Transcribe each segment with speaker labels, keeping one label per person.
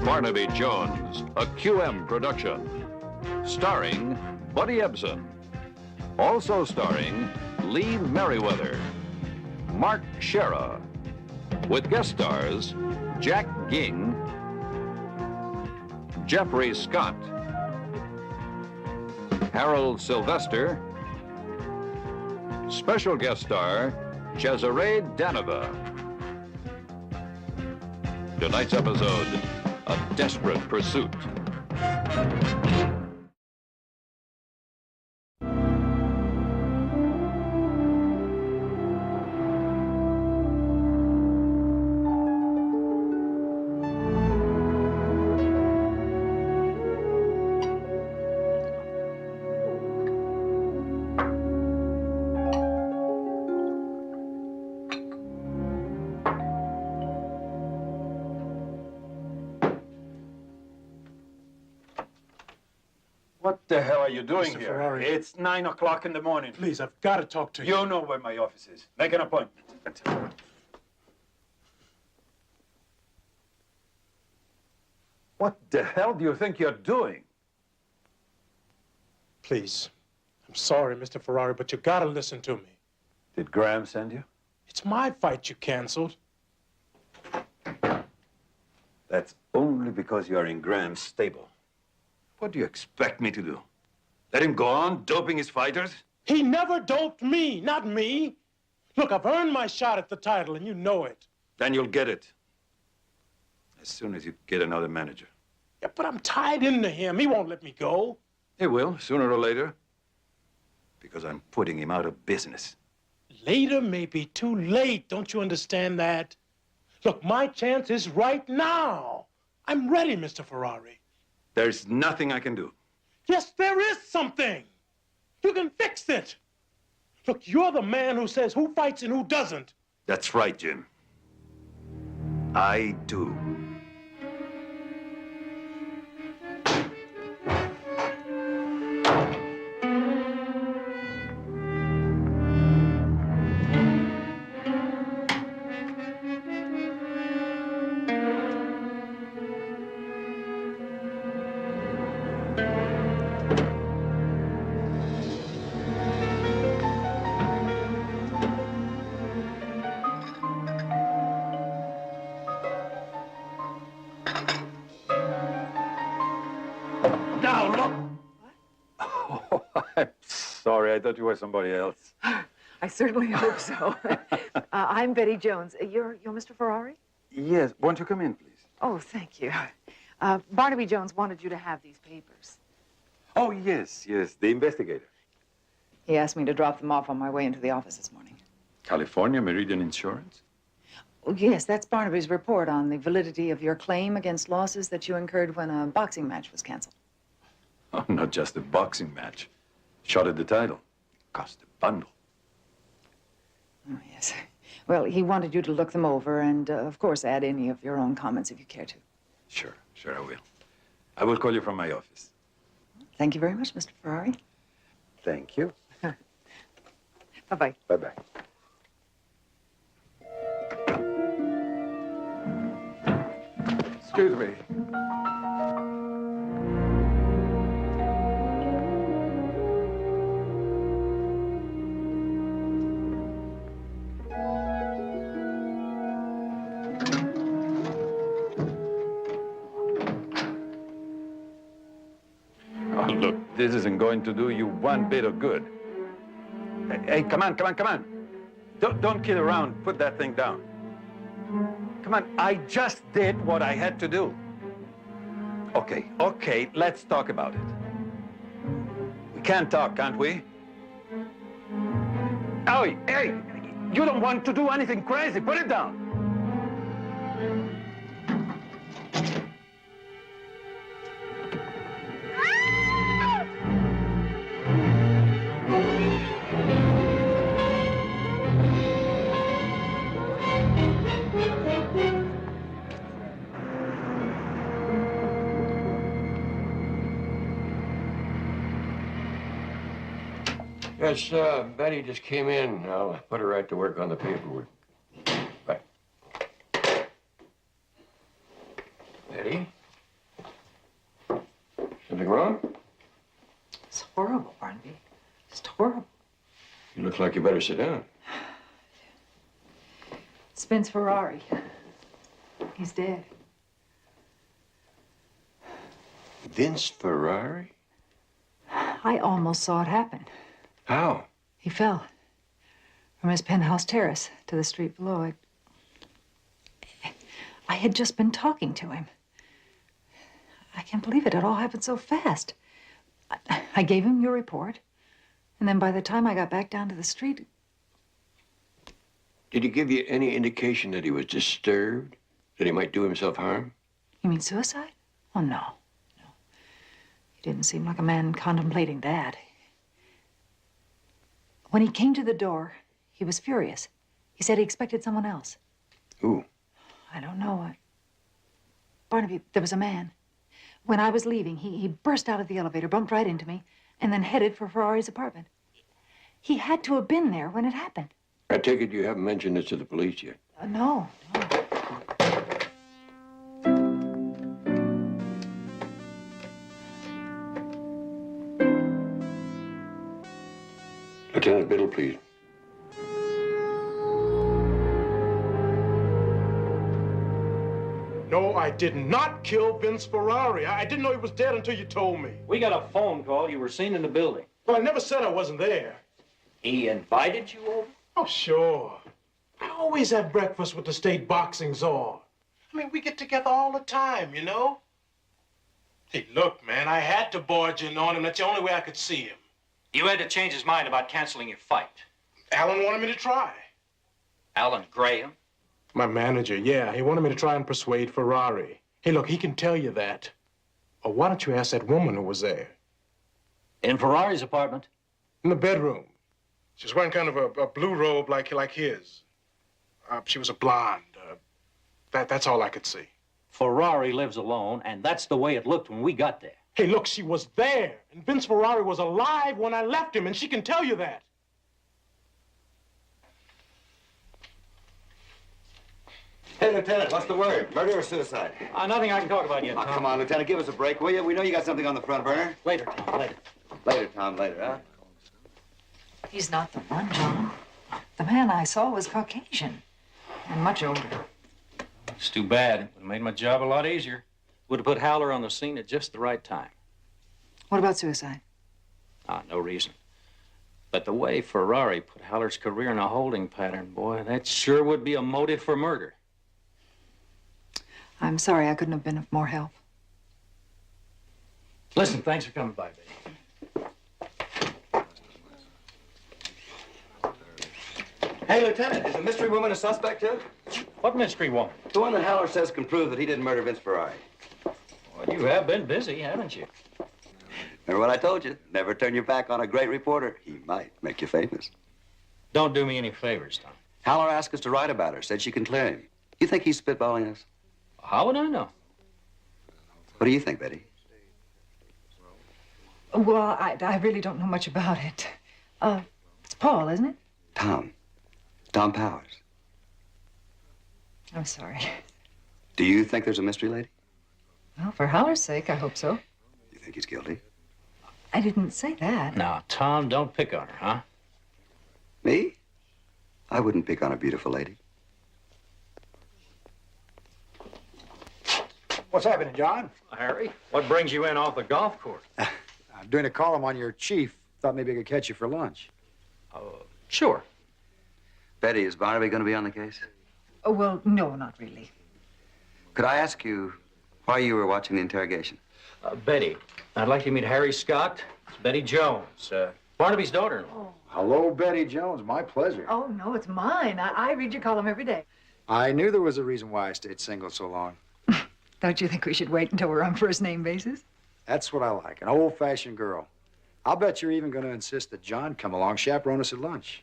Speaker 1: Barnaby Jones, a QM production, starring Buddy Ebsen. Also starring Lee Merriweather, Mark Shera, with guest stars Jack Ging, Jeffrey Scott, Harold Sylvester, special guest star Cesare Danova. Tonight's episode, A Desperate Pursuit.
Speaker 2: What the hell are you doing
Speaker 3: Mr.
Speaker 2: here?
Speaker 3: Ferrari.
Speaker 2: It's 9 o'clock in the morning.
Speaker 3: Please, I've got to talk to you.
Speaker 2: You know where my office is. Make an appointment. What the hell do you think you're doing?
Speaker 3: Please. I'm sorry, Mr. Ferrari, but you got to listen to me.
Speaker 2: Did Graham send you?
Speaker 3: It's my fight you canceled.
Speaker 2: That's only because you're in Graham's stable. What do you expect me to do? Let him go on doping his fighters?
Speaker 3: He never doped me, not me. Look, I've earned my shot at the title, and you know it.
Speaker 2: Then you'll get it. As soon as you get another manager.
Speaker 3: Yeah, but I'm tied into him. He won't let me go.
Speaker 2: He will, sooner or later. Because I'm putting him out of business.
Speaker 3: Later may be too late. Don't you understand that? Look, my chance is right now. I'm ready, Mr. Ferrari.
Speaker 2: There's nothing I can do.
Speaker 3: Yes, there is something. You can fix it. Look, you're the man who says who fights and who doesn't.
Speaker 2: That's right, Jim. I do. Now, look! Oh, I'm sorry. I thought you were somebody else.
Speaker 4: I certainly hope so. I'm Betty Jones. You're Mr. Ferrari?
Speaker 2: Yes. Won't you come in, please?
Speaker 4: Oh, thank you. Barnaby Jones wanted you to have these papers.
Speaker 2: Oh, yes, yes. The investigator.
Speaker 4: He asked me to drop them off on my way into the office this morning.
Speaker 2: California Meridian Insurance?
Speaker 4: Oh, yes, that's Barnaby's report on the validity of your claim against losses that you incurred when a boxing match was canceled.
Speaker 2: Oh, not just a boxing match. Shot at the title. Cost a bundle.
Speaker 4: Oh, yes. Well, he wanted you to look them over and, of course, add any of your own comments if you care to.
Speaker 2: Sure, I will. I will call you from my office.
Speaker 4: Thank you very much, Mr. Ferrari.
Speaker 2: Thank you.
Speaker 4: Bye-bye.
Speaker 2: Bye-bye. Excuse me. Oh, look, this isn't going to do you one bit of good. Hey, come on. Don't kid around. Put that thing down. Come on, I just did what I had to do. Okay, let's talk about it. We can talk, can't we? Oh, hey, you don't want to do anything crazy. Put it down.
Speaker 5: Yes, Betty just came in. I'll put her right to work on the paperwork. Bye. Betty? Something wrong?
Speaker 4: It's horrible, Barnaby. Just horrible.
Speaker 5: You look like you better sit down.
Speaker 4: It's Vince Ferrari. He's dead.
Speaker 5: Vince Ferrari?
Speaker 4: I almost saw it happen.
Speaker 5: How?
Speaker 4: He fell from his penthouse terrace to the street below. I had just been talking to him. I can't believe it. It all happened so fast. I gave him your report, and then by the time I got back down to the street...
Speaker 5: Did he give you any indication that he was disturbed? That he might do himself harm?
Speaker 4: You mean suicide? Oh, no. No. He didn't seem like a man contemplating that. When he came to the door, he was furious. He said he expected someone else.
Speaker 5: Who?
Speaker 4: I don't know. Barnaby, there was a man. When I was leaving, he burst out of the elevator, bumped right into me, and then headed for Ferrari's apartment. He had to have been there when it happened.
Speaker 5: I take it you haven't mentioned this to the police yet?
Speaker 4: No.
Speaker 5: Lieutenant Biddle, please.
Speaker 3: No, I did not kill Vince Ferrari. I didn't know he was dead until you told me.
Speaker 6: We got a phone call. You were seen in the building.
Speaker 3: Well, I never said I wasn't there.
Speaker 6: He invited you over?
Speaker 3: Oh, sure. I always have breakfast with the state boxing czar. I mean, we get together all the time, you know? Hey, look, man, I had to barge in on him. That's the only way I could see him.
Speaker 6: You had to change his mind about canceling your fight.
Speaker 3: Alan wanted me to try.
Speaker 6: Alan Graham?
Speaker 3: My manager, yeah. He wanted me to try and persuade Ferrari. Hey, look, he can tell you that. Or why don't you ask that woman who was there?
Speaker 6: In Ferrari's apartment?
Speaker 3: In the bedroom. She was wearing kind of a blue robe like his. She was a blonde. That's all I could see.
Speaker 6: Ferrari lives alone, and that's the way it looked when we got there.
Speaker 3: Hey, look, she was there. And Vince Ferrari was alive when I left him, and she can tell you that.
Speaker 7: Hey, Lieutenant, what's the word? Murder or suicide?
Speaker 6: Nothing I can talk about yet,
Speaker 7: Oh,
Speaker 6: Tom.
Speaker 7: come on, Lieutenant, give us a break, will you? We know you got something on the front burner.
Speaker 6: Later, Tom, later.
Speaker 7: Later, Tom, later, huh?
Speaker 4: He's not the one, John. The man I saw was Caucasian and much older.
Speaker 6: It's too bad. It would have made my job a lot easier. Would have put Howler on the scene at just the right time.
Speaker 4: What about suicide?
Speaker 6: No reason. But the way Ferrari put Howler's career in a holding pattern, boy, that sure would be a motive for murder.
Speaker 4: I'm sorry I couldn't have been of more help.
Speaker 6: Listen, thanks for coming by, Betty.
Speaker 7: Hey, Lieutenant, is the mystery woman a suspect, too?
Speaker 6: What mystery woman?
Speaker 7: The one that Howler says can prove that he didn't murder Vince Ferrari.
Speaker 6: Well, you have been busy, haven't you?
Speaker 7: Remember what I told you? Never turn your back on a great reporter. He might make you famous.
Speaker 6: Don't do me any favors, Tom.
Speaker 7: Howler asked us to write about her, said she can clear him. You think he's spitballing us?
Speaker 6: How would I know?
Speaker 7: What do you think, Betty?
Speaker 4: Well, I really don't know much about it. It's Paul, isn't it?
Speaker 7: Tom. Tom Powers.
Speaker 4: I'm sorry.
Speaker 7: Do you think there's a mystery lady?
Speaker 4: Well, for Howler's sake, I hope so.
Speaker 7: You think he's guilty?
Speaker 4: I didn't say that.
Speaker 6: Now, Tom, don't pick on her, huh?
Speaker 7: Me? I wouldn't pick on a beautiful lady.
Speaker 8: What's happening, John?
Speaker 6: Harry, what brings you in off the golf course?
Speaker 8: I'm doing a column on your chief. Thought maybe I could catch you for lunch.
Speaker 6: Sure.
Speaker 7: Betty, is Barnaby going to be on the case?
Speaker 4: Oh, well, no, not really.
Speaker 7: Could I ask you why you were watching the interrogation?
Speaker 6: Betty, I'd like you to meet Harry Scott. It's Betty Jones, Barnaby's daughter-in-law.
Speaker 8: Hello, Betty Jones. My pleasure.
Speaker 4: Oh, no, it's mine. I read your column every day.
Speaker 8: I knew there was a reason why I stayed single so long.
Speaker 4: Don't you think we should wait until we're on first-name basis?
Speaker 8: That's what I like, an old-fashioned girl. I'll bet you're even going to insist that John come along, chaperone us at lunch.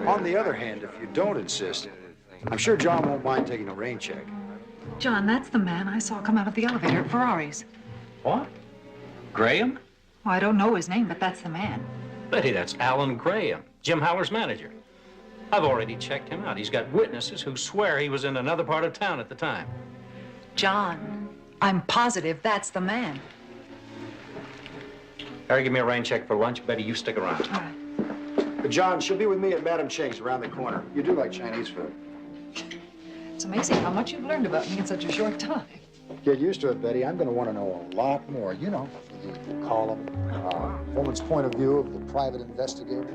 Speaker 8: On the other hand, if you don't insist, I'm sure John won't mind taking a rain check.
Speaker 4: John, that's the man I saw come out of the elevator at Ferrari's.
Speaker 6: What? Graham?
Speaker 4: Well, I don't know his name, but that's the man.
Speaker 6: Betty, that's Alan Graham, Jim Howler's manager. I've already checked him out. He's got witnesses who swear he was in another part of town at the time.
Speaker 4: John, I'm positive that's the man.
Speaker 6: Harry, give me a rain check for lunch. Betty, you stick around.
Speaker 4: All right.
Speaker 8: John, she'll be with me at Madam Ching's around the corner. You do like Chinese food.
Speaker 4: It's amazing how much you've learned about me in such a short time.
Speaker 8: Get used to it, Betty. I'm going to want to know a lot more. You know, the column, woman's point of view of the private investigator.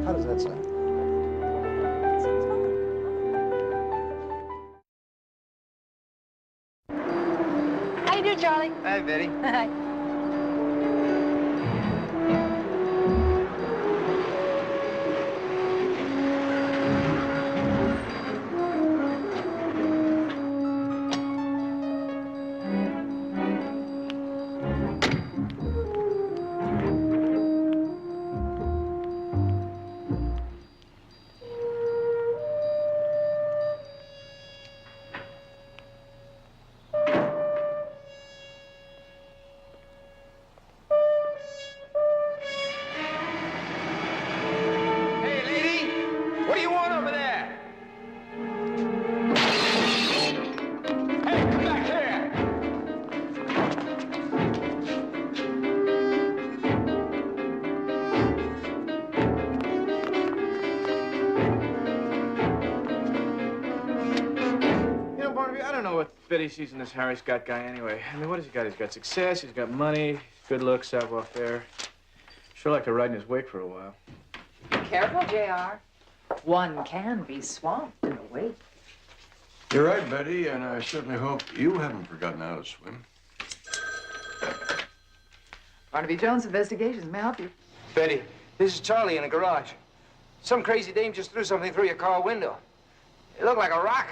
Speaker 8: How does that sound?
Speaker 4: How you doing, Charlie?
Speaker 9: Hi, Betty.
Speaker 4: Hi.
Speaker 9: Hey, lady, what do you want over there? Hey, come back here. You know, Barnaby, I don't know what Betty sees in this Harry Scott guy anyway. I mean, what has he got? He's got success, he's got money, good looks, savoir-faire. Sure like to ride in his wake for a while.
Speaker 4: Careful, JR. One can be swamped in a wake.
Speaker 5: You're right, Betty, and I certainly hope you haven't forgotten how to swim.
Speaker 4: Barnaby Jones Investigations. May I help you?
Speaker 9: Betty, this is Charlie in the garage. Some crazy dame just threw something through your car window. It looked like a rock.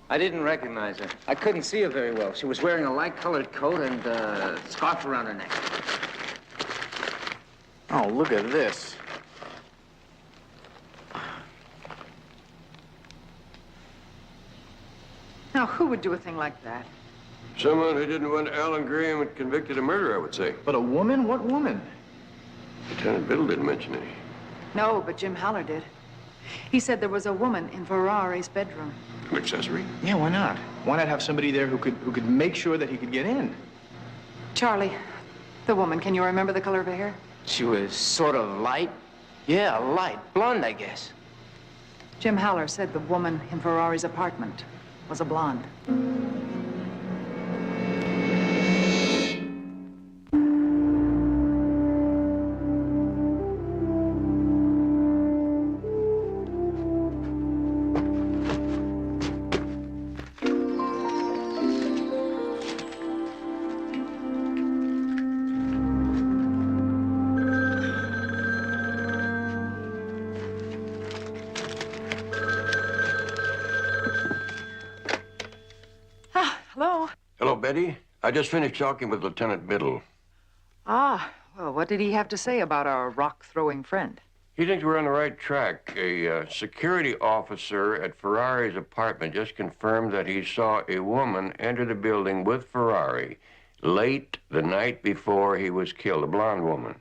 Speaker 9: I didn't recognize her. I couldn't see her very well. She was wearing a light-colored coat and a scarf around her neck. Oh, look at this.
Speaker 4: Now, who would do a thing like that?
Speaker 5: Someone who didn't want Alan Graham convicted of murder, I would say.
Speaker 9: But a woman? What woman?
Speaker 5: Lieutenant Biddle didn't mention any.
Speaker 4: No, but Jim Haller did. He said there was a woman in Ferrari's bedroom.
Speaker 5: Accessory?
Speaker 9: Yeah, why not? Why not have somebody there who could make sure that he could get in?
Speaker 4: Charlie, the woman, can you remember the color of her hair?
Speaker 9: She was sort of light. Yeah, light. Blonde, I guess.
Speaker 4: Jim Haller said the woman in Ferrari's apartment was a blonde. Hello?
Speaker 5: Hello, Betty. I just finished talking with Lieutenant Biddle.
Speaker 4: Ah, well, what did he have to say about our rock-throwing friend?
Speaker 5: He thinks we're on the right track. A security officer at Ferrari's apartment just confirmed that he saw a woman enter the building with Ferrari late the night before he was killed, a blonde woman.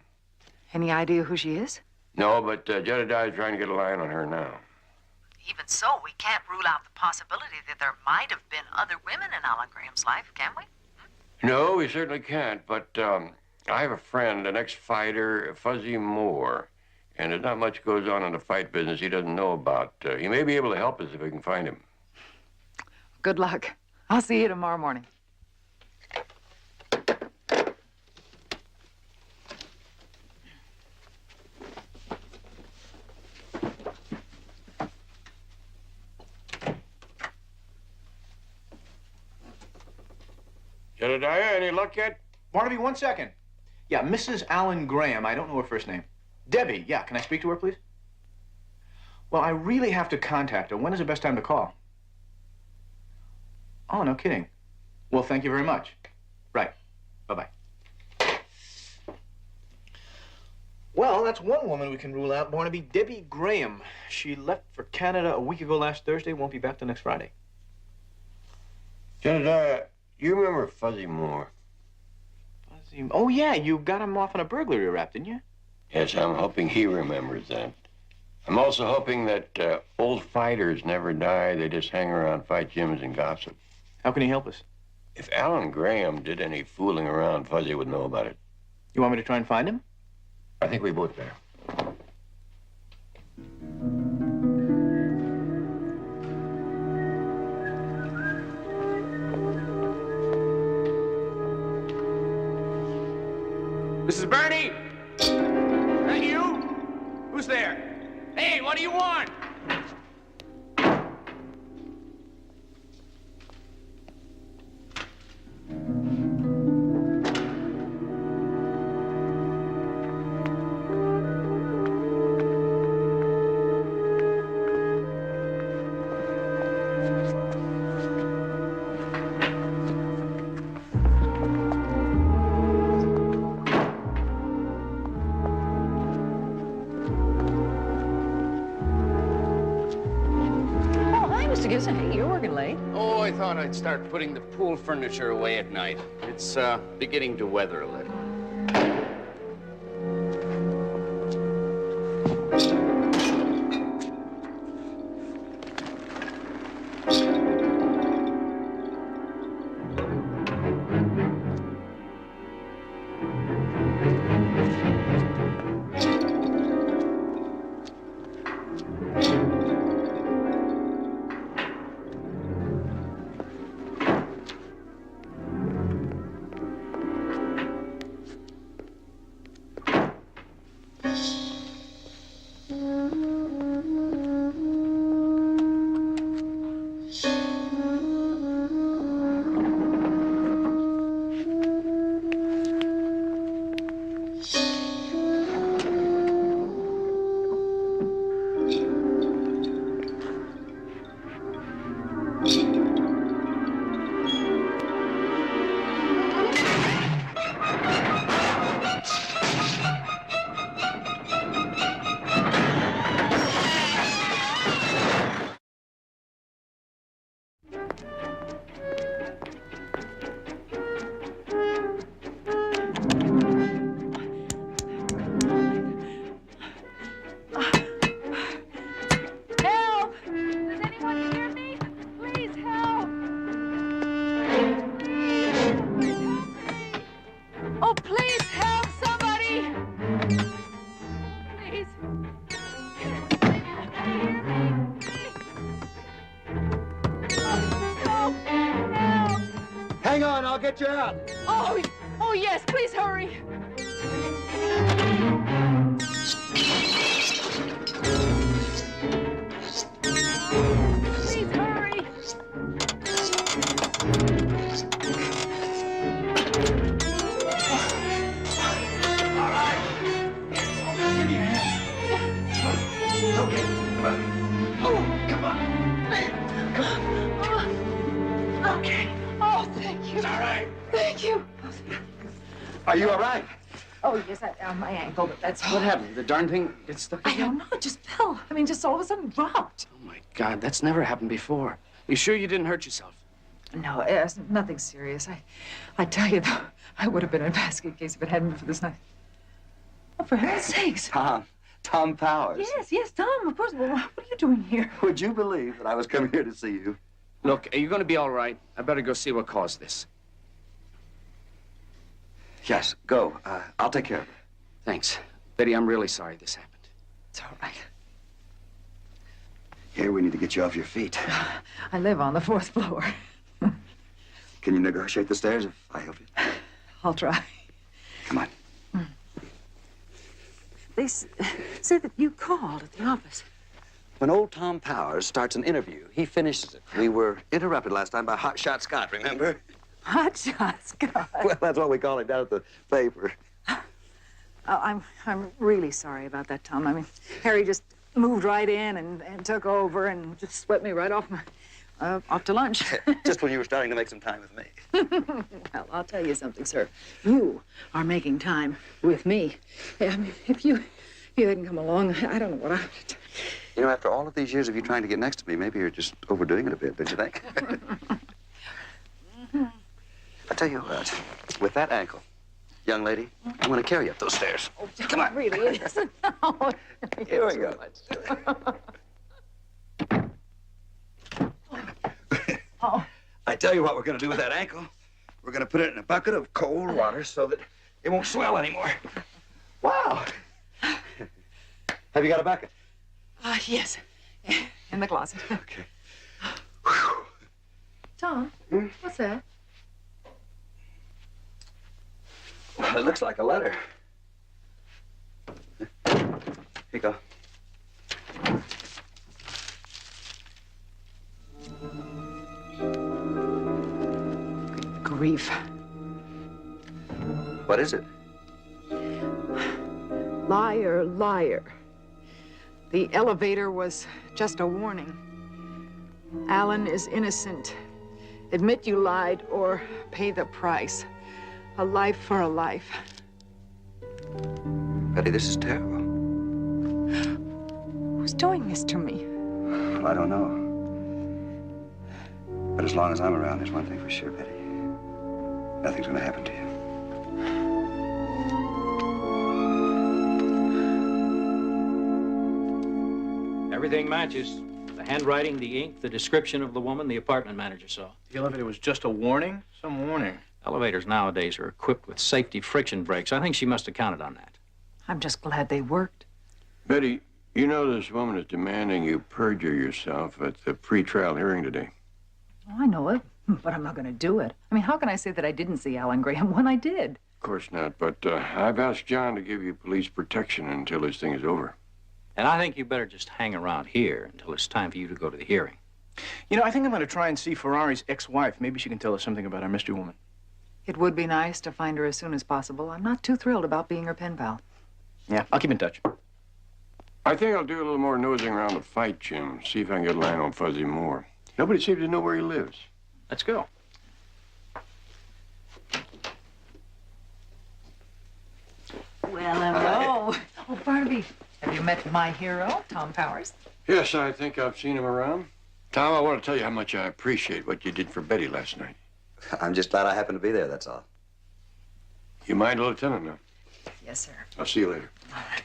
Speaker 4: Any idea who she is?
Speaker 5: No, but Jedediah is trying to get a line on her now.
Speaker 10: Even so, we can't rule out the possibility that there might have been other women in Alan Graham's life, can we?
Speaker 5: No, we certainly can't, but I have a friend, an ex-fighter, Fuzzy Moore, and there's not much goes on in the fight business he doesn't know about. He may be able to help us if we can find him.
Speaker 4: Good luck. I'll see you tomorrow morning.
Speaker 5: Jedediah, any luck yet?
Speaker 9: Barnaby, 1 second. Yeah, Mrs. Alan Graham. I don't know her first name. Debbie, yeah. Can I speak to her, please? Well, I really have to contact her. When is the best time to call? Oh, no kidding. Well, thank you very much. Right. Bye-bye. Well, that's one woman we can rule out, Barnaby. Debbie Graham. She left for Canada a week ago last Thursday. Won't be back till next Friday.
Speaker 5: Jedediah, you remember Fuzzy Moore?
Speaker 9: Fuzzy... Oh, yeah, you got him off on a burglary rap, didn't you?
Speaker 5: Yes, I'm hoping he remembers that. I'm also hoping that old fighters never die. They just hang around fight gyms and gossip.
Speaker 9: How can he help us?
Speaker 5: If Alan Graham did any fooling around, Fuzzy would know about it.
Speaker 9: You want me to try and find him?
Speaker 5: I think we both better.
Speaker 11: Mrs. Bernie? Is that you? Who's there? Hey, what do you want? Oh, I thought I'd start putting the pool furniture away at night. It's beginning to weather a little.
Speaker 8: Hang on, I'll get you out.
Speaker 4: Oh, yes, please hurry. Please hurry.
Speaker 11: All right. Give me a hand. Okay, come on. Oh, come on. Hey, come on. Okay.
Speaker 4: Oh, thank you.
Speaker 11: It's all right.
Speaker 4: Thank you.
Speaker 8: Are you all right?
Speaker 4: Oh, yes, my ankle, but that's
Speaker 11: What happened? The darn thing get stuck
Speaker 4: I
Speaker 11: again?
Speaker 4: don't know, it just fell. I mean, just all of a sudden dropped.
Speaker 11: Oh, my God, that's never happened before. You sure you didn't hurt yourself?
Speaker 4: No, it's nothing serious. I tell you, though, I would have been in a basket case if it hadn't been for this night. Oh, for heaven's sakes.
Speaker 7: Tom Powers.
Speaker 4: Yes, Tom, of course. Well, what are you doing here?
Speaker 7: Would you believe that I was coming here to see you?
Speaker 11: Look, are you going to be all right? I better go see what caused this.
Speaker 7: Yes, go. I'll take care of it.
Speaker 11: Thanks. Betty, I'm really sorry this happened.
Speaker 4: It's all right.
Speaker 7: Here, we need to get you off your feet.
Speaker 4: I live on the 4th floor.
Speaker 7: Can you negotiate the stairs if I help you?
Speaker 4: I'll try.
Speaker 7: Come on.
Speaker 10: They said that you called at the office.
Speaker 7: When old Tom Powers starts an interview, he finishes it. We were interrupted last time by Hot Shot Scott, remember?
Speaker 4: Hot shot, Scott.
Speaker 7: Well, that's what we call him down at the paper.
Speaker 4: I'm really sorry about that, Tom. I mean, Harry just moved right in and took over and just swept me right off
Speaker 10: Off to lunch.
Speaker 7: Just when you were starting to make some time with me.
Speaker 10: Well, I'll tell you something, sir. You are making time with me. Yeah, I mean, if you hadn't come along, I don't know what I would.
Speaker 7: You know, after all of these years of you trying to get next to me, maybe you're just overdoing it a bit, don't you think? I tell you what, with that ankle, young lady, I'm going to carry you up those stairs.
Speaker 10: Oh,
Speaker 7: come on.
Speaker 10: Really, it isn't. Oh,
Speaker 7: Here we go.
Speaker 10: Oh.
Speaker 7: I tell you what we're going to do with that ankle. We're going to put it in a bucket of cold water so that it won't swell anymore. Wow. Have you got a bucket?
Speaker 10: Yes. In the closet.
Speaker 7: Okay.
Speaker 4: Tom, what's that?
Speaker 7: Well, it looks like a letter. Here you go.
Speaker 10: Grief.
Speaker 7: What is it?
Speaker 10: Liar, liar. The elevator was just a warning. Alan is innocent. Admit you lied or pay the price. A life for a life.
Speaker 7: Betty, this is terrible.
Speaker 10: Who's doing this to me?
Speaker 7: Well, I don't know. But as long as I'm around, there's one thing for sure, Betty. Nothing's gonna happen to you.
Speaker 6: Everything matches. The handwriting, the ink, the description of the woman the apartment manager saw.
Speaker 9: The elevator was just a warning? Some warning.
Speaker 6: Elevators nowadays are equipped with safety friction brakes. I think she must have counted on that.
Speaker 10: I'm just glad they worked.
Speaker 5: Betty, you know this woman is demanding you perjure yourself at the pre-trial hearing today.
Speaker 4: Oh, I know it, but I'm not going to do it. I mean, how can I say that I didn't see Alan Graham when I did?
Speaker 5: Of course not, but I've asked John to give you police protection until this thing is over.
Speaker 6: And I think you better just hang around here until it's time for you to go to the hearing.
Speaker 9: You know, I think I'm going to try and see Ferrari's ex-wife. Maybe she can tell us something about our mystery woman.
Speaker 4: It would be nice to find her as soon as possible. I'm not too thrilled about being her pen pal.
Speaker 9: Yeah, I'll keep in touch.
Speaker 5: I think I'll do a little more nosing around the fight, Jim. See if I can get a line on Fuzzy Moore. Nobody seems to know where he lives.
Speaker 6: Let's go.
Speaker 4: Well, hello. Oh, Barnaby, have you met my hero, Tom Powers?
Speaker 5: Yes, I think I've seen him around. Tom, I want to tell you how much I appreciate what you did for Betty last night.
Speaker 7: I'm just glad I happened to be there, that's all.
Speaker 5: You mind, Lieutenant, now?
Speaker 4: Yes, sir.
Speaker 5: I'll see you later.
Speaker 4: All right.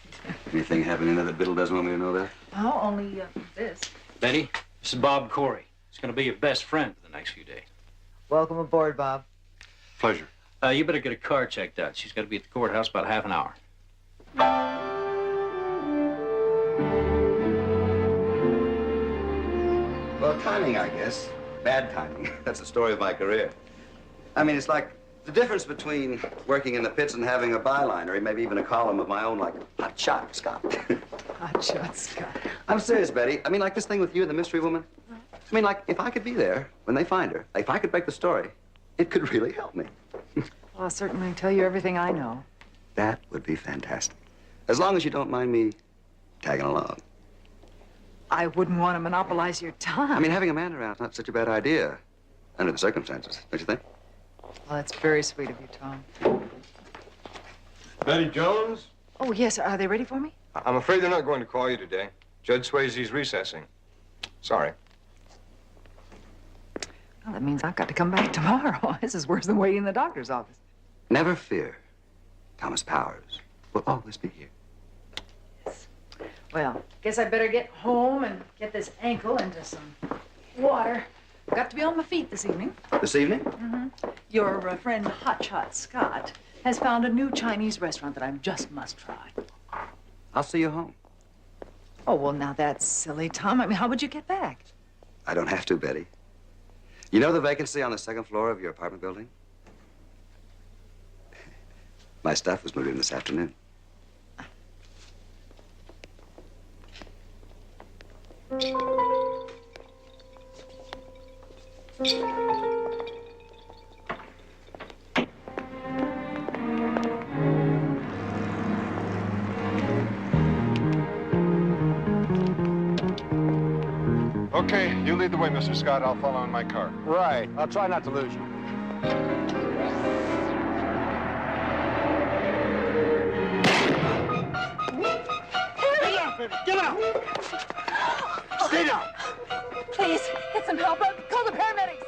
Speaker 7: Anything happening there that Biddle doesn't want me to know about?
Speaker 4: Oh, only this.
Speaker 6: Betty, this is Bob Corey. He's going to be your best friend for the next few days.
Speaker 12: Welcome aboard, Bob.
Speaker 5: Pleasure.
Speaker 6: You better get a car checked out. She's got to be at the courthouse about half an hour.
Speaker 7: Well, timing, I guess. Bad timing. That's the story of my career. I mean, it's like the difference between working in the pits and having a byline, or maybe even a column of my own, like Hot Shot Scott.
Speaker 10: Hot shot, Scott.
Speaker 7: I'm serious, Betty. I mean, like this thing with you and the mystery woman. I mean, like, if I could be there when they find her, if I could break the story, it could really help me.
Speaker 10: Well, I'll certainly tell you everything I know.
Speaker 7: That would be fantastic. As long as you don't mind me tagging along.
Speaker 10: I wouldn't want to monopolize your time.
Speaker 7: I mean, having a man around is not such a bad idea, under the circumstances, don't you think?
Speaker 10: Well, that's very sweet of you, Tom.
Speaker 13: Betty Jones?
Speaker 10: Oh, yes. Are they ready for me?
Speaker 13: I'm afraid they're not going to call you today. Judge Swayze's recessing. Sorry.
Speaker 10: Well, that means I've got to come back tomorrow. This is worse than waiting in the doctor's office.
Speaker 7: Never fear. Thomas Powers will always be here.
Speaker 4: Well, guess I better get home and get this ankle into some water. Got to be on my feet this evening.
Speaker 7: This evening?
Speaker 4: Mm-hmm. Your friend Hotshot Scott has found a new Chinese restaurant that I just must try.
Speaker 7: I'll see you home.
Speaker 10: Oh, well, now that's silly, Tom. I mean, how would you get back?
Speaker 7: I don't have to, Betty. You know the vacancy on the second floor of your apartment building? My stuff was moved in this afternoon.
Speaker 13: Okay, you lead the way, Mr. Scott. I'll follow in my car.
Speaker 8: Right. I'll try not to lose you.
Speaker 4: Stay down, baby. Get out. Stay down. Please, get some help. Call the paramedics.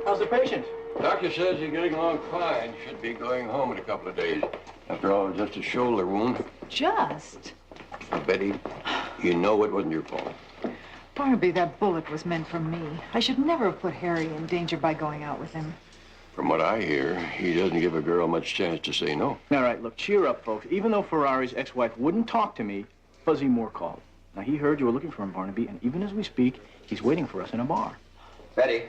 Speaker 9: How's the patient?
Speaker 5: Doctor says he's getting along fine. Should be going home in a couple of days. After all, it's just a shoulder wound.
Speaker 4: Just?
Speaker 5: Betty, you know it wasn't your fault.
Speaker 4: Barnaby, that bullet was meant for me. I should never have put Harry in danger by going out with him.
Speaker 5: From what I hear, he doesn't give a girl much chance to say no.
Speaker 9: All right, look, cheer up, folks. Even though Ferrari's ex-wife wouldn't talk to me, Fuzzy Moore called. Now, he heard you were looking for him, Barnaby, and even as we speak, he's waiting for us in a bar.
Speaker 7: Betty,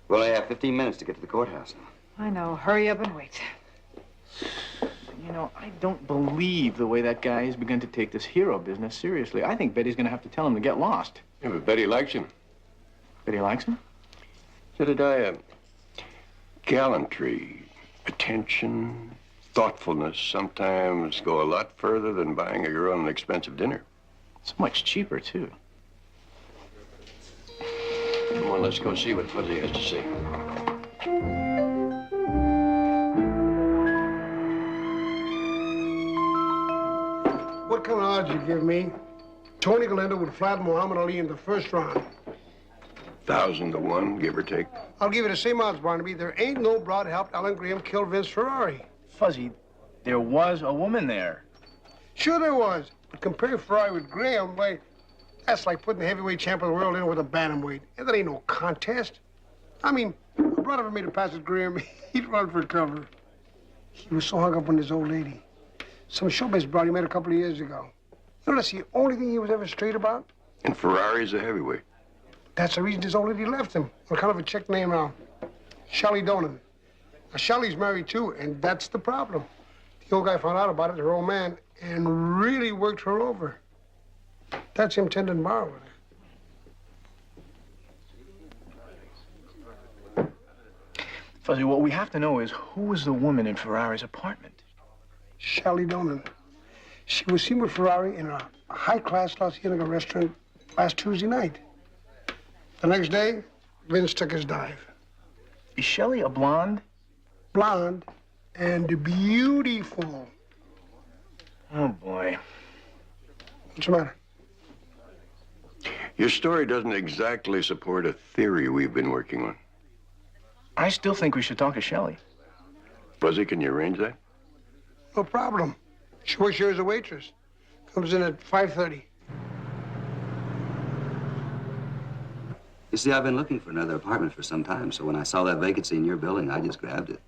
Speaker 7: we only have 15 minutes to get to the courthouse now.
Speaker 4: I know. Hurry up and wait.
Speaker 9: You know, I don't believe the way that guy has begun to take this hero business seriously. I think Betty's going to have to tell him to get lost.
Speaker 5: Yeah, but Betty likes him.
Speaker 9: Betty likes him?
Speaker 5: Jedediah, gallantry, attention, thoughtfulness sometimes go a lot further than buying a girl an expensive dinner.
Speaker 9: It's much cheaper, too.
Speaker 5: Come on, let's go see what Fuzzy has to say.
Speaker 14: What kind of odds you give me? Tony Galindo would flatten Muhammad Ali in the first round.
Speaker 5: 1,000 to 1, give or take.
Speaker 14: I'll give you the same odds, Barnaby. There ain't no broad helped Alan Graham kill Vince Ferrari.
Speaker 9: Fuzzy, there was a woman there.
Speaker 14: Sure there was. But compare Ferrari with Graham, why, that's like putting the heavyweight champ of the world in with a bantamweight. And that ain't no contest. I mean, if Brad ever made a pass at Graham, he'd run for cover. He was so hung up on his old lady. Some showbiz broad he met a couple of years ago. You know, that's the only thing he was ever straight about.
Speaker 5: And Ferrari's a heavyweight.
Speaker 14: That's the reason his old lady left him. What kind of a chick name now? Shelley Donan. Now, Shelley's married, too, and that's the problem. The old guy found out about it, her old man, and really worked her over. That's him tending bar with her.
Speaker 9: Fuzzy, what we have to know is who was the woman in Ferrari's apartment?
Speaker 14: Shelley Donan. She was seen with Ferrari in a high-class Los Angeles restaurant last Tuesday night. The next day, Vince took his dive.
Speaker 9: Is Shelley a blonde?
Speaker 14: Blonde and beautiful.
Speaker 9: Oh, boy.
Speaker 14: What's the matter?
Speaker 5: Your story doesn't exactly support a theory we've been working on.
Speaker 9: I still think we should talk to Shelley.
Speaker 5: Fuzzy, can you arrange that?
Speaker 14: No problem. She works here as a waitress. Comes in at 5:30.
Speaker 7: You see, I've been looking for another apartment for some time, so when I saw that vacancy in your building, I just grabbed it.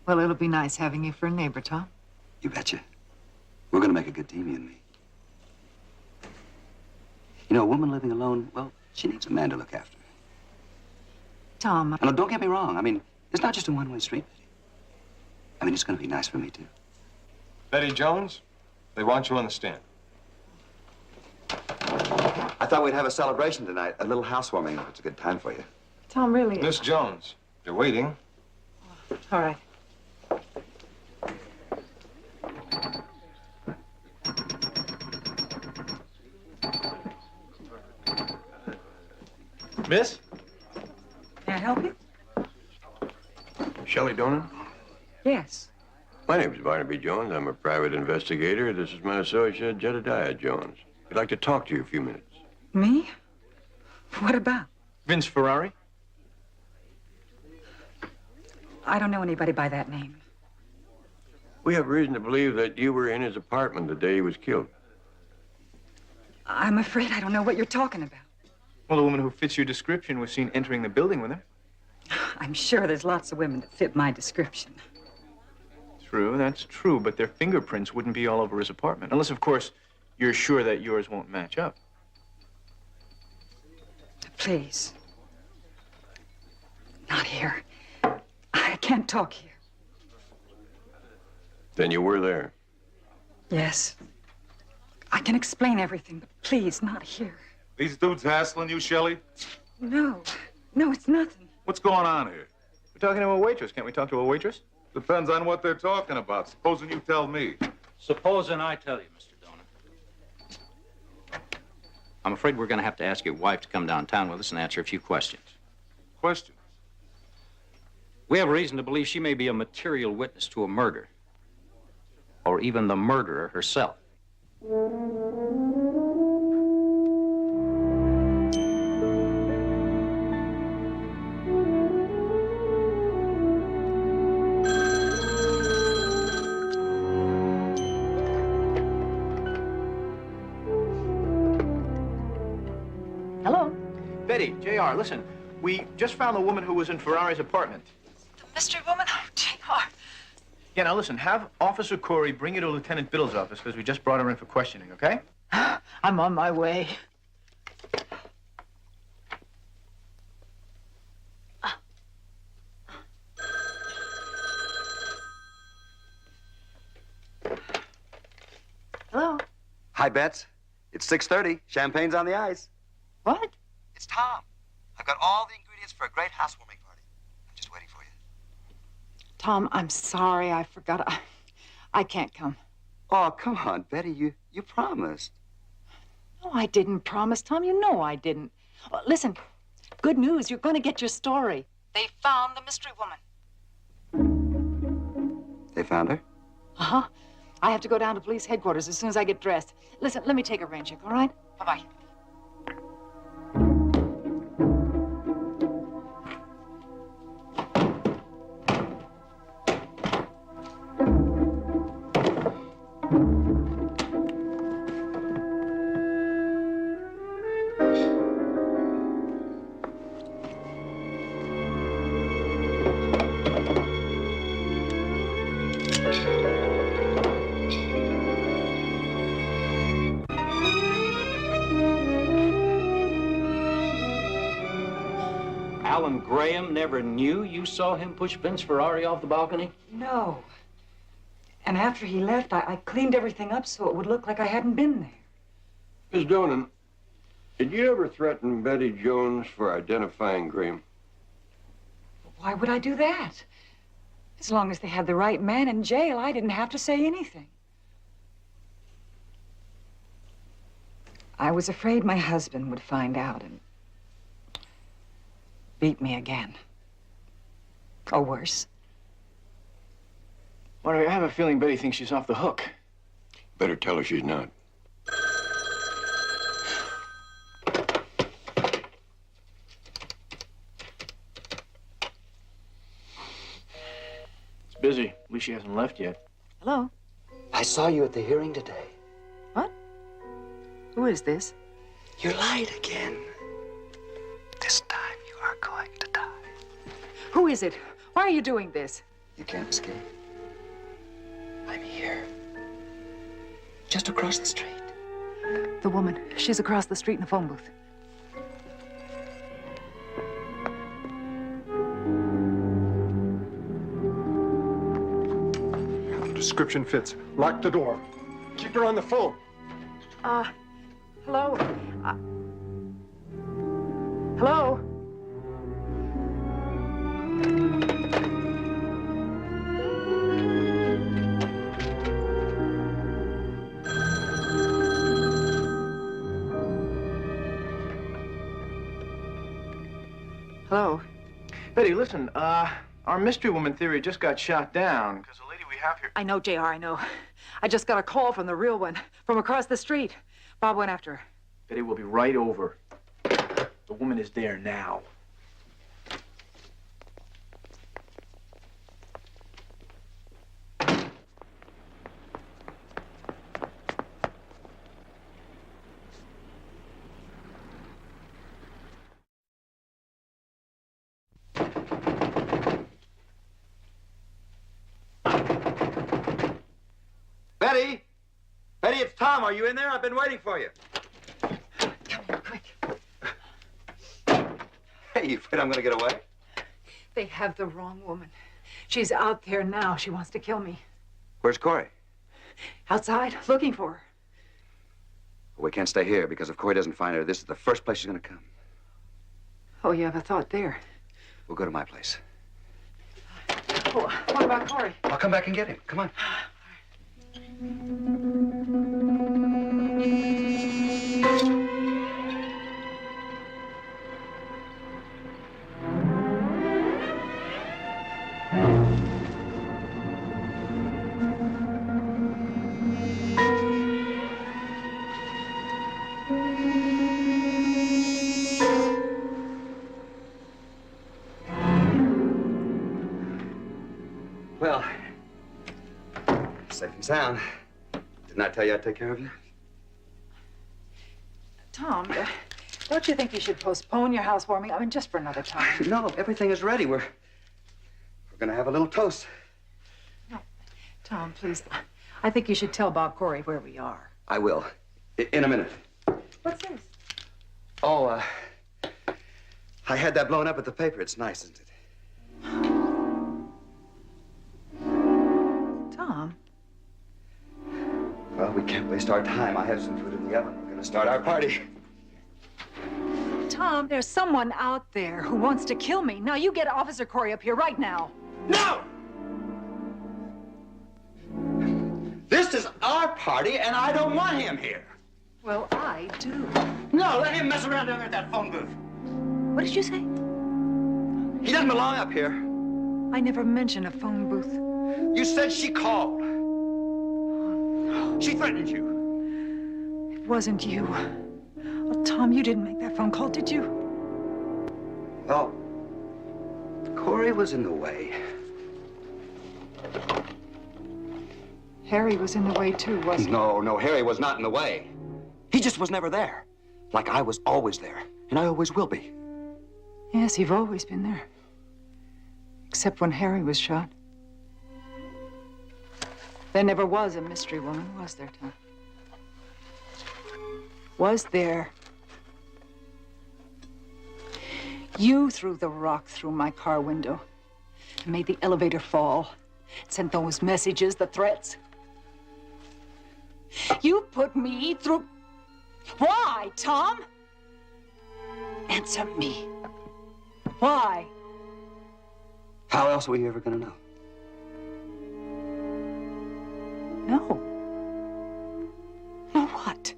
Speaker 10: Well, it'll be nice having you for a neighbor, Tom.
Speaker 7: You betcha. We're gonna make a good team, you and me. You know, a woman living alone, well, she needs a man to look after her.
Speaker 10: Tom.
Speaker 7: And look, don't get me wrong. I mean, it's not just a one-way street, Betty. I mean, it's gonna be nice for me, too.
Speaker 13: Betty Jones, they want you on the stand.
Speaker 7: I thought we'd have a celebration tonight, a little housewarming, if it's a good time for you.
Speaker 4: Tom, really?
Speaker 13: Miss Jones, you're waiting.
Speaker 4: All right.
Speaker 9: Miss?
Speaker 10: May I help you?
Speaker 5: Shelley Donan?
Speaker 10: Yes.
Speaker 5: My name's Barnaby Jones. I'm a private investigator. This is my associate, Jedediah Jones. I'd like to talk to you a few minutes.
Speaker 10: Me? What about?
Speaker 9: Vince Ferrari?
Speaker 10: I don't know anybody by that name.
Speaker 5: We have reason to believe that you were in his apartment the day he was killed.
Speaker 10: I'm afraid I don't know what you're talking about.
Speaker 9: Well, the woman who fits your description was seen entering the building with him.
Speaker 10: I'm sure there's lots of women that fit my description.
Speaker 9: True, that's true, but their fingerprints wouldn't be all over his apartment. Unless, of course, you're sure that yours won't match up.
Speaker 10: Please. Not here. I can't talk here.
Speaker 5: Then you were there.
Speaker 10: Yes. I can explain everything, but please, not here.
Speaker 15: These dudes hassling you, Shelley?
Speaker 10: No. No, it's nothing.
Speaker 15: What's going on here?
Speaker 9: We're talking to a waitress. Can't we talk to a waitress?
Speaker 15: Depends on what they're talking about. Supposing you tell me.
Speaker 6: Supposing I tell you, Mr. Donor. I'm afraid we're going to have to ask your wife to come downtown with us and answer a few questions.
Speaker 15: Questions?
Speaker 6: We have reason to believe she may be a material witness to a murder. Or even the murderer herself.
Speaker 4: Hello?
Speaker 9: Betty, JR, listen. We just found the woman who was in Ferrari's apartment.
Speaker 10: The mystery woman? Oh, JR.
Speaker 9: Yeah, now listen, have Officer Corey bring you to Lieutenant Biddle's office because we just brought her in for questioning, okay?
Speaker 10: I'm on my way.
Speaker 4: Hello?
Speaker 7: Hi, Bets. It's 6:30. Champagne's on the ice.
Speaker 4: What?
Speaker 7: It's Tom. I've got all the ingredients for a great housewarming party. I'm just waiting for you.
Speaker 10: Tom, I'm sorry. I forgot. I can't come.
Speaker 7: Oh, come on, Betty. You promised.
Speaker 10: No, I didn't promise, Tom. You know I didn't. Listen, good news. You're going to get your story. They found the mystery woman.
Speaker 7: They found her?
Speaker 10: Uh-huh. I have to go down to police headquarters as soon as I get dressed. Listen, let me take a rain check, all right? Bye-bye.
Speaker 6: Alan Graham never knew you saw him push Vince Ferrari off the balcony?
Speaker 10: No. And after he left, I cleaned everything up so it would look like I hadn't been there.
Speaker 5: Miss Donan, did you ever threaten Betty Jones for identifying Graham?
Speaker 10: Why would I do that? As long as they had the right man in jail, I didn't have to say anything. I was afraid my husband would find out and beat me again. Or worse.
Speaker 9: Barnaby, I have a feeling Betty thinks she's off the hook.
Speaker 5: Better tell her she's not.
Speaker 9: It's busy. At least she hasn't left yet.
Speaker 10: Hello?
Speaker 7: I saw you at the hearing today.
Speaker 10: What? Who is this?
Speaker 7: You lied again. This time you are going to die.
Speaker 10: Who is it? Why are you doing this?
Speaker 7: You can't escape. I'm here. Just across the street.
Speaker 4: The woman. She's across the street in the phone booth.
Speaker 8: The description fits. Lock the door. Keep her on the phone.
Speaker 10: Hello? Hello? Hello?
Speaker 9: Betty, listen, our mystery woman theory just got shot down because the lady we have here...
Speaker 10: I know, JR, I know. I just got a call from the real one, from across the street. Bob went after her.
Speaker 9: Betty will be right over. The woman is there now.
Speaker 7: Betty! Betty, it's Tom. Are you in there? I've been waiting for you.
Speaker 10: Come here, quick.
Speaker 7: Hey, you afraid I'm gonna get away?
Speaker 4: They have the wrong woman. She's out there now. She wants to kill me.
Speaker 7: Where's Corey?
Speaker 4: Outside, looking for her.
Speaker 7: We can't stay here because if Corey doesn't find her, this is the first place she's gonna come.
Speaker 4: Oh, you have a thought there.
Speaker 7: We'll go to my place.
Speaker 4: Oh, what about Corey?
Speaker 7: I'll come back and get him. Come on. Well, safe and sound. Didn't I tell you I'd take care of you?
Speaker 4: Tom, don't you think you should postpone your housewarming? I mean, just for another time.
Speaker 7: No, everything is ready. We're gonna have a little toast.
Speaker 4: No, Tom, please. I think you should tell Bob Corey where we are.
Speaker 7: I will. In a minute.
Speaker 4: What's this?
Speaker 7: Oh, I had that blown up at the paper. It's nice, isn't it?
Speaker 4: Tom?
Speaker 7: Well, we can't waste our time. I have some food in the oven. We're gonna start our party.
Speaker 4: Tom, there's someone out there who wants to kill me. Now, you get Officer Corey up here right now.
Speaker 7: No! This is our party, and I don't want him here.
Speaker 4: Well, I do.
Speaker 7: No, let him mess around down there at that phone booth.
Speaker 4: What did you say?
Speaker 7: He doesn't belong up here.
Speaker 4: I never mentioned a phone booth.
Speaker 7: You said she called. She threatened you.
Speaker 4: It wasn't you. Well, Tom, you didn't make that phone call, did you?
Speaker 7: Well, Corey was in the way.
Speaker 4: Harry was in the way, too, wasn't he?
Speaker 7: No, Harry was not in the way. He just was never there. Like I was always there, and I always will be.
Speaker 4: Yes, you've always been there. Except when Harry was shot. There never was a mystery woman, was there, Tom? Was there? You threw the rock through my car window and made the elevator fall. Sent those messages, the threats. You put me through... Why, Tom? Answer me. Why?
Speaker 7: How else were you ever gonna know?
Speaker 4: No. No what?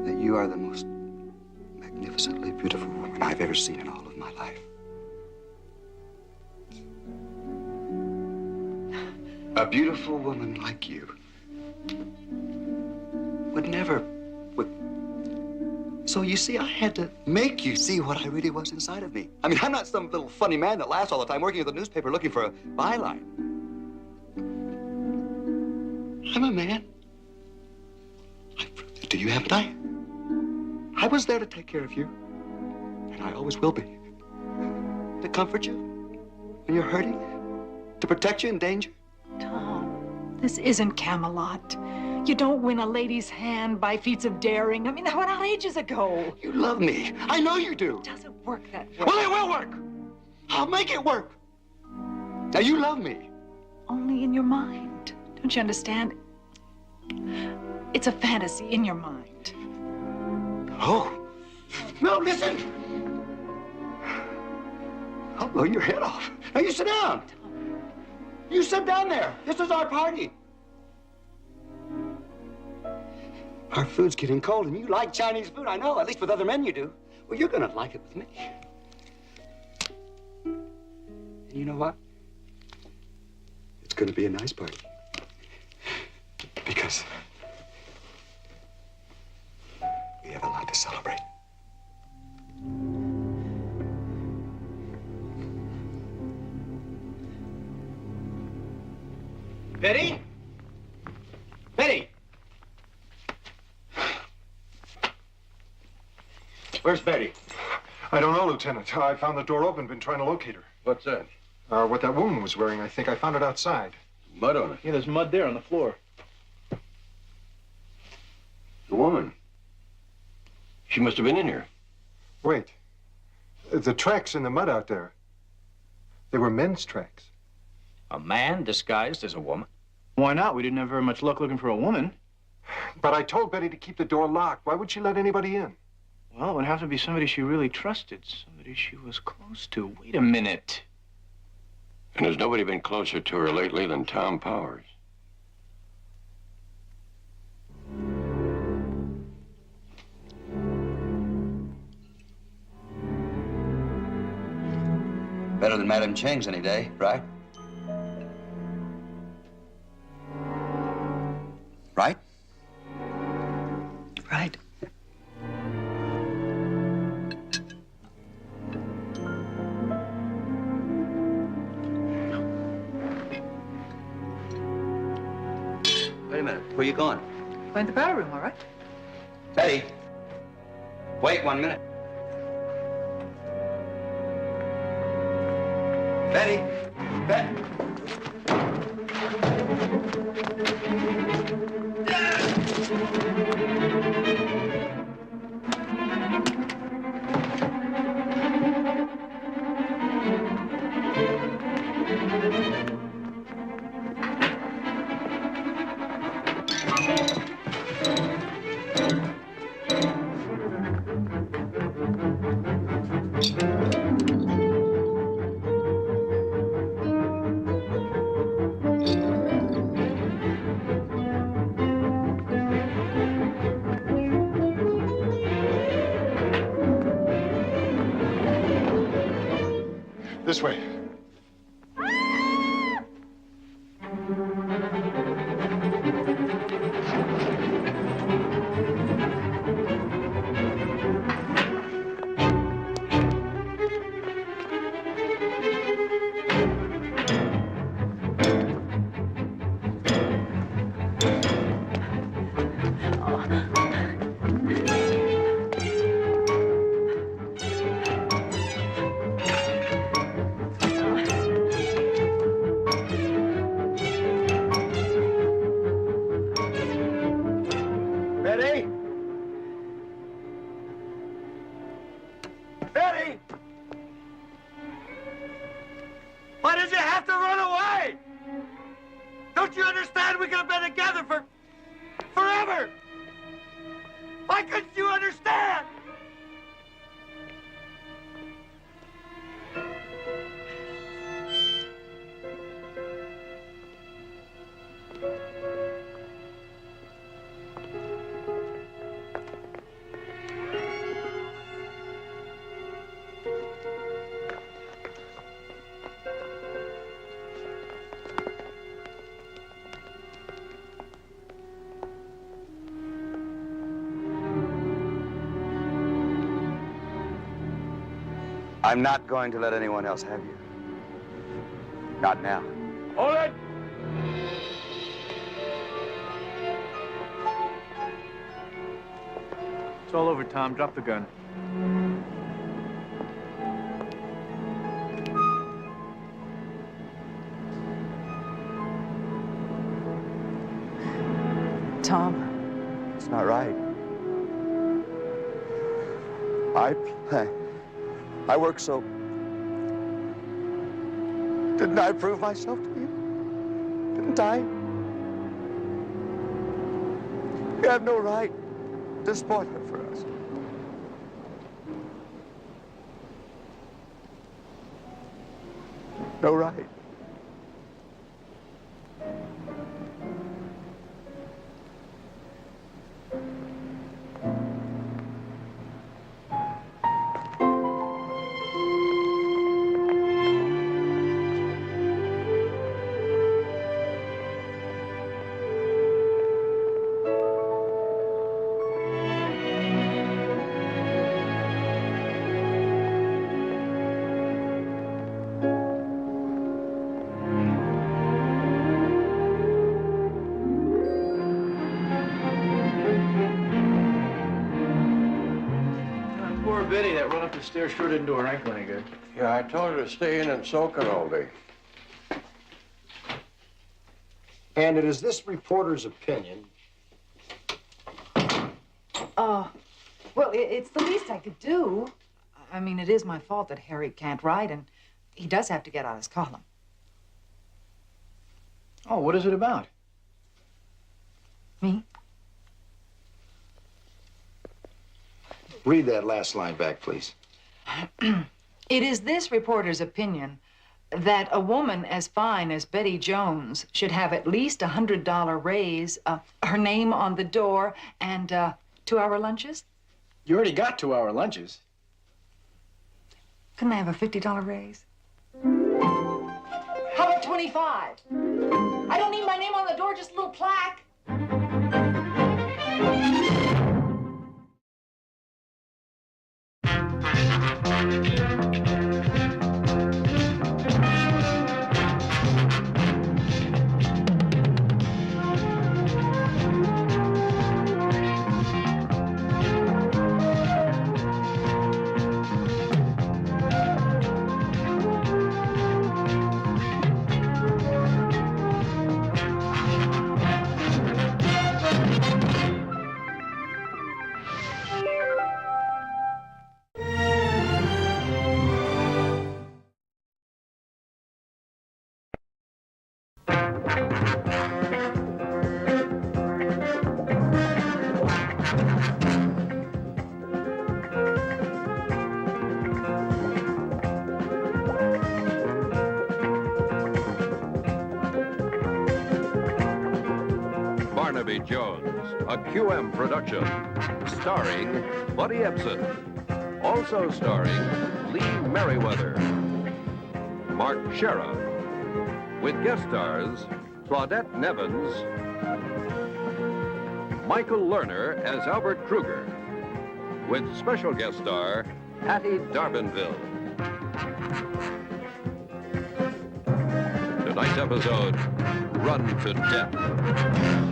Speaker 7: That you are the most magnificently beautiful woman I've ever seen in all of my life. A beautiful woman like you would never... So you see, I had to make you see what I really was inside of me. I mean, I'm not some little funny man that laughs all the time working at the newspaper looking for a byline. I'm a man. I've proved it to you, haven't I? I was there to take care of you, and I always will be. To comfort you when you're hurting, to protect you in danger.
Speaker 4: Tom, this isn't Camelot. You don't win a lady's hand by feats of daring. I mean, that went out ages ago.
Speaker 7: You love me. I know you do.
Speaker 4: It doesn't work that way.
Speaker 7: Well, it will work. I'll make it work. Now, you love me.
Speaker 4: Only in your mind. Don't you understand? It's a fantasy in your mind.
Speaker 7: Oh. No, listen. I'll blow your head off. Now, you sit down. You sit down there. This is our party. Our food's getting cold, and you like Chinese food, I know. At least with other men you do. Well, you're gonna like it with me. And you know what? It's gonna be a nice party. Because we have a lot to celebrate.
Speaker 9: Betty? Betty! Where's Betty?
Speaker 13: I don't know, Lieutenant. I found the door open, been trying to locate her.
Speaker 11: What's that?
Speaker 13: What that woman was wearing, I think. I found it outside.
Speaker 11: Mud on it.
Speaker 9: Yeah, there's mud there on the floor.
Speaker 11: The woman.
Speaker 5: She must have been in here.
Speaker 13: Wait. The tracks in the mud out there, they were men's tracks.
Speaker 6: A man disguised as a woman?
Speaker 9: Why not? We didn't have very much luck looking for a woman.
Speaker 13: But I told Betty to keep the door locked. Why would she let anybody in?
Speaker 9: Well, it would have to be somebody she really trusted, somebody she was close to. Wait a minute.
Speaker 5: And has nobody been closer to her lately than Tom Powers?
Speaker 7: Better than Madame Cheng's any day, right? Right?
Speaker 10: Right.
Speaker 7: Wait a minute. Where are you going?
Speaker 10: Going to the powder room, all right?
Speaker 7: Betty. Wait 1 minute. Betty. Betty.
Speaker 13: This way.
Speaker 2: Betty? Betty! Why did you have to run away? Don't you understand we could have been together for forever? Why couldn't you understand?
Speaker 7: I'm not going to let anyone else have you. Not now.
Speaker 2: Hold it!
Speaker 9: It's all over, Tom. Drop the gun.
Speaker 4: Tom.
Speaker 7: It's not right. I work so... Didn't I prove myself to you? Didn't I? You have no right to spoil it for us. No right.
Speaker 9: Poor Betty, that run up the stairs sure didn't do her ankle any good.
Speaker 5: Yeah, I told her to stay in and soak it all day.
Speaker 8: And it is this reporter's opinion.
Speaker 4: Oh, Well, it's the least I could do. I mean, it is my fault that Harry can't write, and he does have to get out his column.
Speaker 9: Oh, what is it about?
Speaker 4: Me?
Speaker 16: Read that last line back, please.
Speaker 4: It is this reporter's opinion that a woman as fine as Betty Jones should have at least a $100 raise, her name on the door, and 2-hour lunches.
Speaker 9: You already got 2-hour lunches.
Speaker 4: Couldn't I have a $50 raise? How about 25? I don't need my name on the door, just a little plaque.
Speaker 1: Barnaby Jones, a QM production, starring Buddy Ebsen. Also starring Lee Merriweather, Mark Sheriff, with guest stars Claudette Nevins, Michael Lerner as Albert Kruger, with special guest star Hattie Darbenville. Tonight's episode, Run to Death.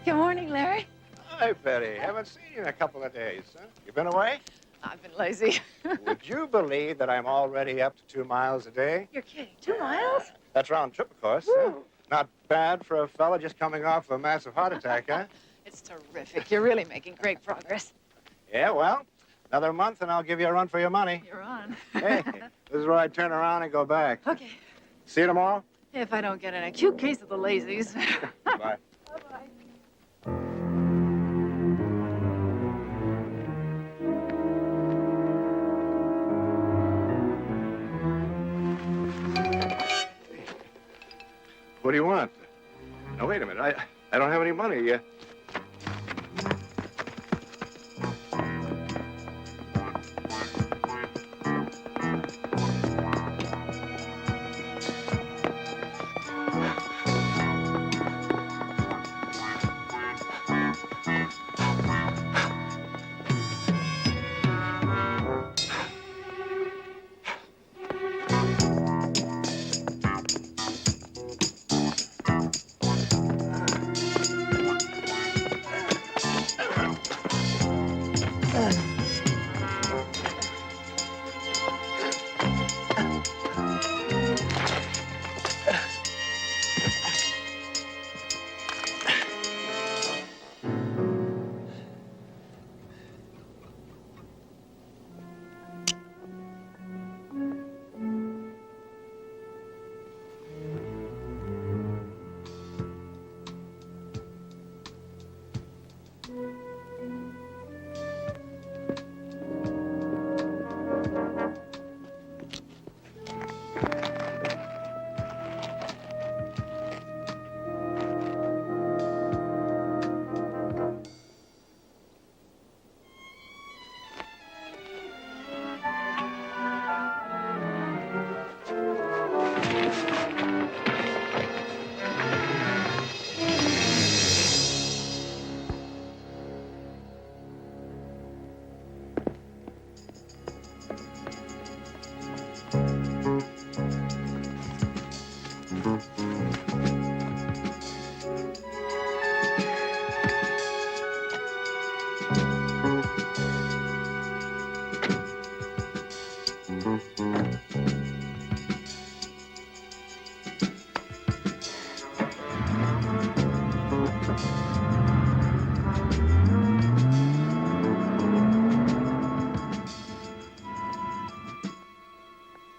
Speaker 10: Good morning, Larry.
Speaker 17: Hi, Betty. Haven't seen you in a couple of days, huh? You been away?
Speaker 10: I've been lazy.
Speaker 17: Would you believe that I'm already up to 2 miles a day?
Speaker 10: You're kidding. 2 miles?
Speaker 17: That's round trip, of course. Not bad for a fella just coming off a massive heart attack, huh?
Speaker 10: It's terrific. You're really making great progress.
Speaker 17: Yeah, well, another month and I'll give you a run for your money.
Speaker 10: You're on.
Speaker 17: Hey, this is where I turn around and go back.
Speaker 10: Okay.
Speaker 17: See you tomorrow?
Speaker 10: If I don't get an acute case of the lazies.
Speaker 17: Bye. What do you want? Now, wait a minute. I don't have any money.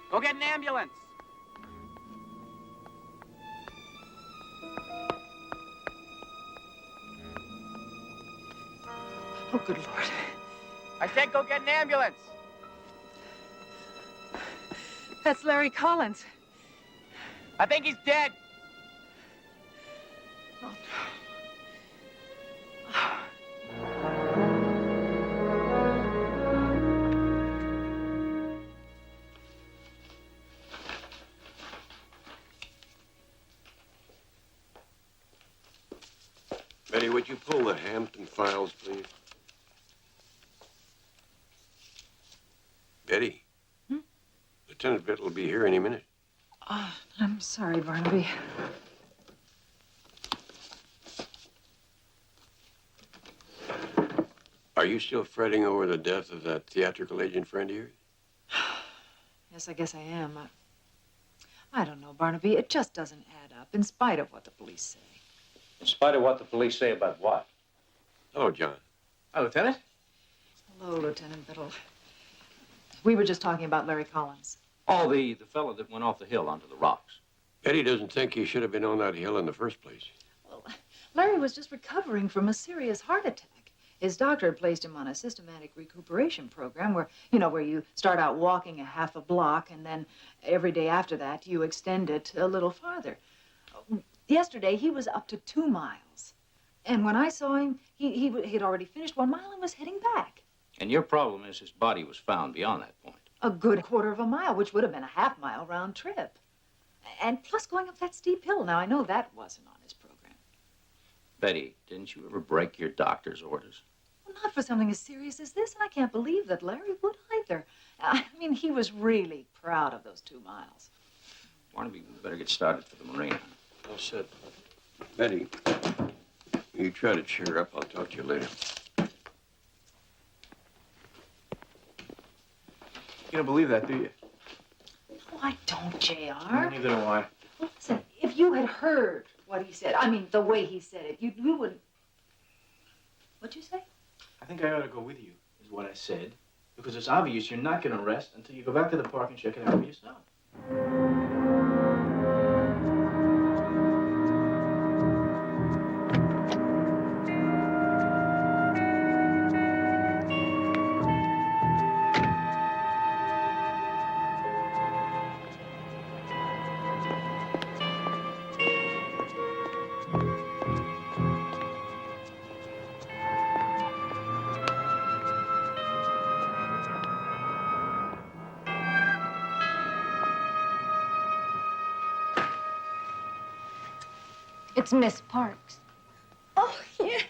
Speaker 18: Go get an ambulance.
Speaker 10: Oh, good Lord.
Speaker 18: I said go get an ambulance.
Speaker 10: That's Larry Collins.
Speaker 18: I think he's dead.
Speaker 10: Oh, no.
Speaker 5: Betty, would you pull the Hampton files, please? Betty? Lieutenant Bitt will be here any minute.
Speaker 4: Oh, I'm sorry, Barnaby.
Speaker 5: Are you still fretting over the death of that theatrical agent friend of yours?
Speaker 4: Yes, I guess I am. I don't know, Barnaby. It just doesn't add up, in spite of what the police say.
Speaker 6: In spite of what the police say about what?
Speaker 5: Hello, John.
Speaker 9: Hi, Lieutenant.
Speaker 4: Hello, Lieutenant Biddle. We were just talking about Larry Collins.
Speaker 6: Oh, the fellow that went off the hill onto the rocks.
Speaker 5: Betty doesn't think he should have been on that hill in the first place.
Speaker 4: Well, Larry was just recovering from a serious heart attack. His doctor had placed him on a systematic recuperation program where you start out walking a half a block and then every day after that you extend it a little farther. Yesterday, he was up to 2 miles. And when I saw him, he'd already finished 1 mile and was heading back.
Speaker 6: And your problem is his body was found beyond that point.
Speaker 4: A good quarter of a mile, which would have been a half-mile round trip. And plus going up that steep hill. Now, I know that wasn't on his program.
Speaker 6: Betty, didn't you ever break your doctor's orders?
Speaker 4: Well, not for something as serious as this, and I can't believe that Larry would either. I mean, he was really proud of those 2 miles.
Speaker 6: Barnaby, we better get started for the marina.
Speaker 5: All set. Betty, you try to cheer up. I'll talk to you later.
Speaker 9: You don't believe that, do you?
Speaker 4: No, I don't, J.R.
Speaker 9: Neither do I.
Speaker 4: Well, listen, if you had heard what he said, I mean, the way he said it, you wouldn't... What'd you say?
Speaker 9: I think I ought to go with you, is what I said. Because it's obvious you're not going to rest until you go back to the park and check it out for yourself.
Speaker 19: It's Miss Parks.
Speaker 20: Oh, yes.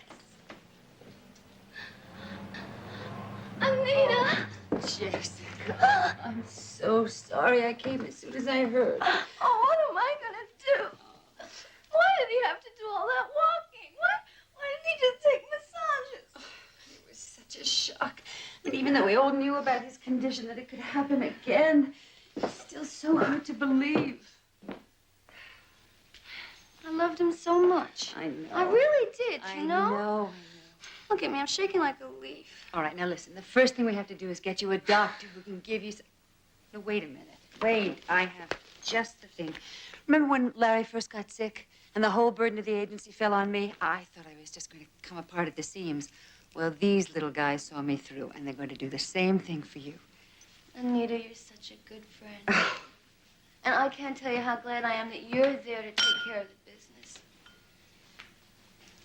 Speaker 20: Anita!
Speaker 19: Jessica, I'm so sorry. I came as soon as I heard.
Speaker 20: Oh, what am I gonna do? Why did he have to do all that walking? Why didn't he just take massages?
Speaker 19: It was such a shock. But even though we all knew about his condition, that it could happen again, it's still so hard to believe.
Speaker 20: I loved him so much.
Speaker 19: I know.
Speaker 20: I really did,
Speaker 19: I
Speaker 20: you know?
Speaker 19: know.
Speaker 20: Look at me, I'm shaking like a leaf.
Speaker 19: All right, now listen. The first thing we have to do is get you a doctor who can give you some... No, wait a minute. Wait, I have just the thing. Remember when Larry first got sick and the whole burden of the agency fell on me? I thought I was just going to come apart at the seams. Well, these little guys saw me through, and they're going to do the same thing for you.
Speaker 20: Anita, you're such a good friend. And I can't tell you how glad I am that you're there to take care of the business.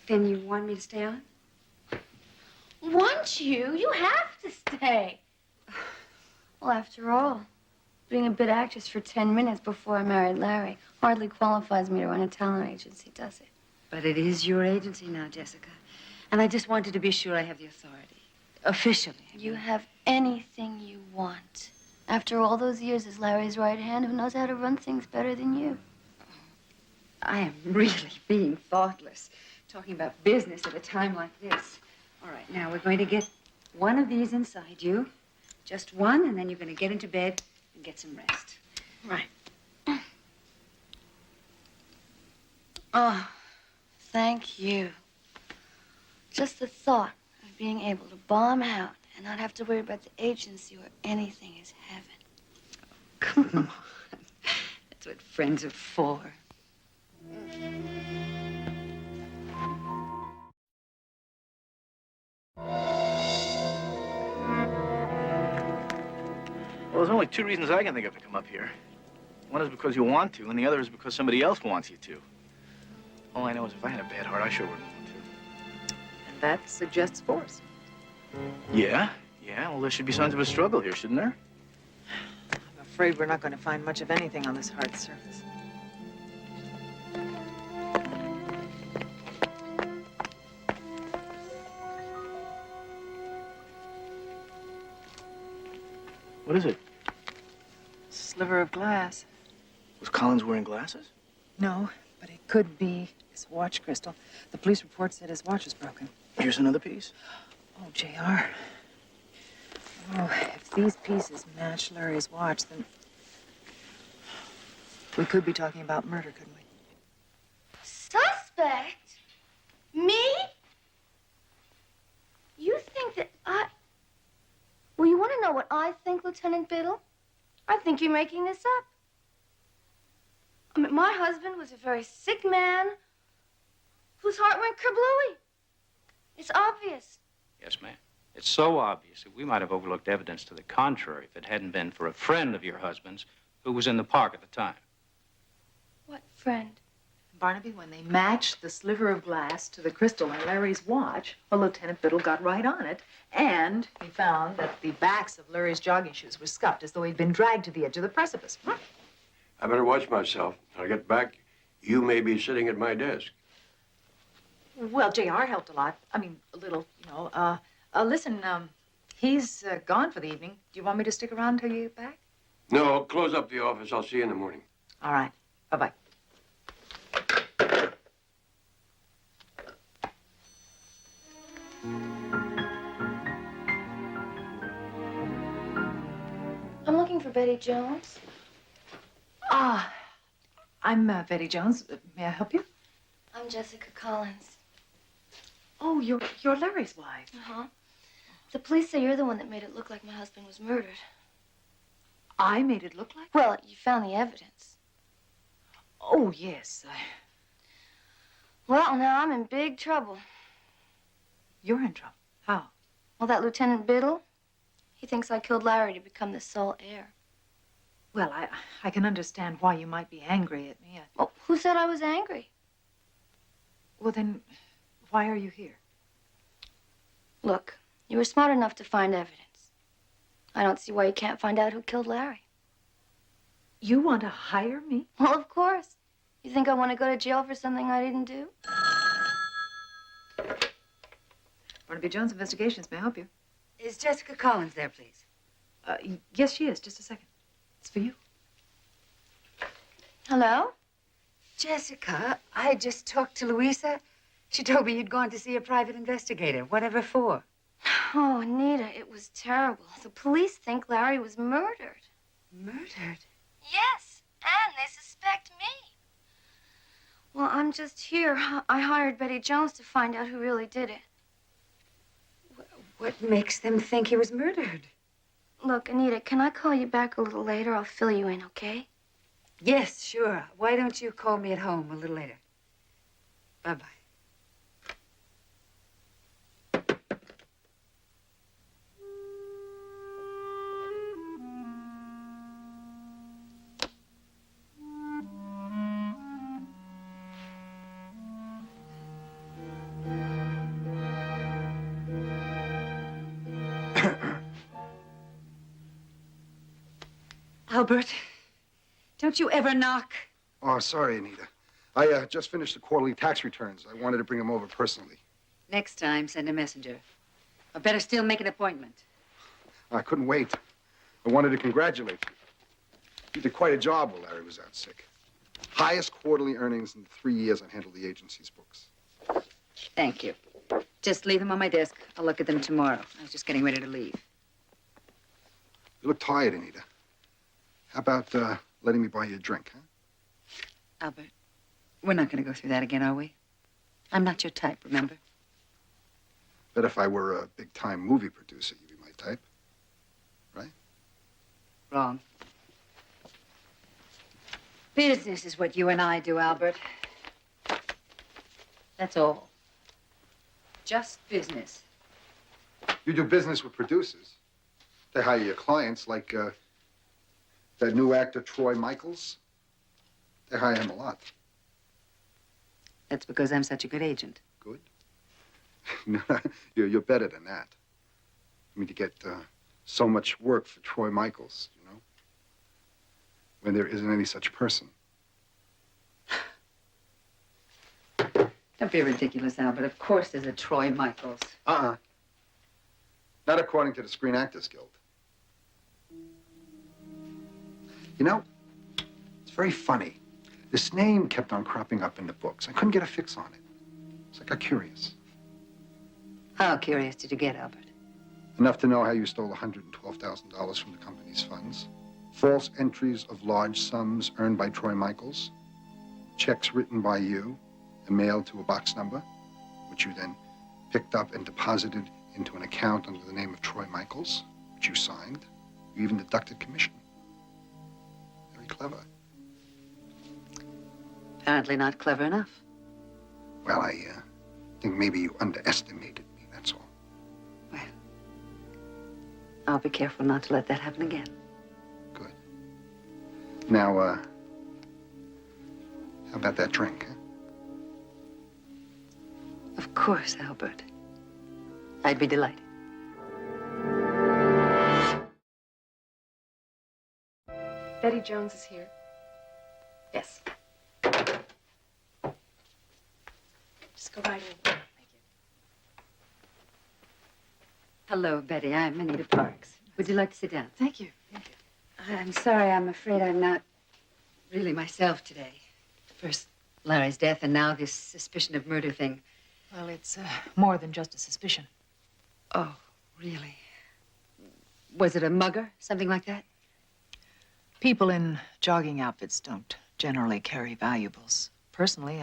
Speaker 19: Then you want me to stay on?
Speaker 20: Want you? You have to stay. Well, after all, being a bit actress for 10 minutes before I married Larry hardly qualifies me to run a talent agency, does it?
Speaker 19: But it is your agency now, Jessica. And I just wanted to be sure I have the authority. Officially.
Speaker 20: You have anything you want. After all those years as Larry's right hand, who knows how to run things better than you?
Speaker 19: I am really being thoughtless, talking about business at a time like this. All right, now we're going to get one of these inside you. Just one, and then you're going to get into bed and get some rest.
Speaker 20: Right. Oh, thank you. Just the thought of being able to bomb out and not have to worry about the agency or anything is heaven.
Speaker 19: Come on. That's what friends are for.
Speaker 9: Well, there's only two reasons I can think of to come up here. One is because you want to, and the other is because somebody else wants you to. All I know is if I had a bad heart, I sure wouldn't want to.
Speaker 10: And that suggests force.
Speaker 9: Yeah? Yeah, well, there should be signs of a struggle here, shouldn't there?
Speaker 10: I'm afraid we're not going to find much of anything on this hard surface.
Speaker 9: What is it?
Speaker 10: Sliver of glass.
Speaker 9: Was Collins wearing glasses?
Speaker 10: No, but it could be his watch crystal. The police report said his watch was broken.
Speaker 9: Here's another piece.
Speaker 10: Oh, JR. Oh, if these pieces match Larry's watch, then we could be talking about murder, couldn't we?
Speaker 20: Suspect? Me? You think that I... Well, you want to know what I think, Lieutenant Biddle? I think you're making this up. I mean, my husband was a very sick man whose heart went kerblooey. It's obvious.
Speaker 6: Yes, ma'am. It's so obvious that we might have overlooked evidence to the contrary if it hadn't been for a friend of your husband's who was in the park at the time.
Speaker 20: What friend?
Speaker 4: Barnaby, when they matched the sliver of glass to the crystal in Larry's watch, well, Lieutenant Biddle got right on it, and he found that the backs of Larry's jogging shoes were scuffed as though he'd been dragged to the edge of the precipice.
Speaker 5: I better watch myself. When I get back, you may be sitting at my desk.
Speaker 4: Well, JR helped a lot. I mean, a little, you know. Listen, he's gone for the evening. Do you want me to stick around till you get back?
Speaker 5: No, I'll close up the office. I'll see you in the morning.
Speaker 4: All right. Bye-bye.
Speaker 20: I'm looking for Betty Jones.
Speaker 4: Ah, I'm Betty Jones. May I help you?
Speaker 20: I'm Jessica Collins.
Speaker 4: Oh, you're Larry's wife.
Speaker 20: Uh-huh. The police say you're the one that made it look like my husband was murdered.
Speaker 4: I made it look like?
Speaker 20: Well, you found the evidence.
Speaker 4: Oh, yes.
Speaker 20: Well, now I'm in big trouble.
Speaker 4: You're in trouble? How?
Speaker 20: Well, that Lieutenant Biddle, he thinks I killed Larry to become the sole heir.
Speaker 4: Well, I can understand why you might be angry at me.
Speaker 20: Well, who said I was angry?
Speaker 4: Well, then, why are you here?
Speaker 20: Look, you were smart enough to find evidence. I don't see why you can't find out who killed Larry.
Speaker 4: You want to hire me?
Speaker 20: Well, of course. You think I want to go to jail for something I didn't do?
Speaker 4: Barnaby Jones Investigations. May I help you?
Speaker 19: Is Jessica Collins there, please?
Speaker 4: Yes, she is. Just a second. It's for you.
Speaker 20: Hello?
Speaker 19: Jessica, I just talked to Louisa. She told me you'd gone to see a private investigator. Whatever for?
Speaker 20: Oh, Anita, it was terrible. The police think Larry was murdered.
Speaker 19: Murdered?
Speaker 20: Yes, and they suspect me. Well, I'm just here. I hired Betty Jones to find out who really did it.
Speaker 19: What makes them think he was murdered?
Speaker 20: Look, Anita, can I call you back a little later? I'll fill you in, okay?
Speaker 19: Yes, sure. Why don't you call me at home a little later? Bye-bye. Albert, don't you ever knock?
Speaker 8: Oh, sorry, Anita. I just finished the quarterly tax returns. I wanted to bring them over personally.
Speaker 19: Next time, send a messenger. Or better still, make an appointment.
Speaker 8: I couldn't wait. I wanted to congratulate you. You did quite a job while Larry was out sick. Highest quarterly earnings in the 3 years I handled the agency's books.
Speaker 19: Thank you. Just leave them on my desk. I'll look at them tomorrow. I was just getting ready to leave.
Speaker 8: You look tired, Anita. How about letting me buy you a drink, huh?
Speaker 19: Albert, we're not going to go through that again, are we? I'm not your type, remember?
Speaker 8: Bet if I were a big-time movie producer, you'd be my type. Right?
Speaker 19: Wrong. Business is what you and I do, Albert. That's all. Just business.
Speaker 8: You do business with producers. They hire your clients, like that new actor, Troy Michaels. They hire him a lot.
Speaker 19: That's because I'm such a good agent.
Speaker 8: Good? No, you're better than that. I mean, to get so much work for Troy Michaels, you know, when there isn't any such person.
Speaker 19: Don't be ridiculous, Albert. Of course there's a Troy Michaels.
Speaker 8: Uh-uh. Not according to the Screen Actors Guild. You know, it's very funny. This name kept on cropping up in the books. I couldn't get a fix on it. So I got curious.
Speaker 19: How curious did you get, Albert?
Speaker 8: Enough to know how you stole $112,000 from the company's funds. False entries of large sums earned by Troy Michaels. Checks written by you and mailed to a box number, which you then picked up and deposited into an account under the name of Troy Michaels, which you signed. You even deducted commission. Very clever.
Speaker 19: Apparently not clever enough.
Speaker 8: Well, I think maybe you underestimated me, that's all.
Speaker 19: Well, I'll be careful not to let that happen again.
Speaker 8: Good. Now, how about that drink, huh?
Speaker 19: Of course, Albert. I'd be delighted.
Speaker 21: Betty Jones is here. Yes. Just go right in. Thank you.
Speaker 19: Hello, Betty. I'm Anita Parks. Would you like to sit down?
Speaker 4: Thank you. Thank you.
Speaker 19: I'm sorry. I'm afraid I'm not really myself today. First Larry's death, and now this suspicion of murder thing.
Speaker 4: Well, it's more than just a suspicion.
Speaker 19: Oh, really? Was it a mugger? Something like that?
Speaker 4: People in jogging outfits don't generally carry valuables. Personally,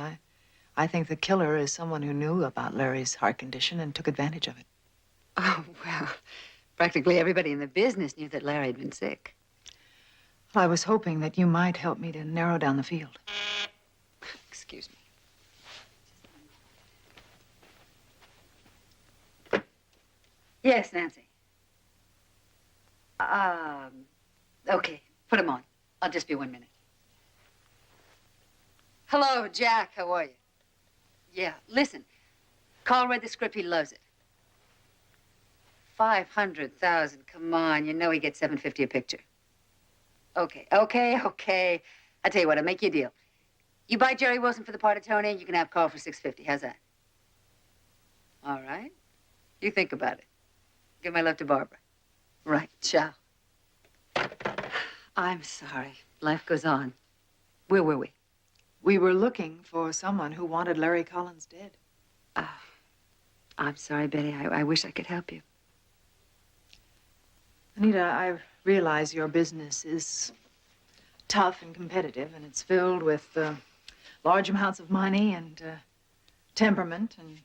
Speaker 4: I think the killer is someone who knew about Larry's heart condition and took advantage of it.
Speaker 19: Oh, well, practically everybody in the business knew that Larry had been sick.
Speaker 4: Well, I was hoping that you might help me to narrow down the field.
Speaker 19: Excuse me. Yes, Nancy. Okay, put him on. I'll just be 1 minute. Hello, Jack, how are you? Yeah, listen. Carl read the script, he loves it. 500,000, come on, you know he gets $750 a picture. Okay. I'll tell you what, I'll make you a deal. You buy Jerry Wilson for the part of Tony, and you can have Carl for $650. How's that? All right. You think about it. Give my love to Barbara. Right, ciao. I'm sorry. Life goes on. Where were we?
Speaker 4: We were looking for someone who wanted Larry Collins dead.
Speaker 19: I'm sorry, Betty. I wish I could help you.
Speaker 4: Anita, I realize your business is tough and competitive, and it's filled with large amounts of money and temperament and,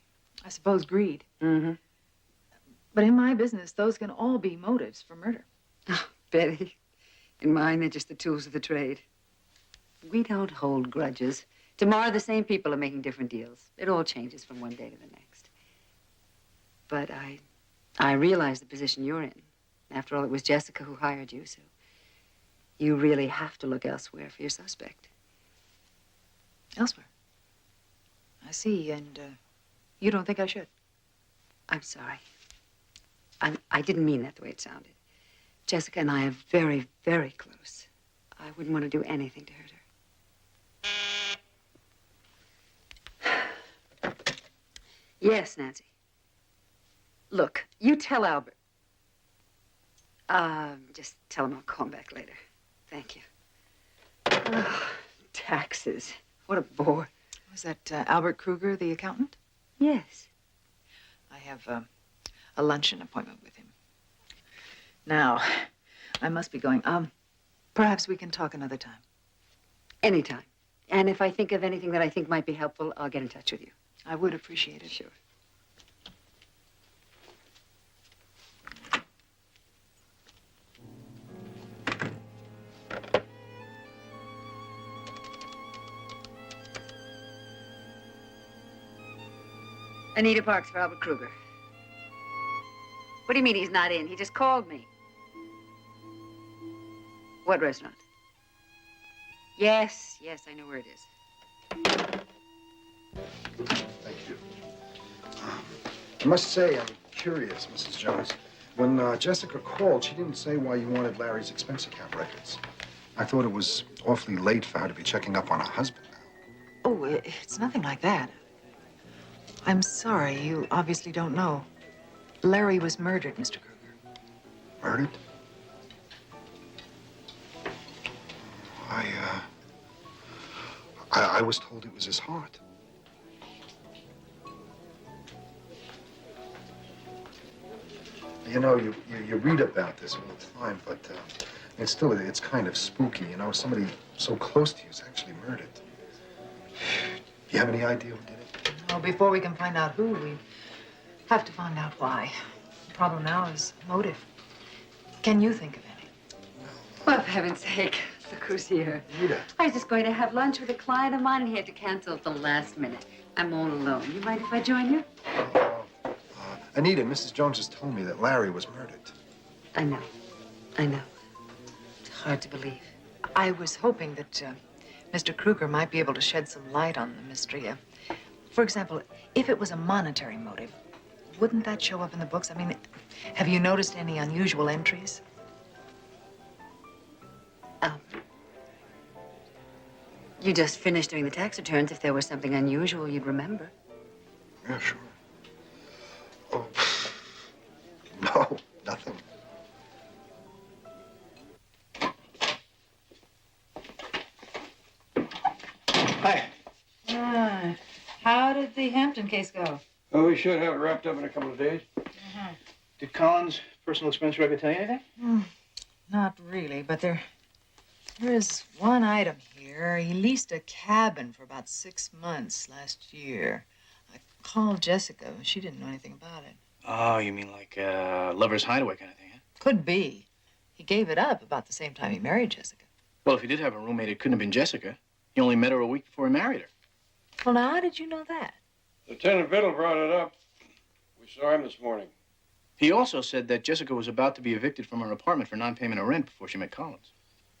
Speaker 4: I suppose, greed.
Speaker 19: Mm-hmm.
Speaker 4: But in my business, those can all be motives for murder.
Speaker 19: Oh, Betty, in mine, they're just the tools of the trade. We don't hold grudges. Tomorrow, the same people are making different deals. It all changes from one day to the next. But I realize the position you're in. After all, it was Jessica who hired you, so you really have to look elsewhere for your suspect.
Speaker 4: Elsewhere? I see, and you don't think I should?
Speaker 19: I'm sorry. I didn't mean that the way it sounded. Jessica and I are very, very close. I wouldn't want to do anything to hurt her. Yes, Nancy. Look, you tell Albert. Just tell him I'll call him back later. Thank you. Oh, taxes. What a bore.
Speaker 4: Was that Albert Kruger, the accountant?
Speaker 19: Yes.
Speaker 4: I have a luncheon appointment with him. Now, I must be going. Perhaps we can talk another time.
Speaker 19: Anytime. And if I think of anything that I think might be helpful, I'll get in touch with you.
Speaker 4: I would appreciate it.
Speaker 19: Sure. Anita Parks for Albert Kruger. What do you mean he's not in? He just called me. What restaurant? Yes, I know where it is.
Speaker 8: Thank you. I must say, I'm curious, Mrs. Jones. When Jessica called, she didn't say why you wanted Larry's expense account records. I thought it was awfully late for her to be checking up on her husband now.
Speaker 4: Oh, it's nothing like that. I'm sorry, you obviously don't know. Larry was murdered, Mr. Kruger.
Speaker 8: Murdered? I was told it was his heart. You know, you read about this all the time, but it's kind of spooky. You know, somebody so close to you is actually murdered. Do you have any idea who did it?
Speaker 4: Well, before we can find out who, we have to find out why. The problem now is motive. Can you think of any?
Speaker 19: Well, for heaven's sake, look who's here.
Speaker 8: Rita.
Speaker 19: I was just going to have lunch with a client of mine, and he had to cancel at the last minute. I'm all alone. You mind if I join you?
Speaker 8: Anita, Mrs. Jones has told me that Larry was murdered.
Speaker 19: I know. It's hard to believe.
Speaker 4: I was hoping that Mr. Kruger might be able to shed some light on the mystery. For example, if it was a monetary motive, wouldn't that show up in the books? I mean, have you noticed any unusual entries?
Speaker 19: You just finished doing the tax returns. If there was something unusual, you'd remember.
Speaker 8: Yeah, sure. Oh, no, nothing.
Speaker 9: Hi.
Speaker 4: How did the Hampton case go?
Speaker 11: Oh, we should have it wrapped up in a couple of days.
Speaker 9: Did Collins' personal expense record tell you anything?
Speaker 4: Not really, but there is one item here. He leased a cabin for about 6 months last year. I called Jessica. She didn't know anything about it.
Speaker 9: Oh, you mean like Lover's Hideaway kind of thing, huh?
Speaker 4: Could be. He gave it up about the same time he married Jessica.
Speaker 9: Well, if he did have a roommate, it couldn't have been Jessica. He only met her a week before he married her.
Speaker 4: Well, now, how did you know that?
Speaker 5: Lieutenant Biddle brought it up. We saw him this morning.
Speaker 9: He also said that Jessica was about to be evicted from her apartment for non-payment of rent before she met Collins.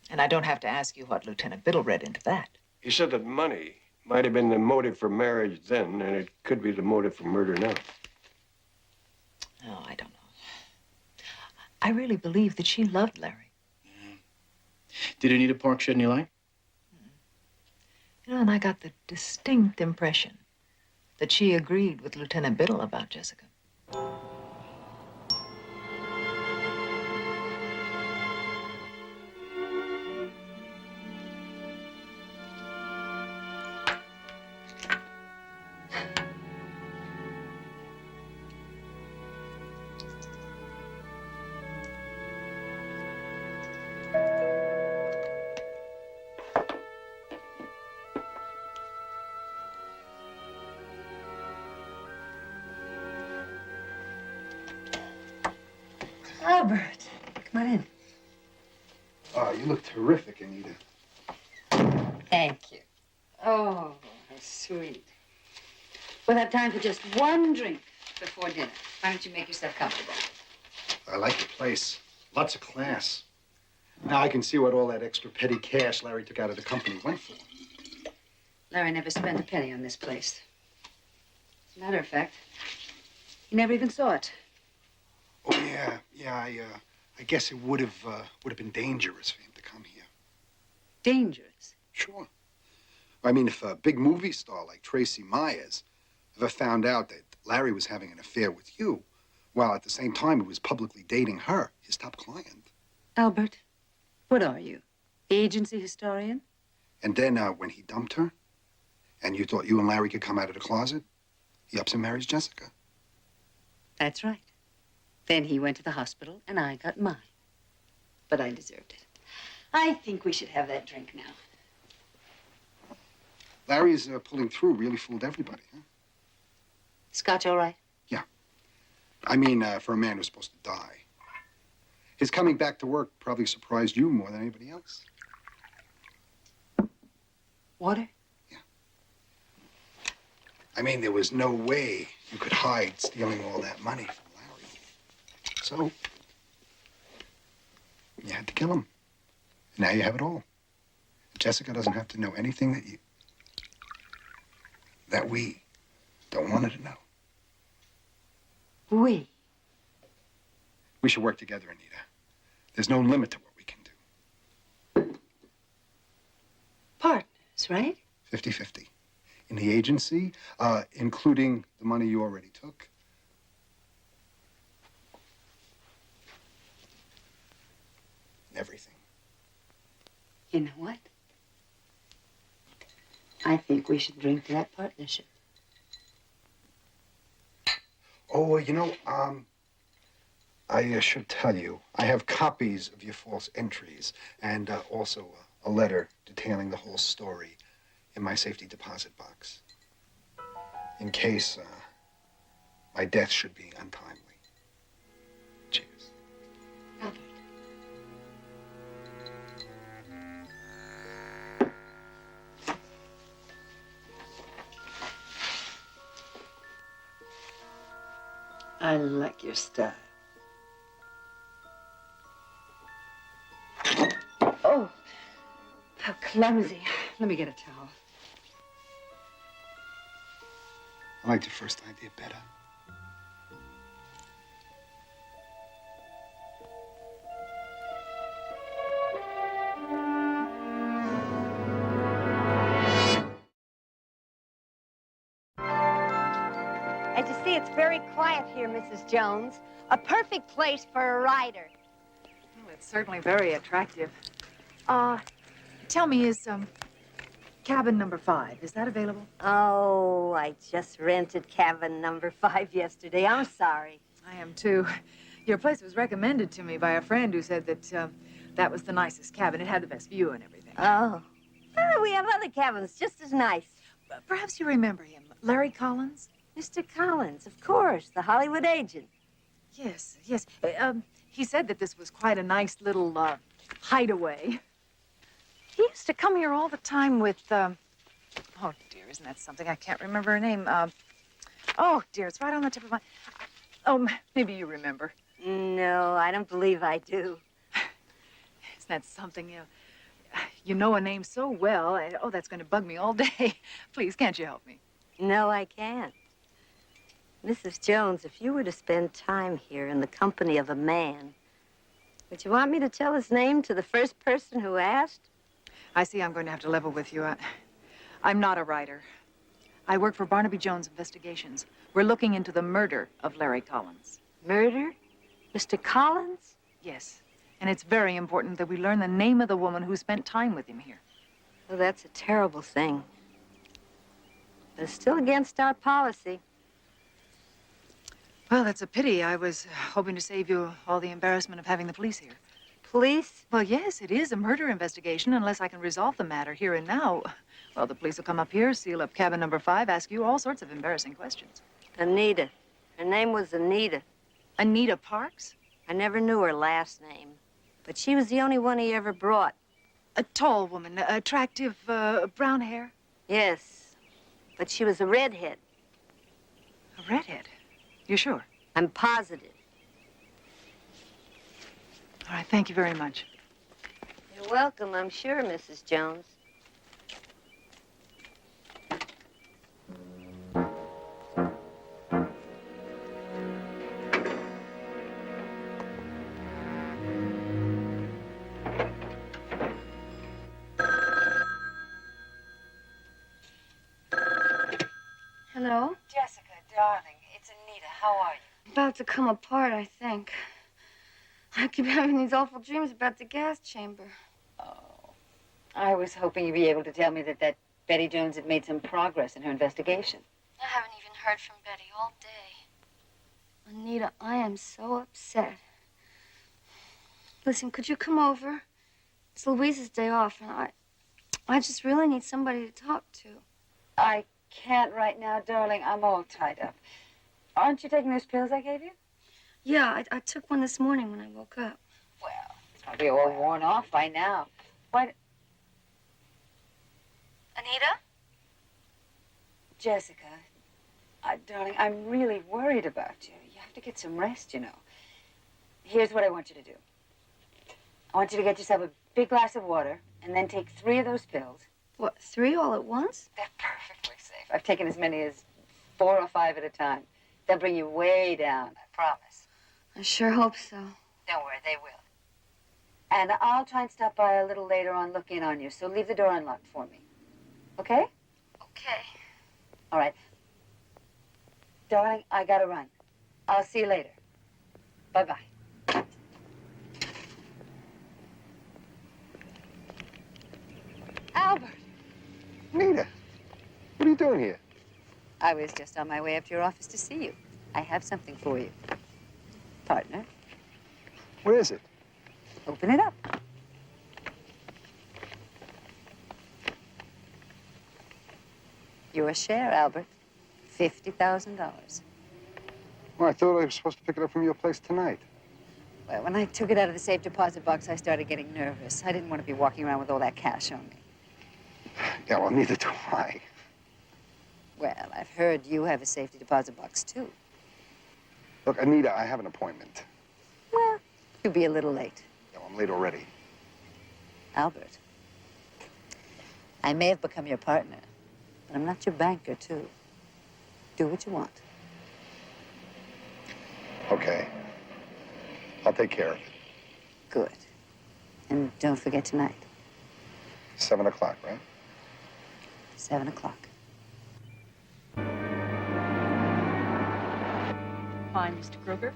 Speaker 4: And I don't have to ask you what Lieutenant Biddle read into that.
Speaker 5: He said that money might have been the motive for marriage then, and it could be the motive for murder now.
Speaker 4: Oh, I don't know. I really believe that she loved Larry.
Speaker 9: Did Anita Parks shed any light?
Speaker 4: You know, and I got the distinct impression that she agreed with Lieutenant Biddle about Jessica.
Speaker 19: Albert, come on in.
Speaker 8: Oh, you look terrific, Anita.
Speaker 19: Thank you. Oh, how sweet. We'll have time for just one drink before dinner. Why don't you make yourself comfortable?
Speaker 8: I like the place. Lots of class. Now I can see what all that extra petty cash Larry took out of the company went for.
Speaker 19: Larry never spent a penny on this place. As a matter of fact, he never even saw it.
Speaker 8: Oh, yeah, I guess it would have been dangerous for him to come here.
Speaker 19: Dangerous?
Speaker 8: Sure. I mean, if a big movie star like Tracy Myers ever found out that Larry was having an affair with you, while at the same time he was publicly dating her, his top client.
Speaker 19: Albert, what are you? Agency historian?
Speaker 8: And then when he dumped her, and you thought you and Larry could come out of the closet, he ups and marries Jessica.
Speaker 19: That's right. Then he went to the hospital, and I got mine. But I deserved it. I think we should have that drink now.
Speaker 8: Larry's pulling through, really fooled everybody, huh?
Speaker 19: Scotch all right?
Speaker 8: Yeah. I mean, for a man who's supposed to die. His coming back to work probably surprised you more than anybody else.
Speaker 19: Water?
Speaker 8: I mean, there was no way you could hide stealing all that money from Larry. So, you had to kill him. And now you have it all. Jessica doesn't have to know anything that we don't want her to know.
Speaker 19: We?
Speaker 8: We should work together, Anita. There's no limit to what we can do.
Speaker 19: Partners, right?
Speaker 8: 50-50. In the agency, including the money you already took. Everything.
Speaker 19: You know what? I think we should drink to that partnership.
Speaker 8: Oh, you know, I should tell you, I have copies of your false entries and also a letter detailing the whole story in my safety deposit box. In case my death should be untimely. Cheers.
Speaker 19: Albert. I like your style. Oh, how clumsy. Let me get a towel.
Speaker 8: I liked your first idea better.
Speaker 3: As you see, it's very quiet here, Mrs. Jones. A perfect place for a rider.
Speaker 4: Well, it's certainly very attractive. Tell me, is cabin number 5, is that available?
Speaker 3: Oh, I just rented cabin number 5 yesterday. I'm sorry.
Speaker 4: I am too. Your place was recommended to me by a friend who said that that was the nicest cabin. It had the best view and everything.
Speaker 3: Oh. Well, we have other cabins just as nice.
Speaker 4: Perhaps you remember him, Larry Collins?
Speaker 3: Mr. Collins, of course, the Hollywood agent.
Speaker 4: Yes, yes. He said that this was quite a nice little hideaway. He used to come here all the time with, oh, dear, isn't that something? I can't remember her name. Oh, dear, it's right on the tip of my... Oh, maybe you remember.
Speaker 3: No, I don't believe I do.
Speaker 4: Isn't that something? You know a name so well. Oh, that's going to bug me all day. Please, can't you help me?
Speaker 3: No, I can't. Mrs. Jones, if you were to spend time here in the company of a man, would you want me to tell his name to the first person who asked?
Speaker 4: I see I'm going to have to level with you. I'm not a writer. I work for Barnaby Jones Investigations. We're looking into the murder of Larry Collins.
Speaker 3: Murder? Mr. Collins?
Speaker 4: Yes. And it's very important that we learn the name of the woman who spent time with him here.
Speaker 3: Well, that's a terrible thing. But it's still against our policy.
Speaker 4: Well, that's a pity. I was hoping to save you all the embarrassment of having the police here.
Speaker 3: Police?
Speaker 4: Well, yes, it is a murder investigation. Unless I can resolve the matter here and now, well, the police will come up here, seal up cabin number 5, ask you all sorts of embarrassing questions.
Speaker 3: Anita. Her name was Anita.
Speaker 4: Anita Parks?
Speaker 3: I never knew her last name, but she was the only one he ever brought.
Speaker 4: A tall woman, attractive, brown hair?
Speaker 3: Yes, but she was a redhead.
Speaker 4: A redhead? You're sure?
Speaker 3: I'm positive.
Speaker 4: All right, thank you very much.
Speaker 3: You're welcome, I'm sure, Mrs. Jones.
Speaker 20: Hello?
Speaker 19: Jessica, darling, it's Anita. How are you?
Speaker 20: About to come apart, I think. I keep having these awful dreams about the gas chamber.
Speaker 19: Oh. I was hoping you'd be able to tell me that Betty Jones had made some progress in her investigation.
Speaker 20: I haven't even heard from Betty all day. Anita, I am so upset. Listen, could you come over? It's Louise's day off, and I just really need somebody to talk to.
Speaker 19: I can't right now, darling. I'm all tied up. Aren't you taking those pills I gave you?
Speaker 20: Yeah, I took one this morning when I woke up.
Speaker 19: Well, it's probably all worn off by now. Why...
Speaker 20: Anita?
Speaker 19: Jessica, Darling, I'm really worried about you. You have to get some rest, you know. Here's what I want you to do. I want you to get yourself a big glass of water and then take 3 of those pills.
Speaker 3: What, 3 all at once?
Speaker 19: They're perfectly safe. I've taken as many as 4 or 5 at a time. They'll bring you way down, I promise.
Speaker 3: I sure hope so.
Speaker 19: Don't worry, they will. And I'll try and stop by a little later on, look in on you, so leave the door unlocked for me. Okay?
Speaker 3: Okay.
Speaker 19: All right. Darling, I gotta run. I'll see you later. Bye-bye. Albert!
Speaker 8: Nita, what are you doing here?
Speaker 19: I was just on my way up to your office to see you. I have something for you. Partner,
Speaker 8: Where is it?
Speaker 19: open it up. Your share, Albert. $50,000.
Speaker 8: Well, I thought I was supposed to pick it up from your place tonight.
Speaker 19: Well, when I took it out of the safe deposit box, I started getting nervous. I didn't want to be walking around with all that cash on me.
Speaker 8: Yeah, well, neither do I.
Speaker 19: Well, I've heard you have a safety deposit box, too.
Speaker 8: Look, Anita, I have an appointment.
Speaker 19: Well, you'll be a little late.
Speaker 8: Yeah, well, I'm late already.
Speaker 19: Albert, I may have become your partner, but I'm not your banker, too. Do what you want.
Speaker 8: Okay. I'll take care of it.
Speaker 19: Good. And don't forget tonight,
Speaker 8: 7 o'clock, right?
Speaker 19: 7 o'clock.
Speaker 4: Fine, Mr. Kruger.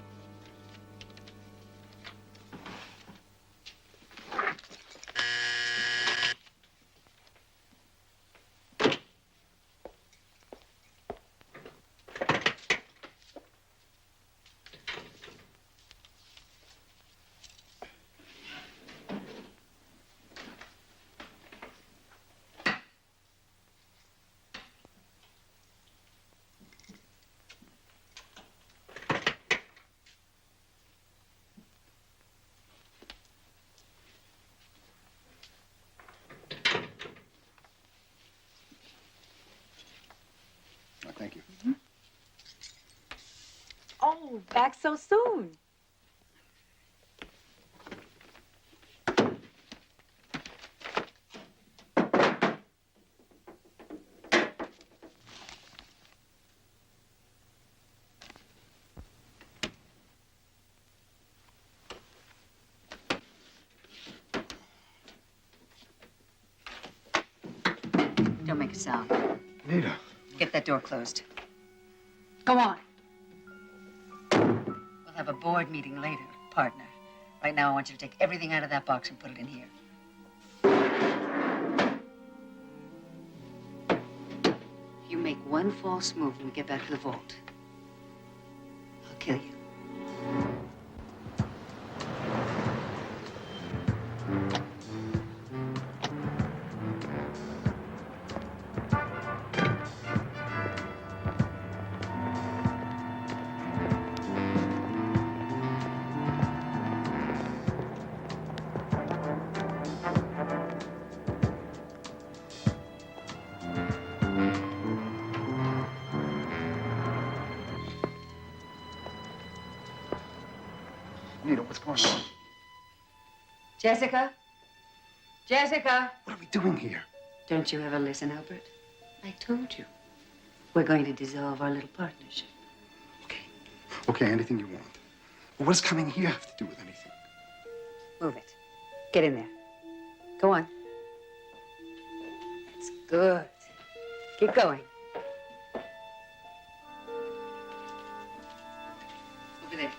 Speaker 8: Oh, thank you.
Speaker 4: Oh, back so soon.
Speaker 19: Don't make a sound.
Speaker 8: Nita.
Speaker 19: Get that door closed. Go on. We'll have a board meeting later, partner. Right now, I want you to take everything out of that box and put it in here. If you make one false move when we get back to the vault, I'll kill you.
Speaker 8: Nita, what's going on?
Speaker 19: Jessica? Jessica?
Speaker 8: What are we doing here?
Speaker 19: Don't you ever listen, Albert? I told you. We're going to dissolve our little partnership.
Speaker 8: Okay, anything you want. But what does coming here have to do with anything?
Speaker 19: Move it. Get in there. Go on. That's good. Keep going. Over there.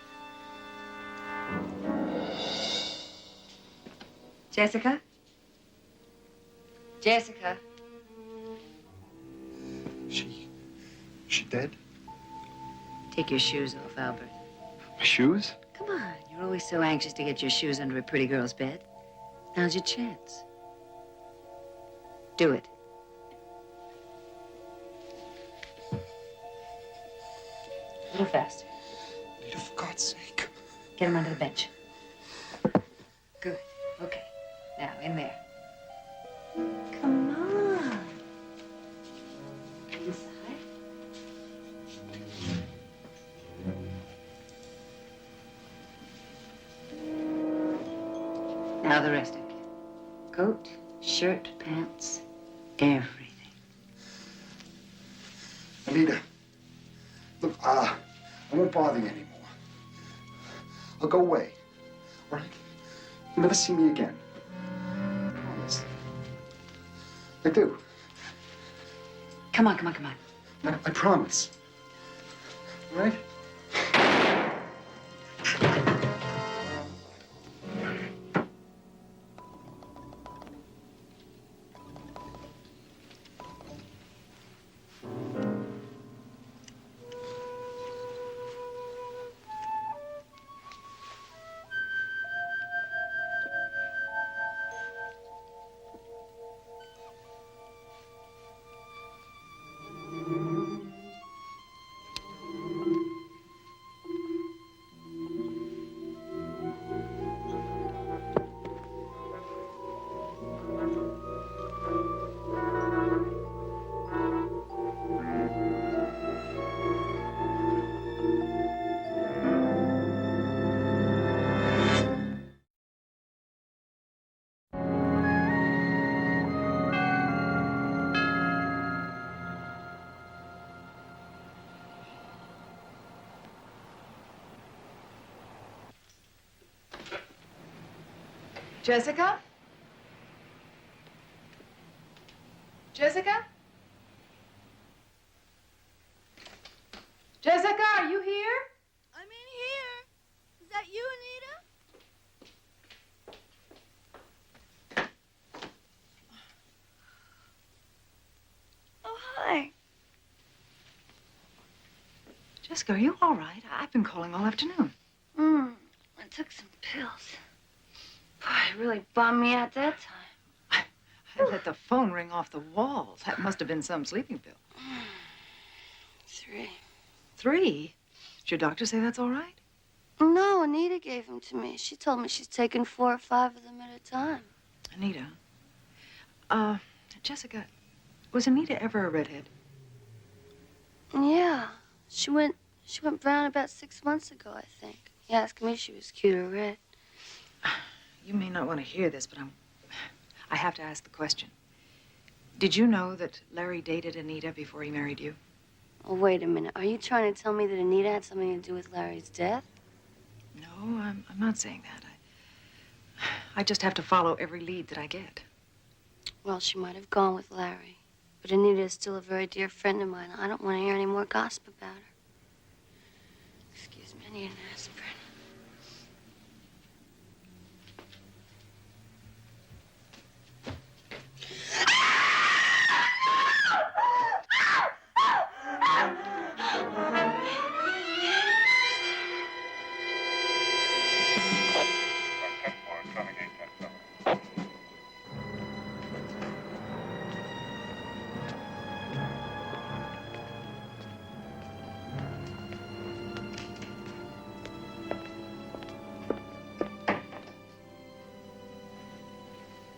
Speaker 19: Jessica? Jessica?
Speaker 8: She dead?
Speaker 19: Take your shoes off, Albert.
Speaker 8: My shoes?
Speaker 19: Come on. You're always so anxious to get your shoes under a pretty girl's bed. Now's your chance. Do it. A little faster.
Speaker 8: Nita, for God's sake.
Speaker 19: Get him under the bench. Good. Okay. Now, in there. Come on. Inside. Now the rest of you. Coat, shirt, pants, everything.
Speaker 8: Anita, look, I won't bother you anymore. I'll go away, all right? You'll never see me again. I promise. I do.
Speaker 19: Come on, come on, come on.
Speaker 8: I promise. All right?
Speaker 4: Jessica? Jessica? Jessica, are you here?
Speaker 20: I'm in here. Is that you, Anita? Oh, hi.
Speaker 4: Jessica, are you all right? I've been calling all afternoon.
Speaker 20: I took some pills. Boy, it really bummed me out that time.
Speaker 4: I let the phone ring off the walls. That must have been some sleeping pill.
Speaker 20: 3.
Speaker 4: 3? Did your doctor say that's all right?
Speaker 20: No, Anita gave them to me. She told me she's taking 4 or 5 of them at a time.
Speaker 4: Anita. Jessica, was Anita ever a redhead?
Speaker 20: Yeah. She went brown about 6 months ago, I think. He asked me if she was cute or red.
Speaker 4: You may not want to hear this, but I have to ask the question. Did you know that Larry dated Anita before he married you?
Speaker 20: Oh, wait a minute. Are you trying to tell me that Anita had something to do with Larry's death?
Speaker 4: No, I'm not saying that. I just have to follow every lead that I get.
Speaker 20: Well, she might have gone with Larry. But Anita is still a very dear friend of mine. I don't want to hear any more gossip about her. Excuse me, I need an aspirin.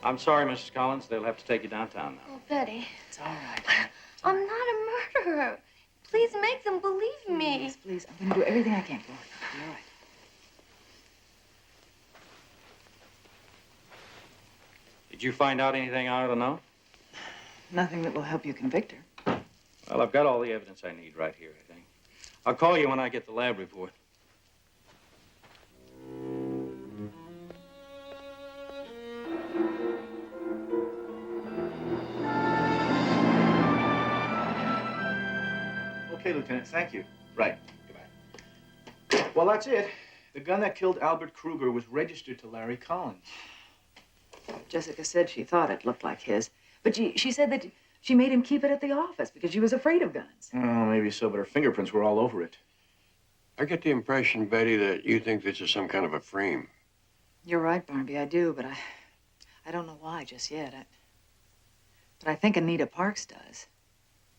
Speaker 6: I'm sorry, Mrs. Collins. They'll have to take you downtown now.
Speaker 20: Oh, Betty.
Speaker 4: It's all right.
Speaker 20: I'm not a murderer. Please make them believe me.
Speaker 4: Please, please. I'm going to do everything I can. Go on. It'll be all right.
Speaker 6: Did you find out anything I ought to know?
Speaker 4: Nothing that will help you convict her.
Speaker 6: Well, I've got all the evidence I need right here, I think. I'll call you when I get the lab report.
Speaker 9: Okay, Lieutenant, thank you. Right. Goodbye. Well, that's it. The gun that killed Albert Kruger was registered to Larry Collins.
Speaker 4: Jessica said she thought it looked like his. But she said that she made him keep it at the office because she was afraid of guns.
Speaker 9: Oh, maybe so, but her fingerprints were all over it.
Speaker 5: I get the impression, Betty, that you think this is some kind of a frame.
Speaker 4: You're right, Barnaby, I do, but I don't know why just yet. But I think Anita Parks does.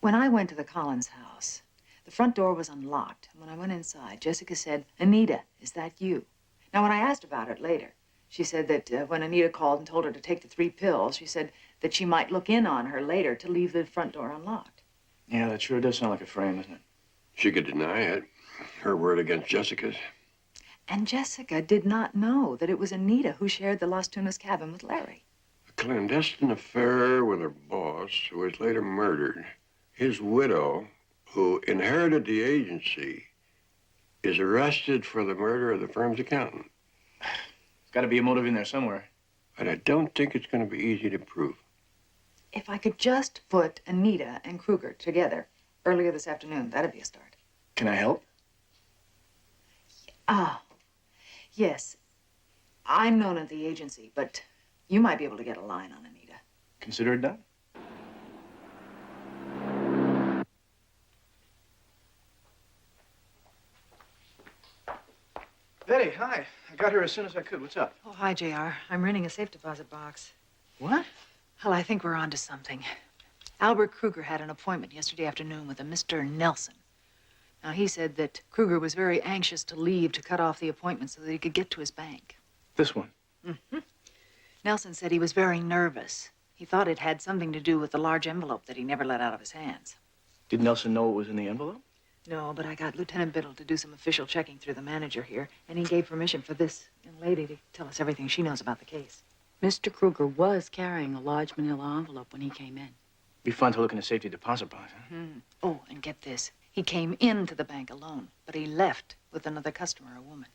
Speaker 4: When I went to the Collins house, the front door was unlocked. And when I went inside, Jessica said, "Anita, is that you?" Now, when I asked about it later, she said that when Anita called and told her to take the 3 pills, she said that she might look in on her later to leave the front door unlocked.
Speaker 9: Yeah, that sure does sound like a frame, doesn't it?
Speaker 5: She could deny it. Her word against Jessica's.
Speaker 4: And Jessica did not know that it was Anita who shared the Las Tunas cabin with Larry.
Speaker 5: A clandestine affair with her boss, who was later murdered. His widow, who inherited the agency, is arrested for the murder of the firm's accountant.
Speaker 9: There's got to be a motive in there somewhere.
Speaker 5: But I don't think it's going to be easy to prove.
Speaker 4: If I could just put Anita and Kruger together earlier this afternoon, that'd be a start.
Speaker 9: Can I help?
Speaker 4: Ah, yes. I'm known at the agency, but you might be able to get a line on Anita.
Speaker 9: Consider it done. Betty, hi. I got here as soon as I could. What's up?
Speaker 4: Oh, hi, JR. I'm renting a safe deposit box.
Speaker 9: What?
Speaker 4: Well, I think we're on to something. Albert Kruger had an appointment yesterday afternoon with a Mr. Nelson. Now, he said that Kruger was very anxious to leave to cut off the appointment so that he could get to his bank.
Speaker 9: This one?
Speaker 4: Mm-hmm. Nelson said he was very nervous. He thought it had something to do with the large envelope that he never let out of his hands.
Speaker 9: Did Nelson know what was in the envelope?
Speaker 4: No, but I got Lieutenant Biddle to do some official checking through the manager here, and he gave permission for this young lady to tell us everything she knows about the case.
Speaker 19: Mr. Kruger was carrying a large manila envelope when he came in.
Speaker 9: Be fun to look in a safety deposit box, huh?
Speaker 4: Mm. Oh, and get this. He came into the bank alone, but he left with another customer, a woman.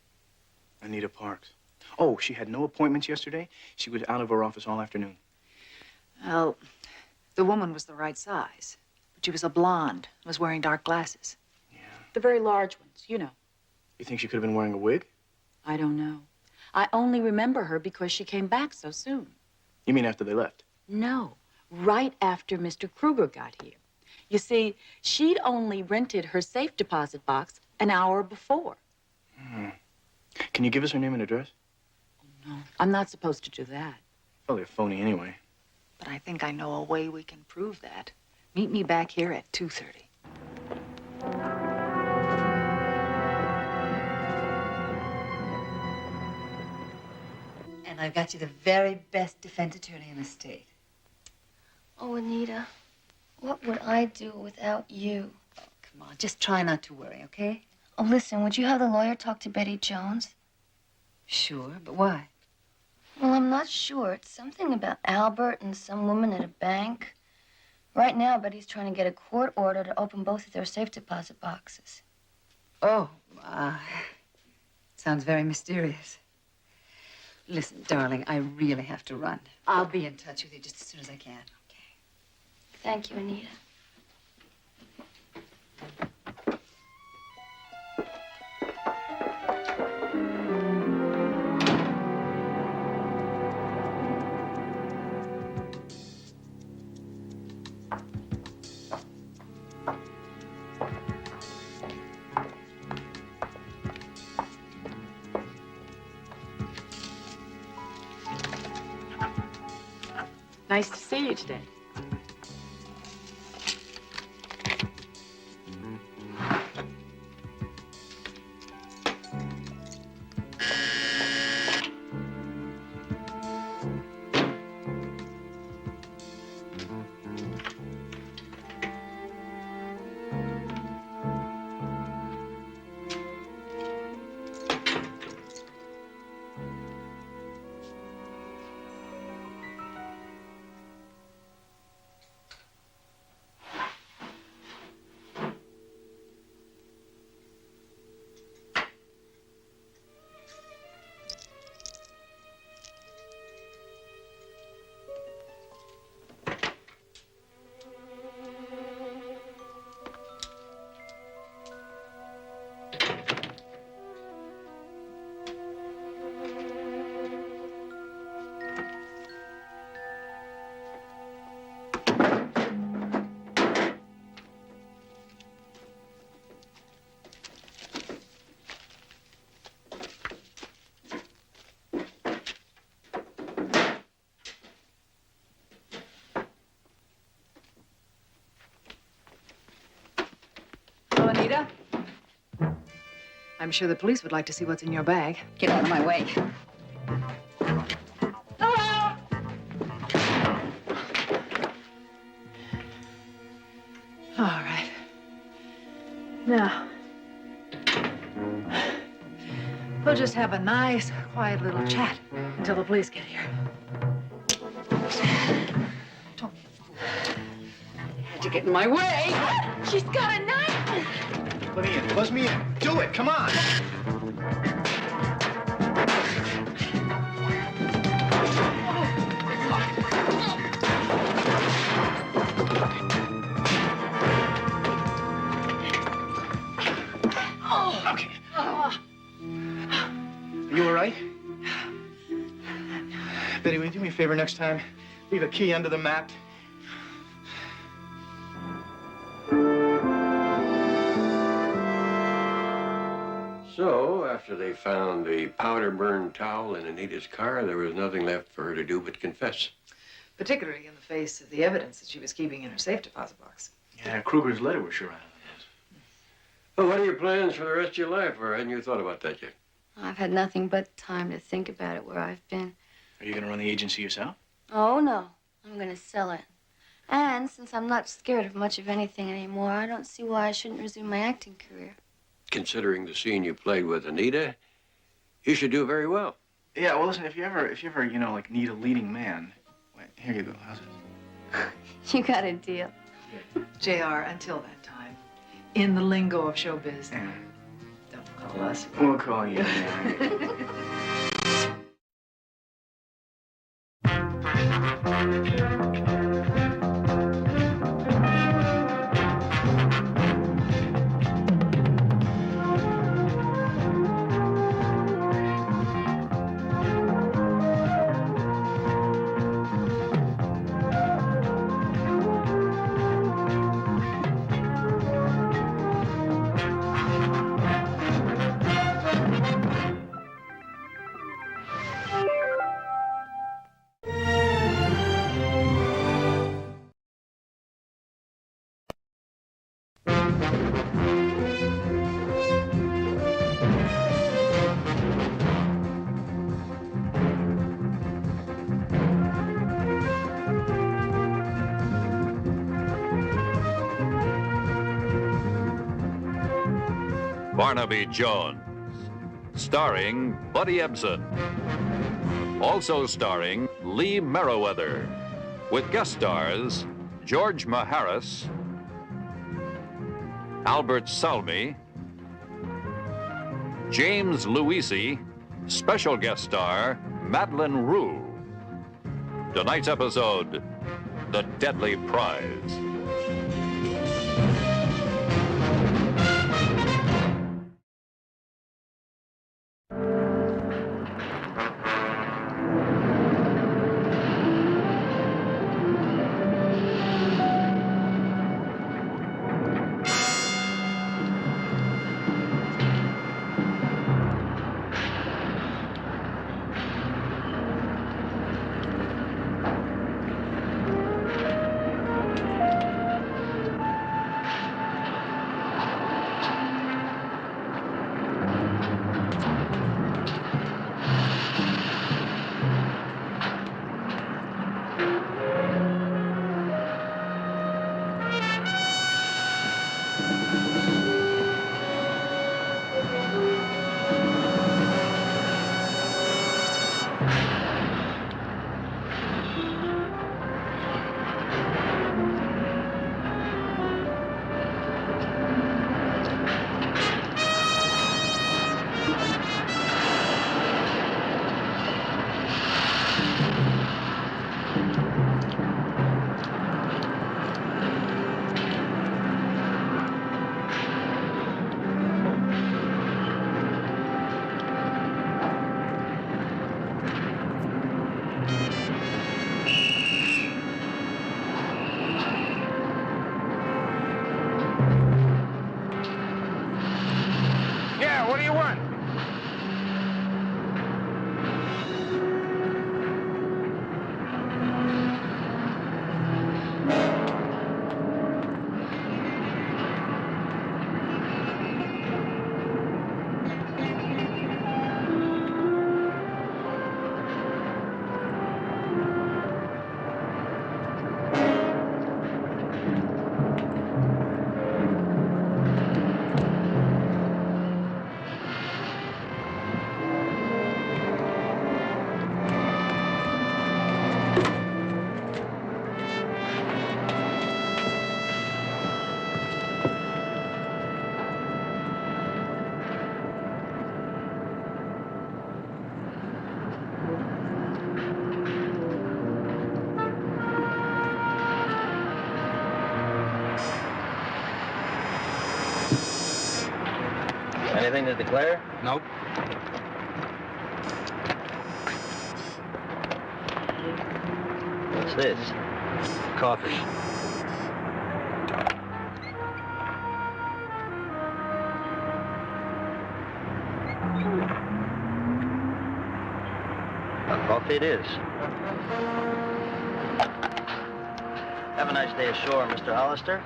Speaker 9: Anita Parks. Oh, she had no appointments yesterday? She was out of her office all afternoon.
Speaker 4: Well, the woman was the right size, but she was a blonde and was wearing dark glasses.
Speaker 19: The very large ones, you know.
Speaker 9: You think she could have been wearing a wig?
Speaker 19: I don't know. I only remember her because she came back so soon.
Speaker 9: You mean after they left?
Speaker 19: No, right after Mr. Kruger got here. You see, she'd only rented her safe deposit box an hour before.
Speaker 9: Can you give us her name and address?
Speaker 19: No, I'm not supposed to do that.
Speaker 9: Probably a phony anyway.
Speaker 4: But I think I know a way we can prove that. Meet me back here at 2:30.
Speaker 12: And I've got you the very best defense attorney in the state.
Speaker 20: Oh, Anita, what would I do without you?
Speaker 12: Come on, just try not to worry, okay?
Speaker 20: Oh, listen, would you have the lawyer talk to Betty Jones?
Speaker 12: Sure, but why?
Speaker 20: Well, I'm not sure. It's something about Albert and some woman at a bank. Right now, Betty's trying to get a court order to open both of their safe deposit boxes.
Speaker 12: Oh, sounds very mysterious. Listen, darling, I really have to run. I'll be in touch with you just as soon as I can.
Speaker 20: Thank you, Anita.
Speaker 19: Nice to see you today.
Speaker 4: Hello, Anita. I'm sure the police would like to see what's in your bag.
Speaker 12: Get out of my way.
Speaker 4: All right. Now, We'll just have a nice, quiet little chat until the police get here. Don't be a fool.
Speaker 12: To get in my way.
Speaker 20: She's got a knife.
Speaker 17: Let me in. Buzz me in. Do it. Come on. Okay. Are you all right? Betty, will you do me a favor next time? Leave a key under the mat.
Speaker 5: So, after they found the powder-burned towel in Anita's car, there was nothing left for her to do but confess.
Speaker 4: Particularly in the face of the evidence that she was keeping in her safe deposit box.
Speaker 9: Yeah, Kruger's letter was sure out of it.
Speaker 5: Well, what are your plans for the rest of your life, or hadn't you thought about that yet?
Speaker 20: I've had nothing but time to think about it where I've been.
Speaker 9: Are you going to run the agency yourself?
Speaker 20: Oh, no. I'm going to sell it. And since I'm not scared of much of anything anymore, I don't see why I shouldn't resume my acting career.
Speaker 5: Considering the scene you played with Anita, you should do very well.
Speaker 9: Yeah, well, listen, if you ever, you know, like, need a leading man, well, here you go. How's it?
Speaker 20: You got a deal.
Speaker 4: JR, until that time, in the lingo of showbiz, don't call us.
Speaker 9: We'll call you.
Speaker 1: Barnaby Jones, starring Buddy Ebsen. Also starring Lee Merriweather, with guest stars George Maharis, Albert Salmi, James Luisi, special guest star Madeline Rue. Tonight's episode, The Deadly Prize.
Speaker 18: What do you want?
Speaker 6: Anything to declare?
Speaker 16: Nope.
Speaker 6: What's this? Coffee. Coffee it is. Have a nice day ashore, Mr. Hollister.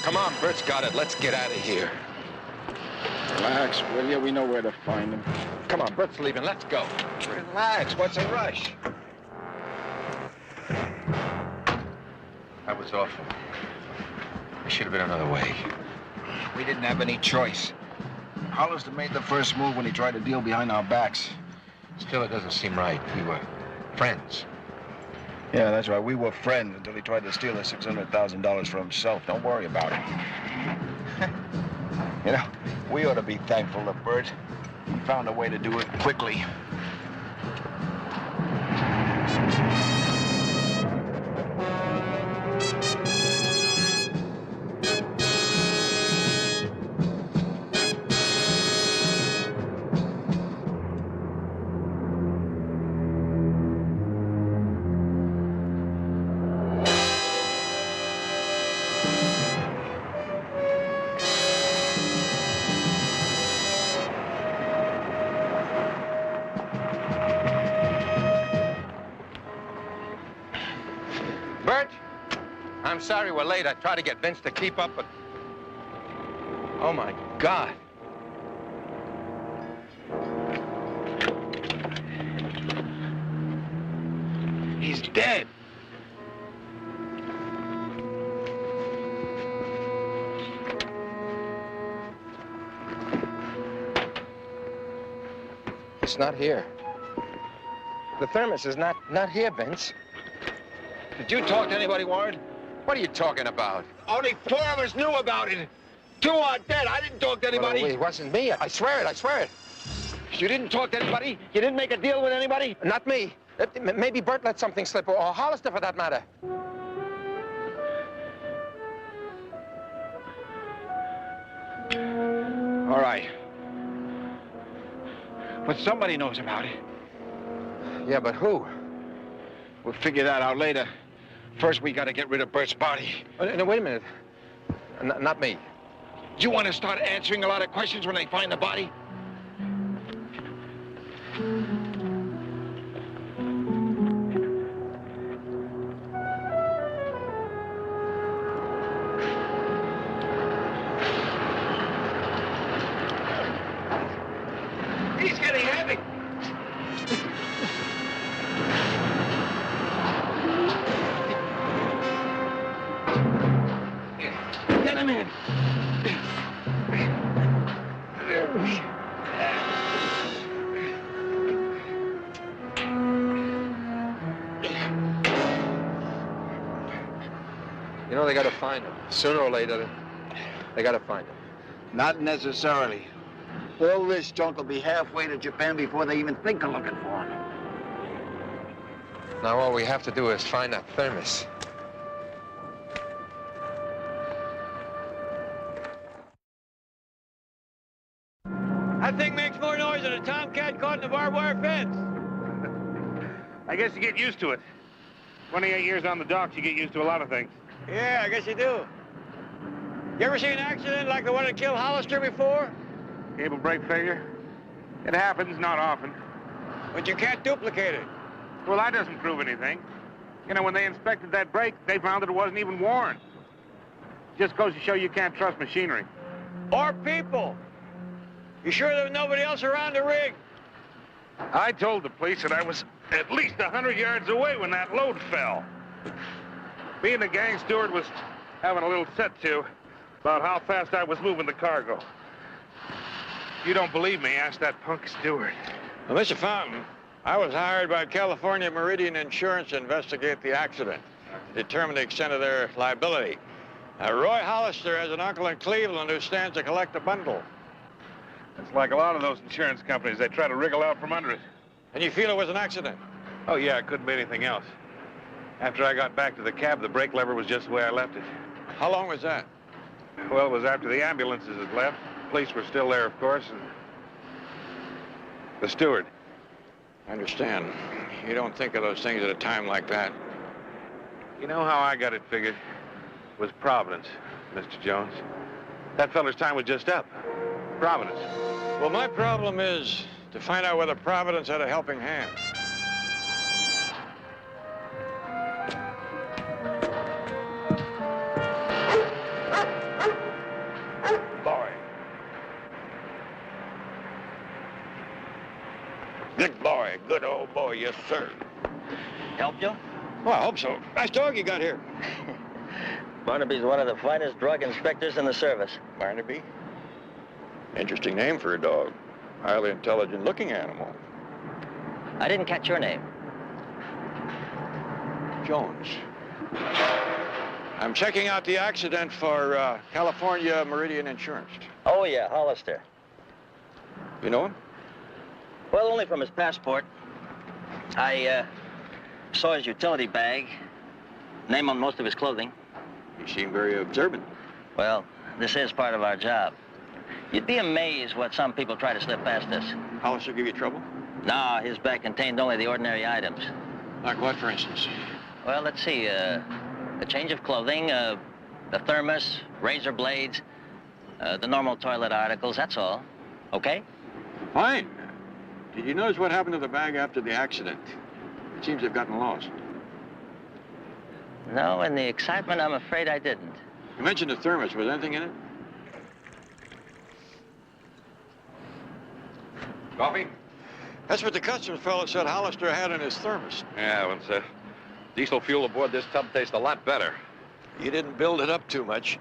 Speaker 1: Come on, Bert's got it. Let's get out of here.
Speaker 16: Relax, will you? We know where to find him.
Speaker 1: Come on, Bert's leaving. Let's go.
Speaker 16: Relax, what's a rush?
Speaker 1: That was awful. There should have been another way.
Speaker 16: We didn't have any choice. Hollister made the first move when he tried to deal behind our backs.
Speaker 1: Still, it doesn't seem right. We were friends.
Speaker 16: Yeah, that's right. We were friends until he tried to steal the $600,000 for himself. Don't worry about it. You know, we ought to be thankful to Bert. He found a way to do it quickly.
Speaker 1: Bert, I'm sorry we're late. I tried to get Vince to keep up, but... Oh, my God.
Speaker 16: He's dead.
Speaker 1: It's not here. The thermos is not here, Vince. Did you talk to anybody, Warren? What are you talking about?
Speaker 16: Only 4 of us knew about it. 2 are dead. I didn't talk to anybody.
Speaker 1: Well, it wasn't me. I swear it. I swear it.
Speaker 16: You didn't talk to anybody? You didn't make a deal with anybody?
Speaker 1: Not me. Maybe Bert let something slip, or Hollister, for that matter.
Speaker 16: All right. But somebody knows about it.
Speaker 1: Yeah, but who?
Speaker 16: We'll figure that out later. First, we got to get rid of Bert's body.
Speaker 1: No, wait a minute. Not me.
Speaker 16: You want to start answering a lot of questions when they find the body? He's getting heavy. Get him in.
Speaker 1: You know, they got to find him. Sooner or later, they got to find him.
Speaker 16: Not necessarily. All this junk will be halfway to Japan before they even think of looking for him.
Speaker 1: Now all we have to do is find that thermos.
Speaker 18: That thing makes more noise than a tomcat caught in the barbed wire fence.
Speaker 17: I guess you get used to it. 28 years on the docks, you get used to a lot of things.
Speaker 18: Yeah, I guess you do. You ever see an accident like the one that killed Hollister before?
Speaker 17: Cable brake failure? It happens, not often.
Speaker 18: But you can't duplicate it.
Speaker 17: Well, that doesn't prove anything. You know, when they inspected that brake, they found that it wasn't even worn. Just goes to show you can't trust machinery.
Speaker 18: Or people. You sure there was nobody else around the rig?
Speaker 17: I told the police that I was at least 100 yards away when that load fell. Me and the gang steward was having a little set-to about how fast I was moving the cargo. If you don't believe me, ask that punk steward.
Speaker 18: Well, Mr. Fountain, I was hired by California Meridian Insurance to investigate the accident, to determine the extent of their liability. Now, Roy Hollister has an uncle in Cleveland who stands to collect a bundle.
Speaker 17: It's like a lot of those insurance companies. They try to wriggle out from under it.
Speaker 18: And you feel it was an accident?
Speaker 17: Oh, yeah, it couldn't be anything else. After I got back to the cab, the brake lever was just the way I left it.
Speaker 18: How long was that?
Speaker 17: Well, it was after the ambulances had left. Police were still there, of course, and the steward.
Speaker 18: I understand. You don't think of those things at a time like that.
Speaker 17: You know how I got it figured? It was Providence, Mr. Jones. That feller's time was just up. Providence.
Speaker 18: Well, my problem is to find out whether Providence had a helping hand.
Speaker 17: Boy.
Speaker 18: Good boy, good old boy, yes, sir.
Speaker 14: Help you?
Speaker 18: Well, I hope so. Nice dog you got here.
Speaker 14: Barnaby's one of the finest drug inspectors in the service.
Speaker 18: Barnaby? Interesting name for a dog. Highly intelligent-looking animal.
Speaker 14: I didn't catch your name.
Speaker 18: Jones. I'm checking out the accident for California Meridian Insurance.
Speaker 14: Oh, yeah, Hollister.
Speaker 18: You know him?
Speaker 14: Well, only from his passport. I saw his utility bag, name on most of his clothing.
Speaker 18: You seem very observant.
Speaker 14: Well, this is part of our job. You'd be amazed what some people try to slip past us.
Speaker 18: Hollister give you trouble?
Speaker 14: No, his bag contained only the ordinary items.
Speaker 18: Like what, for instance?
Speaker 14: Well, let's see, a change of clothing, a thermos, razor blades, the normal toilet articles, that's all. Okay?
Speaker 18: Fine. Did you notice what happened to the bag after the accident? It seems they've gotten lost.
Speaker 14: No, in the excitement, I'm afraid I didn't.
Speaker 18: You mentioned the thermos. Was anything in it?
Speaker 5: Coffee?
Speaker 18: That's what the customs fellow said Hollister had in his thermos.
Speaker 5: Yeah, well, it's diesel fuel aboard this tub tastes a lot better.
Speaker 18: You didn't build it up too much.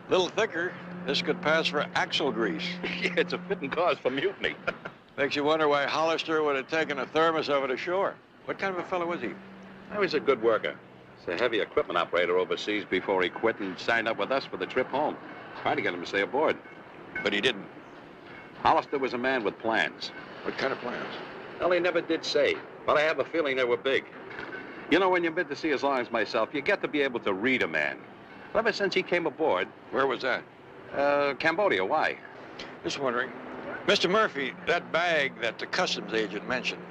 Speaker 18: A little thicker, this could pass for axle grease.
Speaker 5: Yeah, it's a fitting cause for mutiny.
Speaker 18: Makes you wonder why Hollister would have taken a thermos over to shore. What kind of a fellow was he?
Speaker 5: He was a good worker. He's a heavy equipment operator overseas before he quit and signed up with us for the trip home. Trying to get him to stay aboard.
Speaker 18: But he didn't.
Speaker 5: Hollister was a man with plans.
Speaker 18: What kind of plans?
Speaker 5: Well, he never did say, but I have a feeling they were big. You know, when you've been to sea as long as myself, you get to be able to read a man. Well, ever since he came aboard...
Speaker 18: Where was that?
Speaker 5: Cambodia. Why?
Speaker 18: Just wondering. Mr. Murphy, that bag that the customs agent mentioned,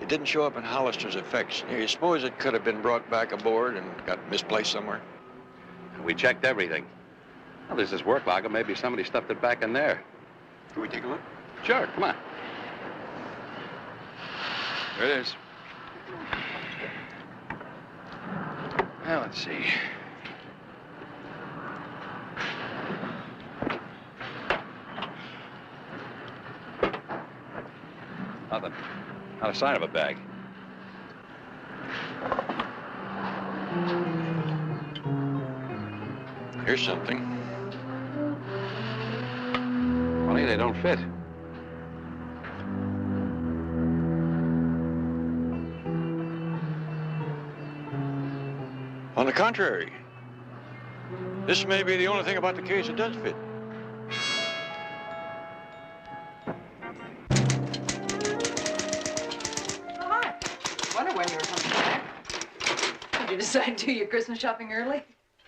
Speaker 18: it didn't show up in Hollister's effects. You suppose it could have been brought back aboard and got misplaced somewhere?
Speaker 5: We checked everything. Well, there's this work logger. Maybe somebody stuffed it back in there.
Speaker 18: Can we take a look?
Speaker 5: Sure, come on.
Speaker 18: There it is.
Speaker 5: Well, let's see. Nothing. Not a sign of a bag.
Speaker 18: Here's something.
Speaker 5: Funny, they don't fit.
Speaker 18: On the contrary, this may be the only thing about the case that does fit.
Speaker 4: when you were coming back. Did you decide to do your Christmas shopping early?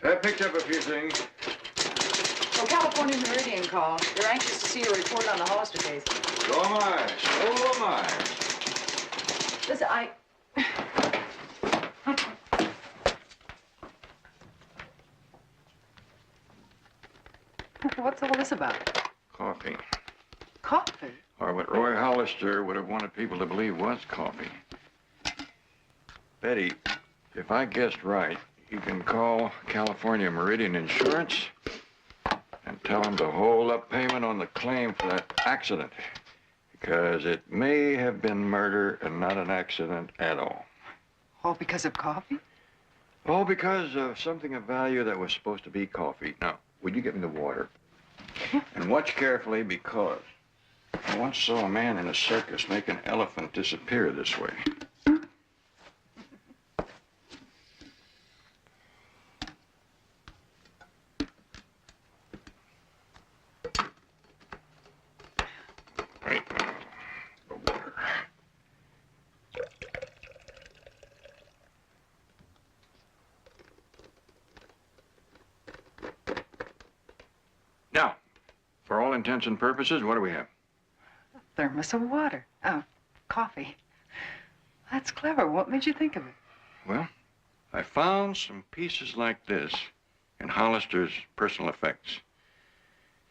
Speaker 2: I picked up a few things.
Speaker 4: Well, California Meridian called. They're anxious to see your report on the Hollister case.
Speaker 2: So am I. So am I.
Speaker 4: Listen, What's all this about?
Speaker 2: Coffee.
Speaker 4: Coffee?
Speaker 2: Or what Roy Hollister would have wanted people to believe was coffee. Betty, if I guessed right, you can call California Meridian Insurance and tell them to hold up payment on the claim for that accident, because it may have been murder and not an accident at all.
Speaker 4: All because of coffee?
Speaker 2: All because of something of value that was supposed to be coffee. Now, would you get me the water? And watch carefully, because I once saw a man in a circus make an elephant disappear this way. Right now, the water. Now, for all intents and purposes, what do we have?
Speaker 4: A thermos of water. Oh, coffee. That's clever. What made you think of it?
Speaker 2: Well, I found some pieces like this in Hollister's personal effects.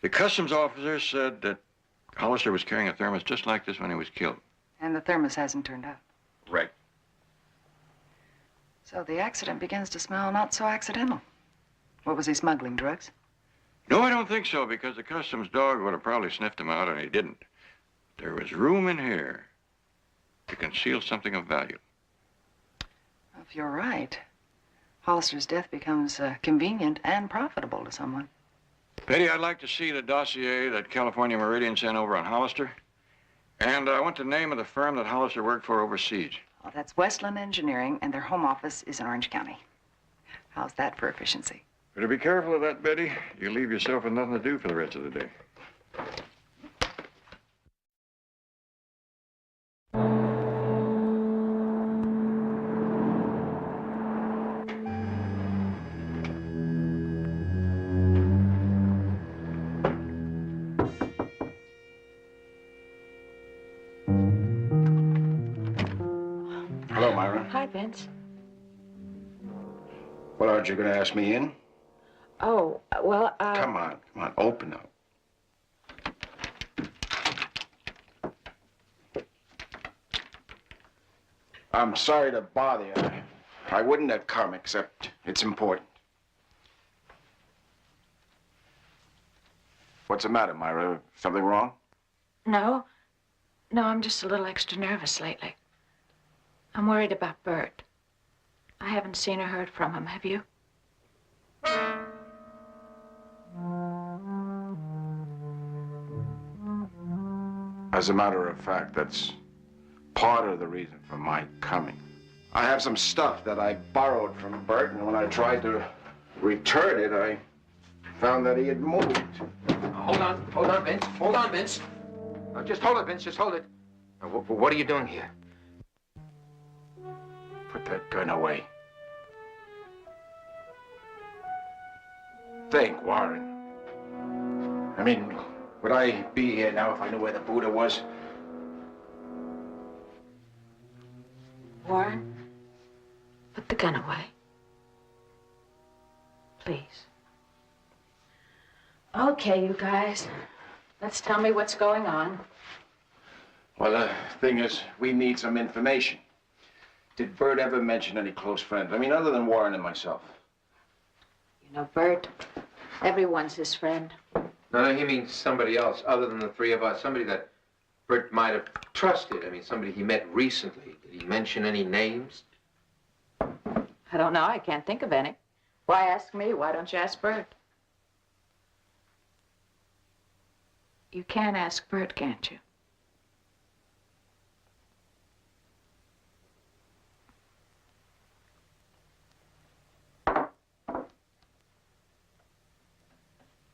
Speaker 2: The customs officer said that Hollister was carrying a thermos just like this when he was killed.
Speaker 4: And the thermos hasn't turned out.
Speaker 2: Right.
Speaker 4: So the accident begins to smell not so accidental. What was he smuggling, drugs?
Speaker 2: No, I don't think so, because the customs dog would have probably sniffed him out, and he didn't. There was room in here to conceal something of value.
Speaker 4: If you're right, Hollister's death becomes convenient and profitable to someone.
Speaker 2: Betty, I'd like to see the dossier that California Meridian sent over on Hollister. And I want the name of the firm that Hollister worked for overseas.
Speaker 4: Well, that's Westland Engineering, and their home office is in Orange County. How's that for efficiency?
Speaker 2: Better be careful of that, Betty. You leave yourself with nothing to do for the rest of the day.
Speaker 16: Hello, Myra.
Speaker 4: Hi, Vince.
Speaker 16: What, aren't you going to ask me in?
Speaker 4: Oh, well,
Speaker 16: Come on, open up. I'm sorry to bother you. I wouldn't have come, except it's important. What's the matter, Myra? Something wrong?
Speaker 15: No, I'm just a little extra nervous lately. I'm worried about Bert. I haven't seen or heard from him, have you?
Speaker 16: As a matter of fact, that's part of the reason for my coming. I have some stuff that I borrowed from Bert, and when I tried to return it, I found that he had moved.
Speaker 1: Hold on, Vince. Hold on, Vince. Just hold it, Vince. Just hold it. What are you doing here?
Speaker 16: Put that gun away. Think, Warren. I mean, would I be here now if I knew where the Buddha was?
Speaker 15: Warren, put the gun away. Please. Okay, you guys. Let's tell me what's going on.
Speaker 16: Well, the thing is, we need some information. Did Bert ever mention any close friends? I mean, other than Warren and myself.
Speaker 15: You know, Bert, everyone's his friend.
Speaker 1: No, he means somebody else other than the three of us. Somebody that Bert might have trusted. I mean, somebody he met recently. Did he mention any names?
Speaker 15: I don't know. I can't think of any. Why ask me? Why don't you ask Bert? You can ask Bert, can't you?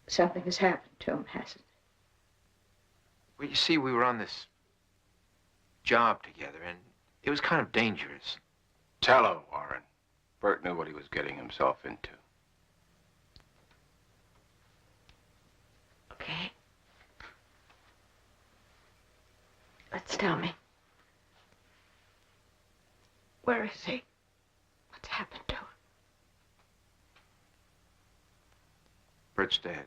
Speaker 15: Something has happened to him, hasn't it?
Speaker 1: Well, you see, we were on this job together, and it was kind of dangerous.
Speaker 5: Tell her, Warren. Bert knew what he was getting himself into.
Speaker 15: Okay. Let's tell me. Where is he? What's happened to him?
Speaker 5: Bert's dead.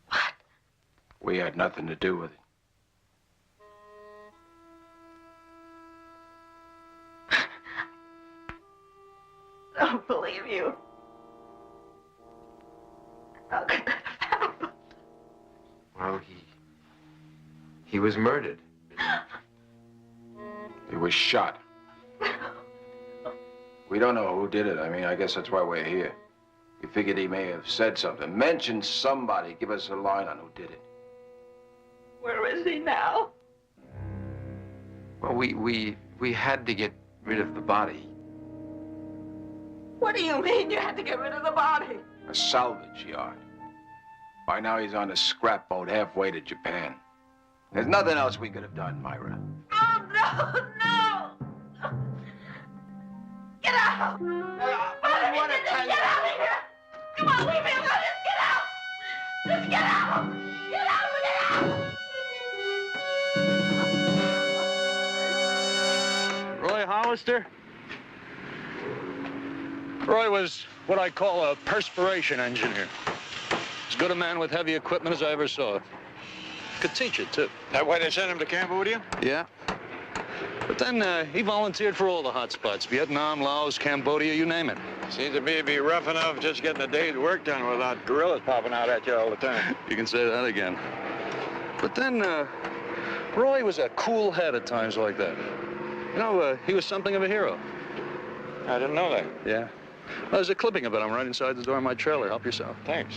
Speaker 15: What?
Speaker 5: We had nothing to do with it.
Speaker 15: I don't believe you. How could that have happened?
Speaker 5: Well, he was murdered. He was shot. We don't know who did it. I mean, I guess that's why we're here. We figured he may have said something, mentioned somebody, give us a line on who did it.
Speaker 15: Where is he now?
Speaker 5: Well, we had to get rid of the body.
Speaker 15: What do you mean you had to get rid of the body?
Speaker 5: A salvage yard. By now he's on a scrap boat halfway to Japan. There's nothing else we could have done, Myra.
Speaker 15: Oh, no, no! Get out!
Speaker 5: I want to tell you.
Speaker 15: Get out of here! Come on, leave me alone! Just get out! Just get out! Get out! Get out!
Speaker 18: Roy Hollister? Roy was what I call a perspiration engineer. As good a man with heavy equipment as I ever saw. Could teach it, too.
Speaker 17: That why they sent him to Cambodia?
Speaker 18: Yeah. But then he volunteered for all the hot spots. Vietnam, Laos, Cambodia, you name it.
Speaker 17: Seems to me it'd be rough enough just getting a day's work done without gorillas popping out at you all the time.
Speaker 18: You can say that again. But then Roy was a cool head at times like that. You know, he was something of a hero.
Speaker 17: I didn't know that.
Speaker 18: Yeah. Well, there's a clipping of it. I'm right inside the door of my trailer. Help yourself.
Speaker 17: Thanks.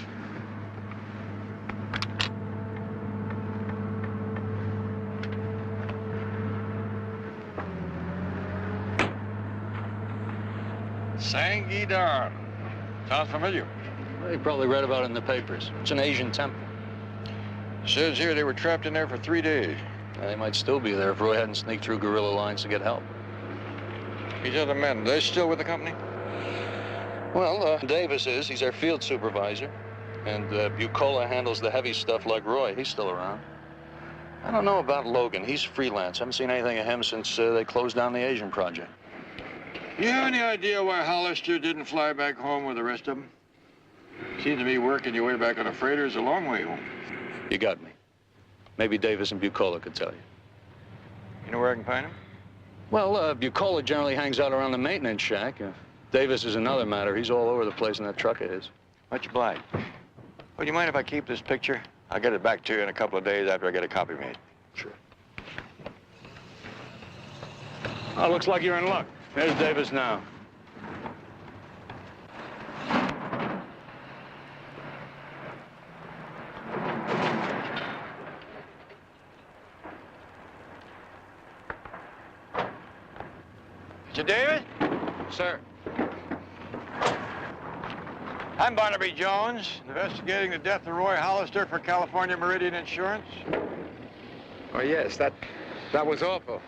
Speaker 17: Sangidar. Sounds familiar.
Speaker 18: Well, you probably read about it in the papers. It's an Asian temple.
Speaker 17: Says here they were trapped in there for 3 days.
Speaker 18: They might still be there if Roy hadn't sneaked through guerrilla lines to get help.
Speaker 17: These other men, they're still with the company?
Speaker 18: Well, Davis is. He's our field supervisor. And Bucola handles the heavy stuff like Roy. He's still around. I don't know about Logan. He's freelance. I haven't seen anything of him since they closed down the Asian project.
Speaker 17: You have any idea why Hollister didn't fly back home with the rest of them? Seems to me working your way back on a freighter is a long way home.
Speaker 18: You got me. Maybe Davis and Bucola could tell you.
Speaker 17: You know where I can find him?
Speaker 18: Well, Bucola generally hangs out around the maintenance shack. Davis is another matter. He's all over the place in that truck of his.
Speaker 17: Much obliged. Would you mind if I keep this picture? I'll get it back to you in a couple of days after I get a copy made.
Speaker 18: Sure. Oh, looks like you're in luck. There's Davis now.
Speaker 17: Mr. Davis?
Speaker 1: Sir.
Speaker 17: I'm Barnaby Jones, investigating the death of Roy Hollister for California Meridian Insurance.
Speaker 1: Oh, yes, that was awful.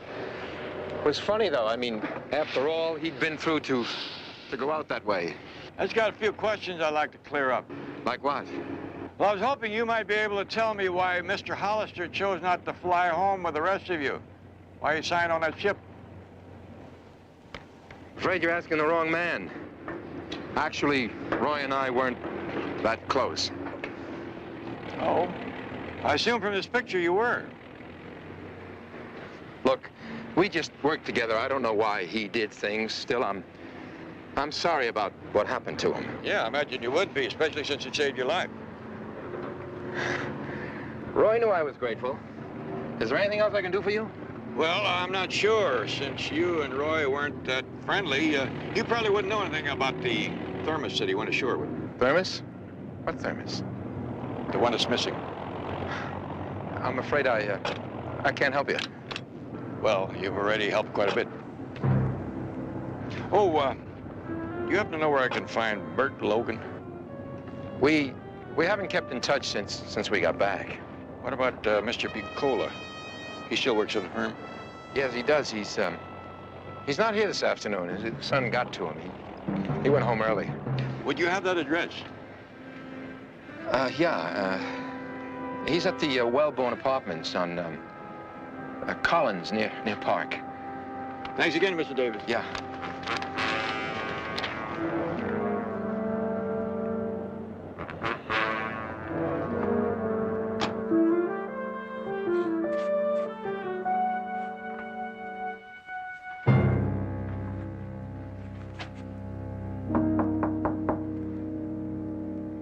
Speaker 1: It was funny, though. I mean, after all, he'd been through to go out that way.
Speaker 17: I just got a few questions I'd like to clear up.
Speaker 1: Like what?
Speaker 17: Well, I was hoping you might be able to tell me why Mr. Hollister chose not to fly home with the rest of you. Why he signed on that ship.
Speaker 1: Afraid you're asking the wrong man. Actually, Roy and I weren't that close.
Speaker 17: Oh? I assume from this picture you were.
Speaker 1: Look, we just worked together. I don't know why he did things. Still, I'm sorry about what happened to him.
Speaker 17: Yeah, I imagine you would be, especially since it saved your life.
Speaker 1: Roy knew I was grateful. Is there anything else I can do for you?
Speaker 17: Well, I'm not sure. Since you and Roy weren't that friendly, you probably wouldn't know anything about the thermos that he went ashore with.
Speaker 1: Thermos? What thermos?
Speaker 17: The one that's missing.
Speaker 1: I'm afraid I can't help you.
Speaker 17: Well, you've already helped quite a bit. Oh, you happen to know where I can find Bert Logan?
Speaker 1: We haven't kept in touch since we got back.
Speaker 17: What about Mr. Bucola? He still works at the firm?
Speaker 1: Yes, he does. He's not here this afternoon. His son got to him. He went home early.
Speaker 2: Would you have that address?
Speaker 1: Yeah. He's at the Wellborn Apartments on Collins near Park.
Speaker 2: Thanks again, Mr. Davis.
Speaker 1: Yeah.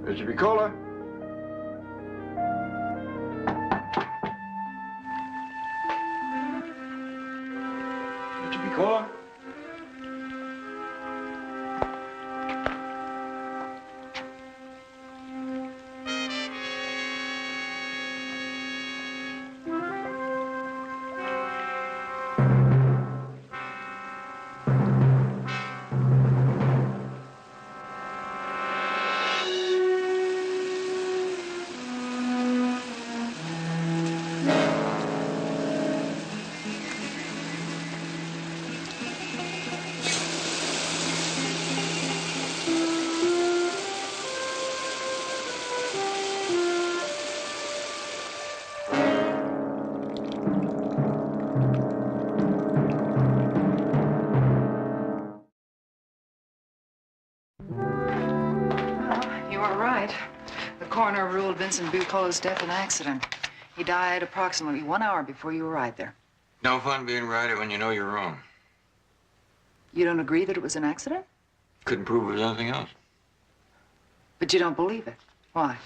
Speaker 2: Mr. Picola? Mr. Picola?
Speaker 4: You were right. The coroner ruled Vincent Bucola's death an accident. He died approximately 1 hour before you arrived there.
Speaker 5: No fun being right when you know you're wrong.
Speaker 4: You don't agree that it was an accident?
Speaker 5: Couldn't prove it was anything else.
Speaker 4: But you don't believe it. Why?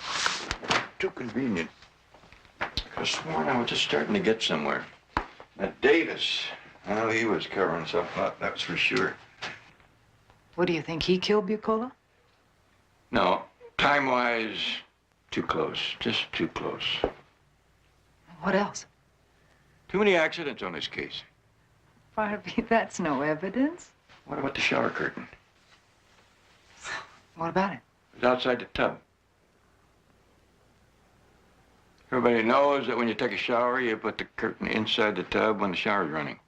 Speaker 5: Too convenient. I could have sworn I was just starting to get somewhere. That Davis, well, he was covering something up, that was for sure.
Speaker 4: What do you think? He killed Bucola?
Speaker 5: No, time-wise, too close. Just too close.
Speaker 4: What else?
Speaker 5: Too many accidents on this case.
Speaker 4: Barnaby, that's no evidence.
Speaker 5: What about the shower curtain?
Speaker 4: What about it?
Speaker 5: It was outside the tub. Everybody knows that when you take a shower, you put the curtain inside the tub when the shower's running.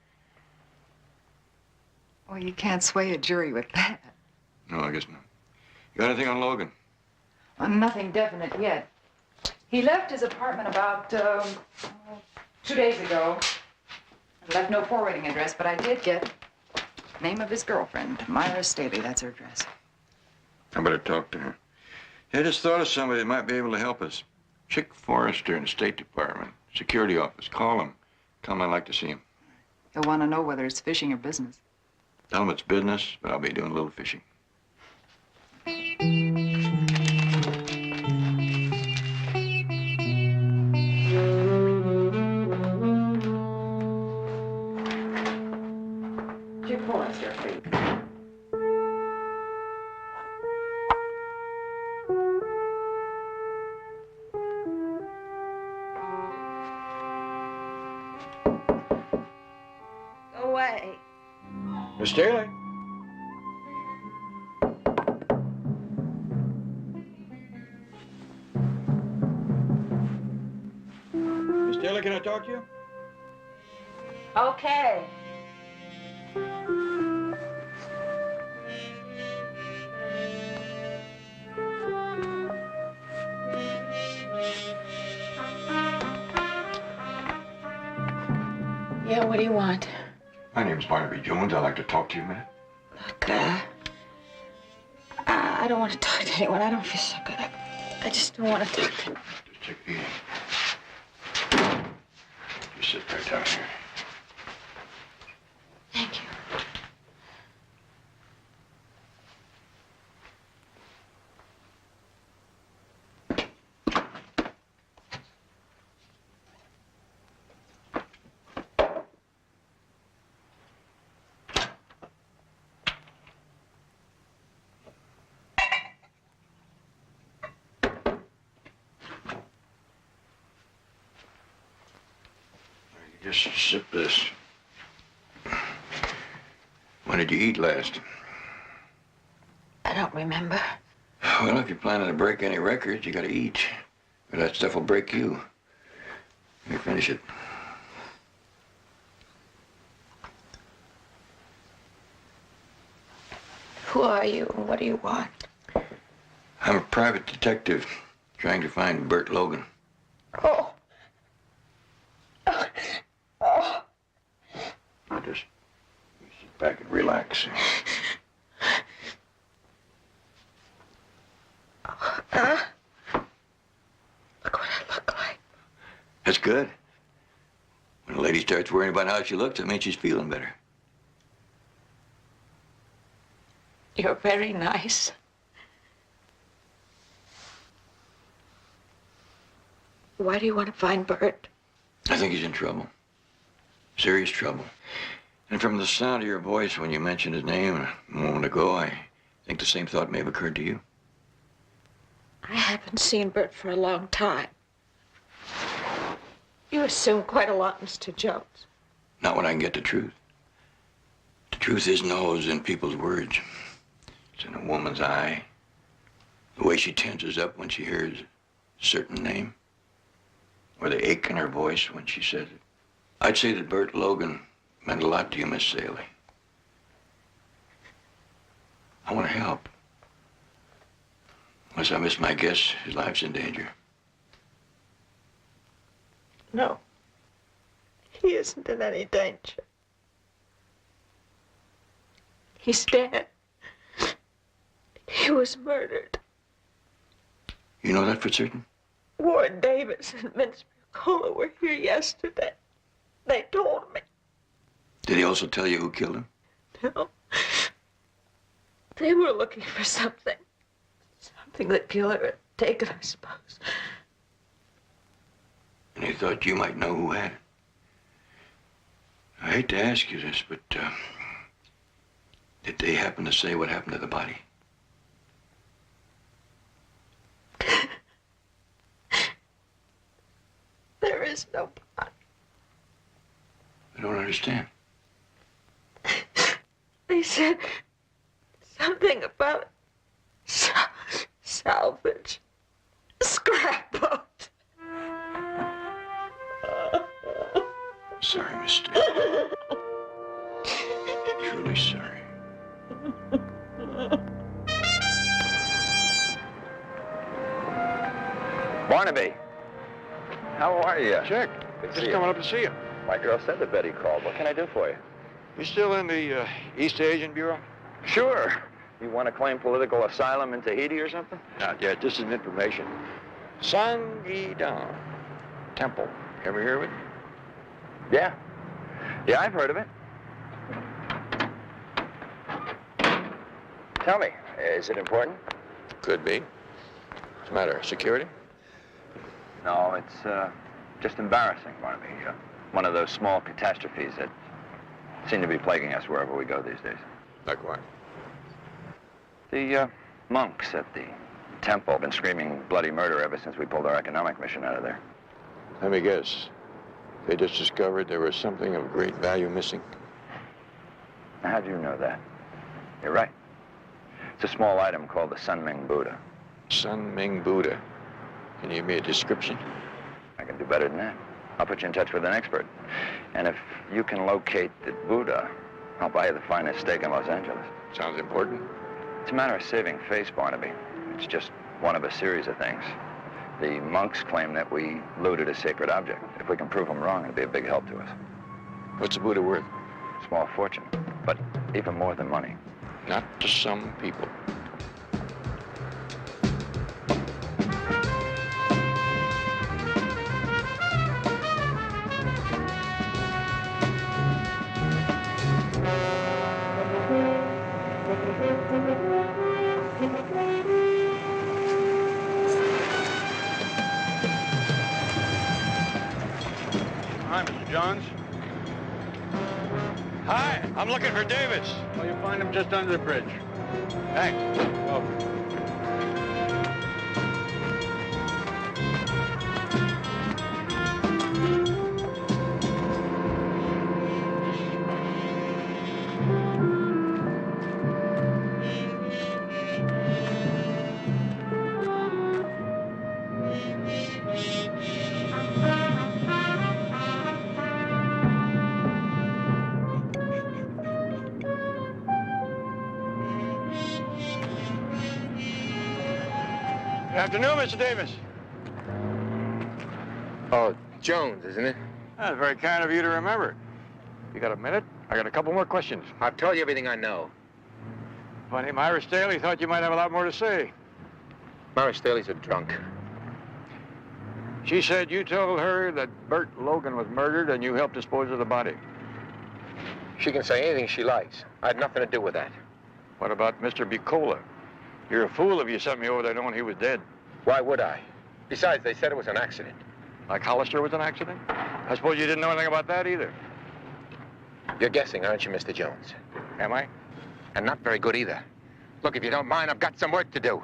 Speaker 4: Well, you can't sway a jury with that.
Speaker 5: No, I guess not. You got anything on Logan?
Speaker 4: Nothing definite yet. He left his apartment about 2 days ago. Left no forwarding address, but I did get name of his girlfriend, Myra Staley. That's her address.
Speaker 5: I better talk to her. I just thought of somebody that might be able to help us. Chick Forrester in the State Department, security office. Call him. Tell him I'd like to see him.
Speaker 4: He'll want to know whether it's fishing or business.
Speaker 5: Tell him it's business, but I'll be doing a little fishing.
Speaker 4: Chick Forrester, please.
Speaker 3: Go away.
Speaker 5: Miss Staley? Miss Staley, can I talk to you?
Speaker 3: Okay.
Speaker 15: Yeah, what do you want?
Speaker 5: My name's Barnaby Jones. I'd like to talk to you a minute.
Speaker 15: Look, I don't want to talk to anyone. I don't feel so good. I just don't want to talk to.
Speaker 5: Just take it easy. Just sit right down here.
Speaker 15: Thank you.
Speaker 5: Just sip this. When did you eat last?
Speaker 15: I don't remember.
Speaker 5: Well, if you're planning to break any records, you gotta eat. Or that stuff will break you. Let me finish it.
Speaker 15: Who are you and what do you want?
Speaker 5: I'm a private detective trying to find Bert Logan.
Speaker 15: Oh. Oh.
Speaker 5: Now just sit back and relax.
Speaker 15: Look what I look like.
Speaker 5: That's good. When a lady starts worrying about how she looks, that means she's feeling better.
Speaker 15: You're very nice. Why do you want to find Bert?
Speaker 5: I think he's in trouble. Serious trouble. And from the sound of your voice when you mentioned his name a moment ago, I think the same thought may have occurred to you.
Speaker 15: I haven't seen Bert for a long time. You assume quite a lot, Mr. Jones.
Speaker 5: Not when I can get the truth. The truth isn't always in people's words. It's in a woman's eye. The way she tenses up when she hears a certain name. Or the ache in her voice when she says it. I'd say that Bert Logan meant a lot to you, Miss Saley. I want to help. Unless I miss my guess, his life's in danger.
Speaker 15: No. He isn't in any danger. He's dead. He was murdered.
Speaker 5: You know that for certain?
Speaker 15: Ward Davis and Mince Cola were here yesterday. They told me.
Speaker 5: Did he also tell you who killed him?
Speaker 15: No. They were looking for something. Something that Killer had taken, I suppose.
Speaker 5: And he thought you might know who had it. I hate to ask you this, but did they happen to say what happened to the body?
Speaker 15: There is no body.
Speaker 5: I don't understand.
Speaker 15: They said something about salvage. Scrapboat.
Speaker 5: Sorry, mister. Truly sorry.
Speaker 2: Barnaby, how are you?
Speaker 18: Chick, just coming up to see you.
Speaker 2: My girl said that Betty called. What can I do for you?
Speaker 18: You still in the East Asian Bureau?
Speaker 2: Sure. You want to claim political asylum in Tahiti or something?
Speaker 18: Not yet. This is information. Sangidang Temple. Ever hear of it?
Speaker 2: Yeah. Yeah, I've heard of it. Tell me, is it important?
Speaker 18: Could be. What's the matter? Security?
Speaker 2: No, it's just embarrassing, Barnaby. One of those small catastrophes that seem to be plaguing us wherever we go these days.
Speaker 18: Like what?
Speaker 2: The monks at the temple have been screaming bloody murder ever since we pulled our economic mission out of there.
Speaker 18: Let me guess. They just discovered there was something of great value missing.
Speaker 2: Now, how do you know that? You're right. It's a small item called the Sun Ming Buddha.
Speaker 18: Sun Ming Buddha. Can you give me a description?
Speaker 2: I can do better than that. I'll put you in touch with an expert. And if you can locate the Buddha, I'll buy you the finest steak in Los Angeles.
Speaker 18: Sounds important.
Speaker 2: It's a matter of saving face, Barnaby. It's just one of a series of things. The monks claim that we looted a sacred object. If we can prove them wrong, it'll be a big help to us.
Speaker 18: What's the Buddha worth?
Speaker 2: Small fortune, but even more than money.
Speaker 18: Not to some people.
Speaker 17: Hi, Mr. Johns.
Speaker 18: Hi, I'm looking for Davis.
Speaker 17: Well, you'll find him just under the bridge.
Speaker 18: Thanks.
Speaker 17: Welcome.
Speaker 18: Good afternoon, Mr. Davis.
Speaker 1: Oh, Jones, isn't it?
Speaker 18: That's very kind of you to remember. You got a minute? I got a couple more questions.
Speaker 1: I've told you everything I know.
Speaker 18: Funny, Myra Staley thought you might have a lot more to say.
Speaker 1: Myra Staley's a drunk.
Speaker 18: She said you told her that Bert Logan was murdered and you helped dispose of the body.
Speaker 1: She can say anything she likes. I had nothing to do with that.
Speaker 18: What about Mr. Bucola? You're a fool if you sent me over there knowing he was dead.
Speaker 1: Why would I? Besides, they said it was an accident.
Speaker 18: Like Hollister was an accident? I suppose you didn't know anything about that either.
Speaker 1: You're guessing, aren't you, Mr. Jones?
Speaker 18: Am I?
Speaker 1: And not very good either. Look, if you don't mind, I've got some work to do.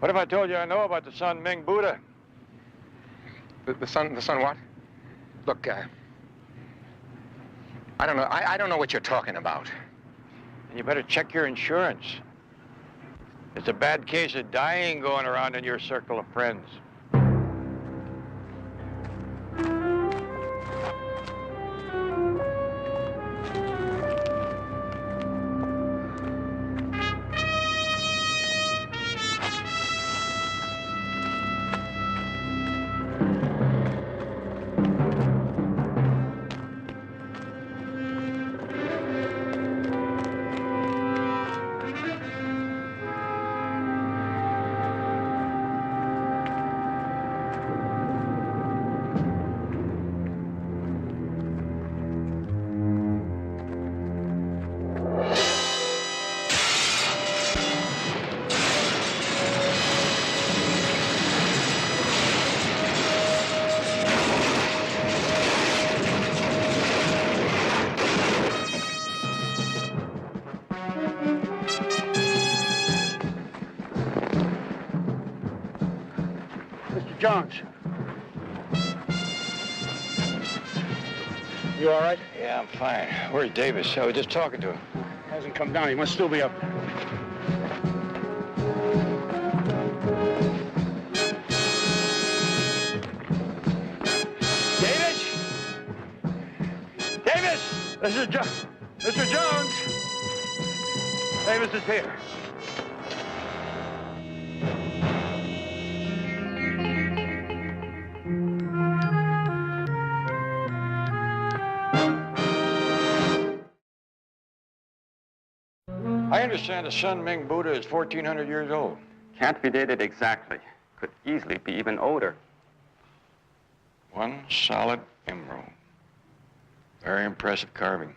Speaker 18: What if I told you I know about the son Ming Buddha?
Speaker 1: The son what? Look, I don't know. I don't know what you're talking about.
Speaker 18: And you better check your insurance. It's a bad case of dying going around in your circle of friends.
Speaker 17: Jones. You all right?
Speaker 18: Yeah, I'm fine. Where's Davis? I was just talking to him.
Speaker 17: Hasn't come down. He must still be up there.
Speaker 18: Davis? Davis! Mr. Jones! Davis is here. I understand the Sun Ming Buddha is 1,400 years old.
Speaker 13: Can't be dated exactly. Could easily be even older.
Speaker 18: One solid emerald. Very impressive carving.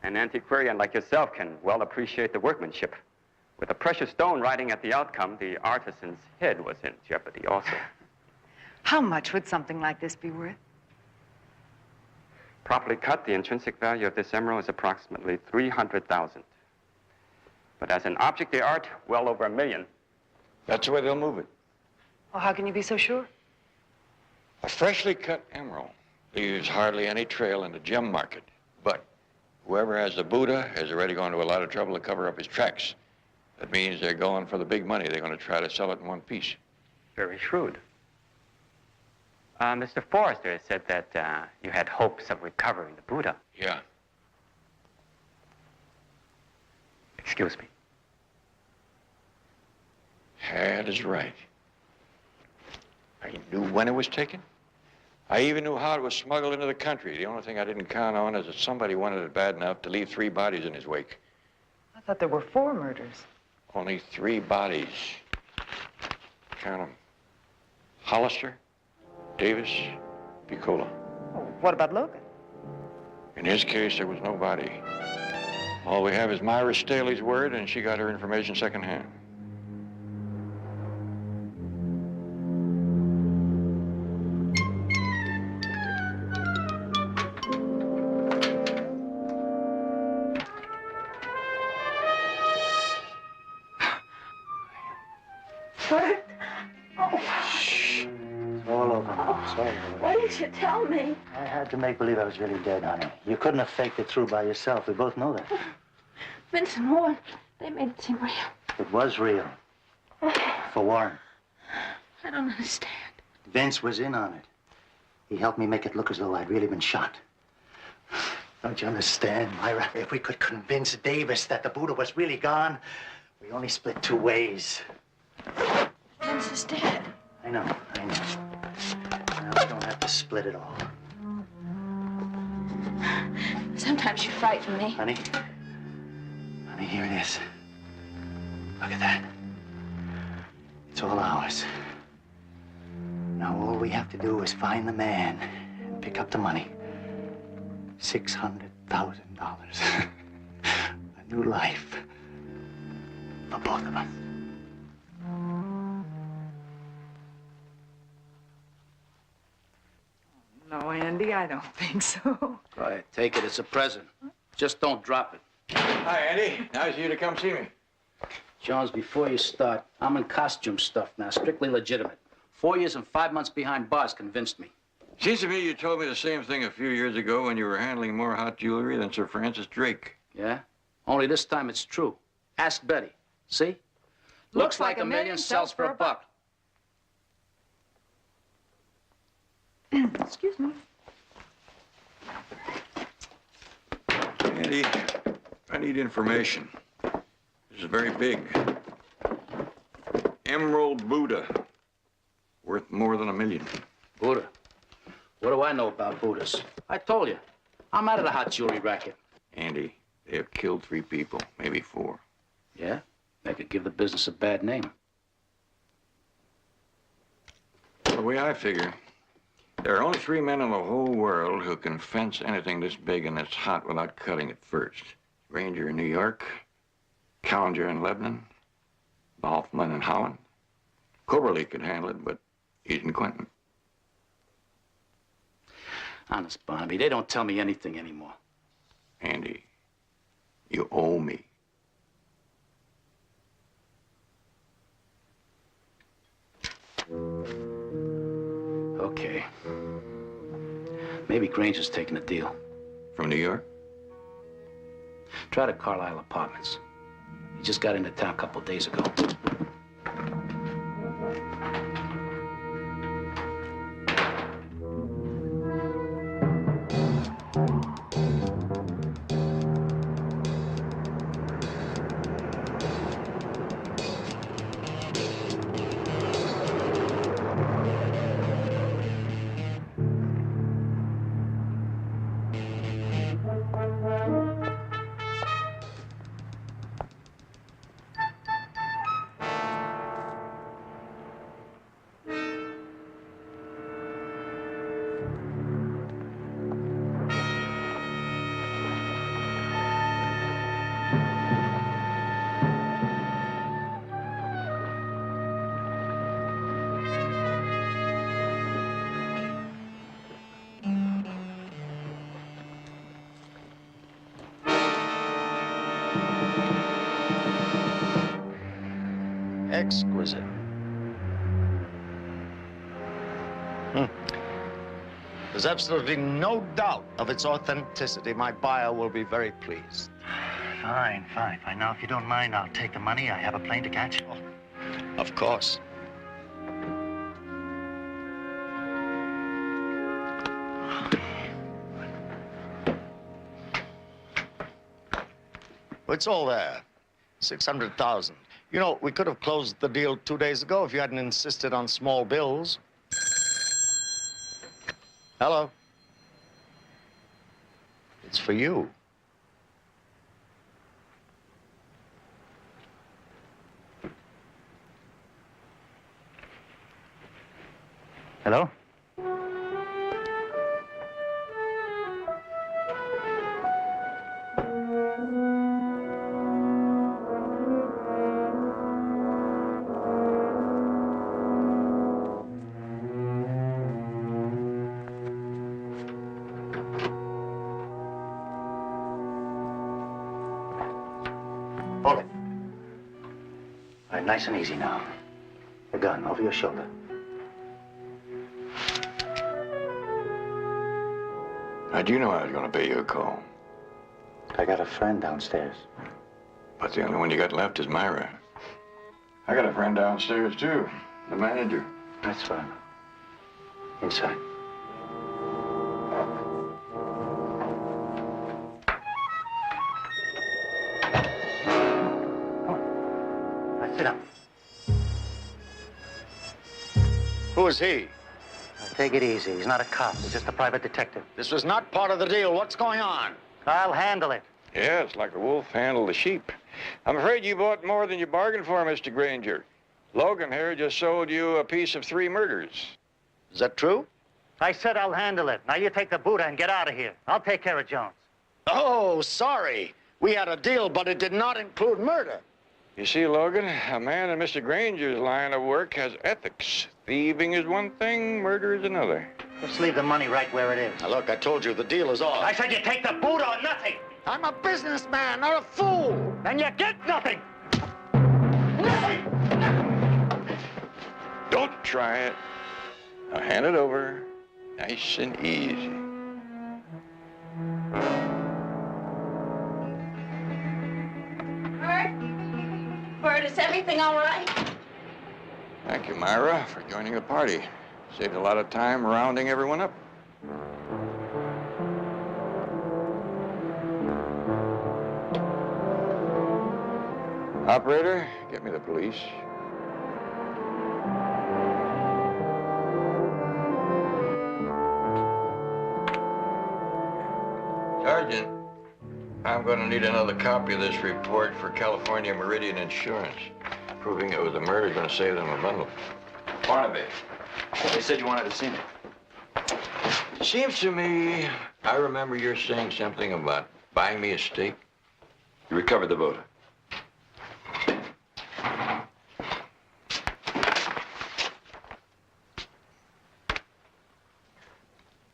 Speaker 13: An antiquarian like yourself can well appreciate the workmanship. With a precious stone riding at the outcome, the artisan's head was in jeopardy also.
Speaker 10: How much would something like this be worth?
Speaker 13: Properly cut, the intrinsic value of this emerald is approximately $300,000. But as an object of art, well over $1 million.
Speaker 18: That's the way they'll move it.
Speaker 10: Well, how can you be so sure?
Speaker 18: A freshly cut emerald leaves hardly any trail in the gem market. But whoever has the Buddha has already gone to a lot of trouble to cover up his tracks. That means they're going for the big money. They're going to try to sell it in one piece.
Speaker 13: Very shrewd. Mr. Forrester said that you had hopes of recovering the Buddha.
Speaker 18: Yeah.
Speaker 13: Excuse me.
Speaker 18: That is right. I knew when it was taken. I even knew how it was smuggled into the country. The only thing I didn't count on is that somebody wanted it bad enough to leave 3 bodies in his wake.
Speaker 10: I thought there were 4 murders.
Speaker 18: Only 3 bodies. Count them. Hollister, Davis, Bucola.
Speaker 10: Oh, what about Logan?
Speaker 18: In his case, there was no body. All we have is Myra Staley's word, and she got her information secondhand.
Speaker 20: Bert? Oh.
Speaker 22: Shh. It's all over. It's all over.
Speaker 20: Why didn't you tell me?
Speaker 22: I had to make believe I was really dead, honey. You couldn't have faked it through by yourself. We both know that.
Speaker 20: Vince and Warren, they made it seem real.
Speaker 22: It was real. For Warren.
Speaker 20: I don't understand.
Speaker 22: Vince was in on it. He helped me make it look as though I'd really been shot. Don't you understand, Myra? If we could convince Davis that the Buddha was really gone, we only split 2 ways.
Speaker 10: Vince
Speaker 15: This is dead.
Speaker 22: I know. Now we don't have to split it all.
Speaker 15: Sometimes you frighten me.
Speaker 22: Honey, here it is. Look at that. It's all ours. Now all we have to do is find the man and pick up the money. $600,000. A new life for both of us.
Speaker 10: No, Andy, I don't think so.
Speaker 11: Go ahead, take it. It's a present. Just don't drop it.
Speaker 18: Hi, Andy. Nice of you to come see me.
Speaker 11: Jones, before you start, I'm in costume stuff now, strictly legitimate. 4 years and 5 months behind bars convinced me.
Speaker 18: Seems to me you told me the same thing a few years ago when you were handling more hot jewelry than Sir Francis Drake.
Speaker 11: Yeah? Only this time it's true. Ask Betty. See? Looks like a million sells for a buck.
Speaker 10: Excuse me.
Speaker 18: Andy, I need information. This is very big. Emerald Buddha. Worth more than $1 million.
Speaker 11: Buddha? What do I know about Buddhas? I told you. I'm out of the hot jewelry racket.
Speaker 18: Andy, they have killed 3 people, maybe 4.
Speaker 11: Yeah? That could give the business a bad name.
Speaker 18: The way I figure, there are only 3 men in the whole world who can fence anything this big and this hot without cutting it first. Ranger in New York, Challenger in Lebanon, Balfman in Holland. Coberly could handle it, but he's in Quentin.
Speaker 11: Honest, Barnaby, they don't tell me anything anymore.
Speaker 18: Andy, you owe me.
Speaker 11: Okay. Maybe Granger's taking a deal.
Speaker 18: From New York?
Speaker 11: Try the Carlisle Apartments. He just got into town a couple days ago.
Speaker 22: Exquisite. There's absolutely no doubt of its authenticity. My buyer will be very pleased. Fine. Now, if you don't mind, I'll take the money. I have a plane to catch. Oh, of course. It's all there. 600,000. You know, we could have closed the deal 2 days ago if you hadn't insisted on small bills. Hello? It's for you. Hello? Hold it. All right, nice and easy now. The gun over your shoulder.
Speaker 18: How'd you know I was going to pay you a call?
Speaker 22: I got a friend downstairs.
Speaker 18: But the only one you got left is Myra. I got a friend downstairs, too. The manager.
Speaker 22: That's fine. Inside. Sit down.
Speaker 7: Who's he?
Speaker 22: Now, take it easy. He's not a cop. He's just a private detective.
Speaker 7: This was not part of the deal. What's going on?
Speaker 22: I'll handle it.
Speaker 18: Yeah, it's like a wolf handled a sheep. I'm afraid you bought more than you bargained for, Mr. Granger. Logan here just sold you a piece of 3 murders.
Speaker 7: Is that true?
Speaker 22: I said I'll handle it. Now you take the Buddha and get out of here. I'll take care of Jones.
Speaker 7: Oh, sorry. We had a deal, but it did not include murder.
Speaker 18: You see, Logan, a man in Mr. Granger's line of work has ethics. Thieving is one thing, murder is another.
Speaker 22: Just leave the money right where it is.
Speaker 7: Now, look, I told you the deal is off.
Speaker 22: I said you take the Buddha or nothing.
Speaker 7: I'm a businessman, not a fool.
Speaker 22: Then you get nothing.
Speaker 18: Don't try it. Now hand it over, nice and easy.
Speaker 21: Bert, is everything all right?
Speaker 18: Thank you, Myra, for joining the party. Saved a lot of time rounding everyone up. Operator, get me the police. Sergeant, I'm going to need another copy of this report for California Meridian Insurance. Proving it was a murder is going to save them a bundle.
Speaker 6: Barnaby, they said you wanted to see me.
Speaker 18: Seems to me, I remember you're saying something about buying me a steak.
Speaker 6: You recovered the boat.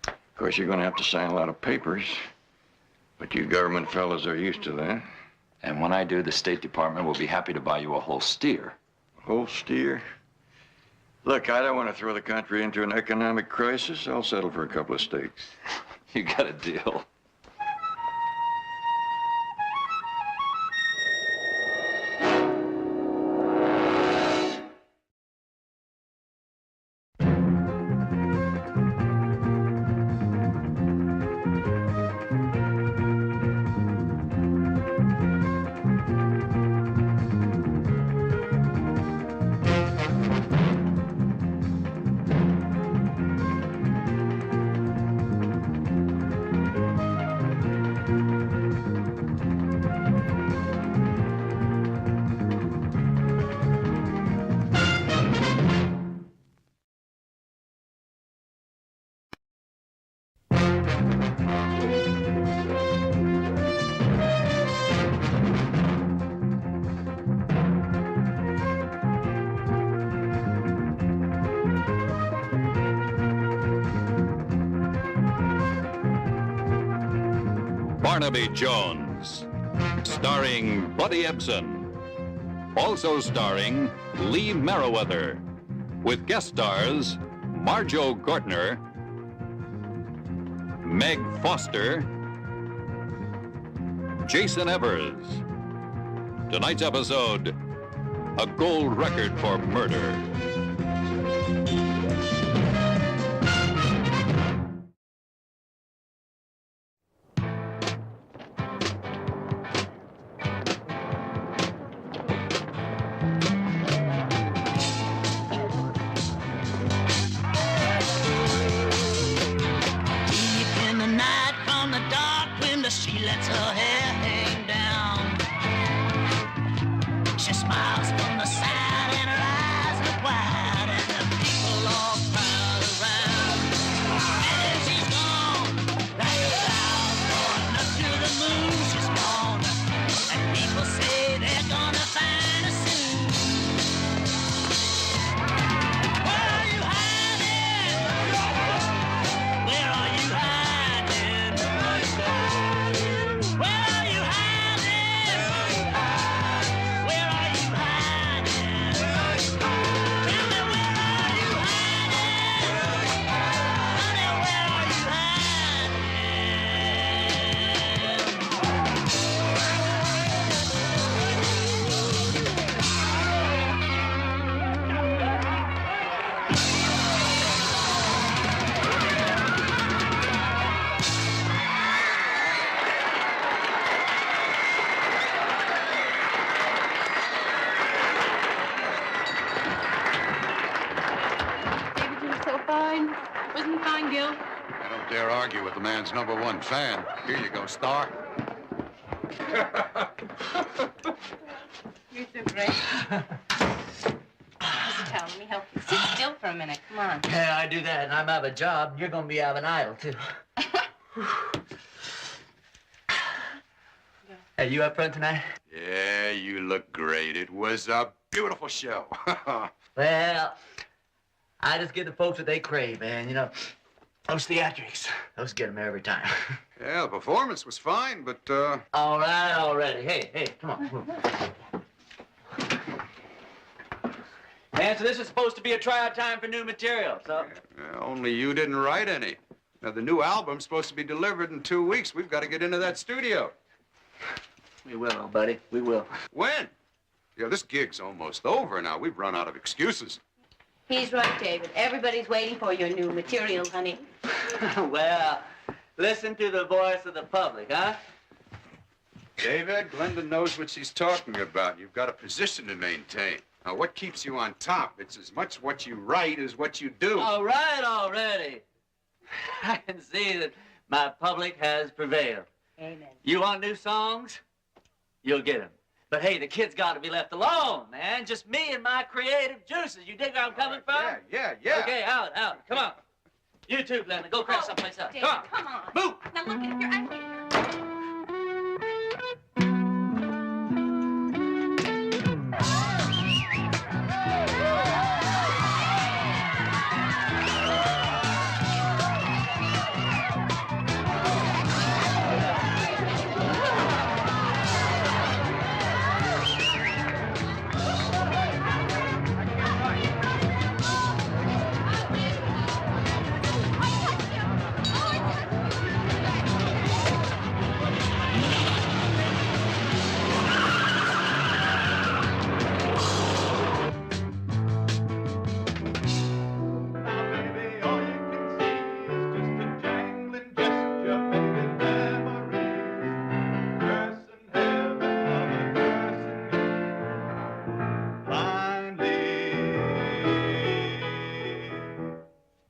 Speaker 18: Of course, you're going to have to sign a lot of papers. But you government fellas are used to that.
Speaker 6: And when I do, the State Department will be happy to buy you a whole steer.
Speaker 18: A whole steer? Look, I don't want to throw the country into an economic crisis. I'll settle for a couple of steaks.
Speaker 6: You got a deal.
Speaker 23: Barnaby Jones, starring Buddy Ebsen. Also starring Lee Merriweather, with guest stars Marjo Gortner, Meg Foster, Jason Evers. Tonight's episode, a gold record for murder.
Speaker 2: argue with the man's #1 fan. Here you go, Star.
Speaker 21: You're so great. Listen, Tom, let me help you. Sit still for a minute. Come on.
Speaker 22: Yeah, I do that, and I'm out of a job. You're gonna be out of an idol, too. Hey, you up front tonight?
Speaker 2: Yeah, you look great. It was a beautiful show.
Speaker 22: Well, I just give the folks what they crave, man. You know, those theatrics, those get them every time.
Speaker 2: Yeah, the performance was fine, but,
Speaker 22: All right, already. Hey, come on. Man, so this is supposed to be a tryout time for new material, so...
Speaker 2: only you didn't write any. Now, the new album's supposed to be delivered in 2 weeks. We've got to get into that studio.
Speaker 22: We will, old buddy. We will.
Speaker 2: When? Yeah, this gig's almost over now. We've run out of excuses.
Speaker 21: He's right, David. Everybody's waiting for your new material, honey.
Speaker 22: Well, listen to the voice of the public, huh?
Speaker 2: David, Glenda knows what she's talking about. You've got a position to maintain. Now, what keeps you on top? It's as much what you write as what you do.
Speaker 22: All right, already. I can see that my public has prevailed.
Speaker 21: Amen.
Speaker 22: You want new songs? You'll get them. But hey, the kids got to be left alone, man. Just me and my creative juices. You dig where I'm coming from?
Speaker 2: Yeah.
Speaker 22: Okay, out. Come on. You too, Glenda. Go crack someplace else.
Speaker 21: David,
Speaker 22: Come on.
Speaker 21: come on.
Speaker 22: Move.
Speaker 21: Now look at your idea.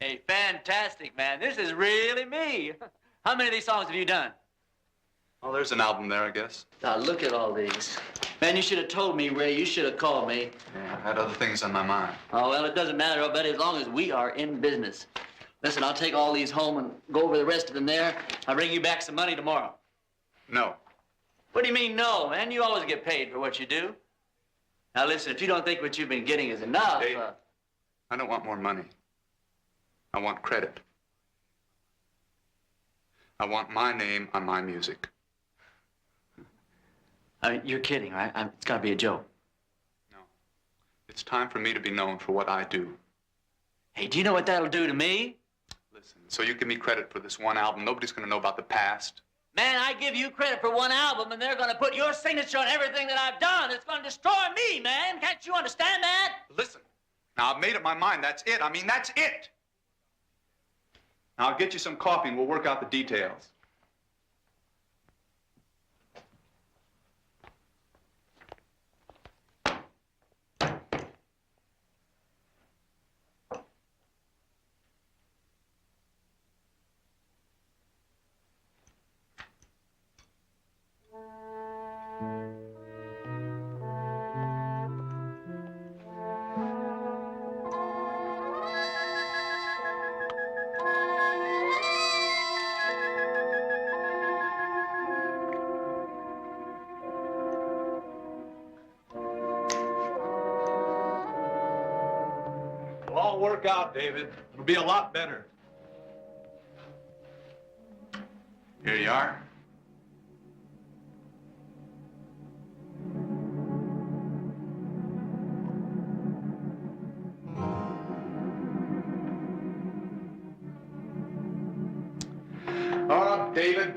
Speaker 22: Hey, fantastic, man. This is really me. How many of these songs have you done?
Speaker 2: Oh, there's an album there, I guess.
Speaker 22: Now, look at all these. Man, you should have told me, Ray. You should have called me.
Speaker 2: Yeah, I had other things on my mind.
Speaker 22: Oh, well, it doesn't matter, old buddy, as long as we are in business. Listen, I'll take all these home and go over the rest of them there. I'll bring you back some money tomorrow.
Speaker 2: No.
Speaker 22: What do you mean, no, man? You always get paid for what you do. Now, listen, if you don't think what you've been getting is enough...
Speaker 2: Dave, I don't want more money. I want credit. I want my name on my music.
Speaker 22: I mean, you're kidding, right? It's got to be a joke.
Speaker 2: It's time for me to be known for what I do.
Speaker 22: Hey, do you know what that'll do to me?
Speaker 2: Listen, so you give me credit for this one album. Nobody's going to know about the past.
Speaker 22: Man, I give you credit for one album, and they're going to put your signature on everything that I've done. It's going to destroy me, man. Can't you understand that?
Speaker 2: Listen, now I've made up my mind. That's it. I mean, that's it. Now I'll get you some coffee and we'll work out the details.
Speaker 8: It'll all work out, David. It'll be a lot better.
Speaker 2: Here you are. Oh, David.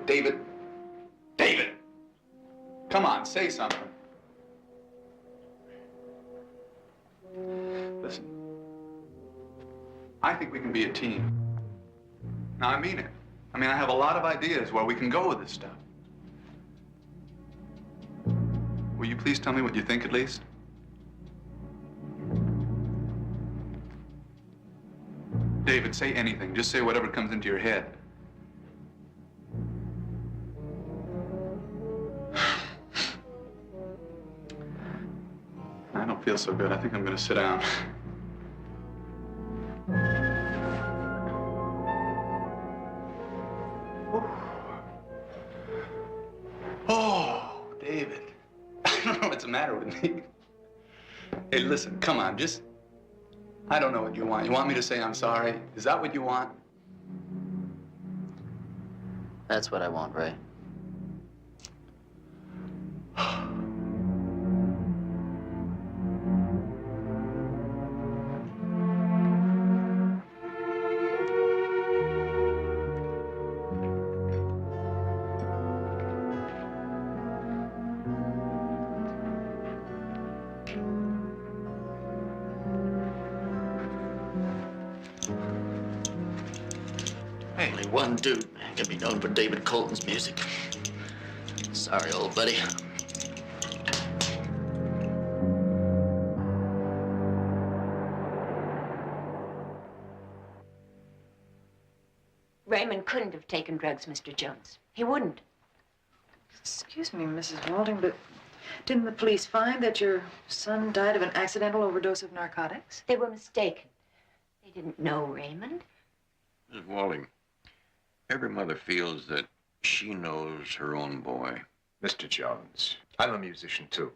Speaker 2: David. Come on, say something. Listen, I think we can be a team. Now, I mean it. I mean, I have a lot of ideas where we can go with this stuff. Will you please tell me what you think, at least? David, say anything. Just say whatever comes into your head. I don't feel so good. I think I'm going to sit down. Oh, David. I don't know what's the matter with me. Hey, listen, come on, just... I don't know what you want. You want me to say I'm sorry? Is that what you want?
Speaker 11: That's what I want, Ray.
Speaker 2: Hey.
Speaker 9: Only one dude can be known for David Colton's music. Sorry, old buddy.
Speaker 21: Raymond couldn't have taken drugs, Mr. Jones. He wouldn't.
Speaker 4: Excuse me, Mrs. Walding, but didn't the police find that your son died of an accidental overdose of narcotics?
Speaker 21: They were mistaken. They didn't know Raymond.
Speaker 5: Mrs. Walding, every mother feels that she knows her own boy.
Speaker 16: Mr. Jones, I'm a musician, too.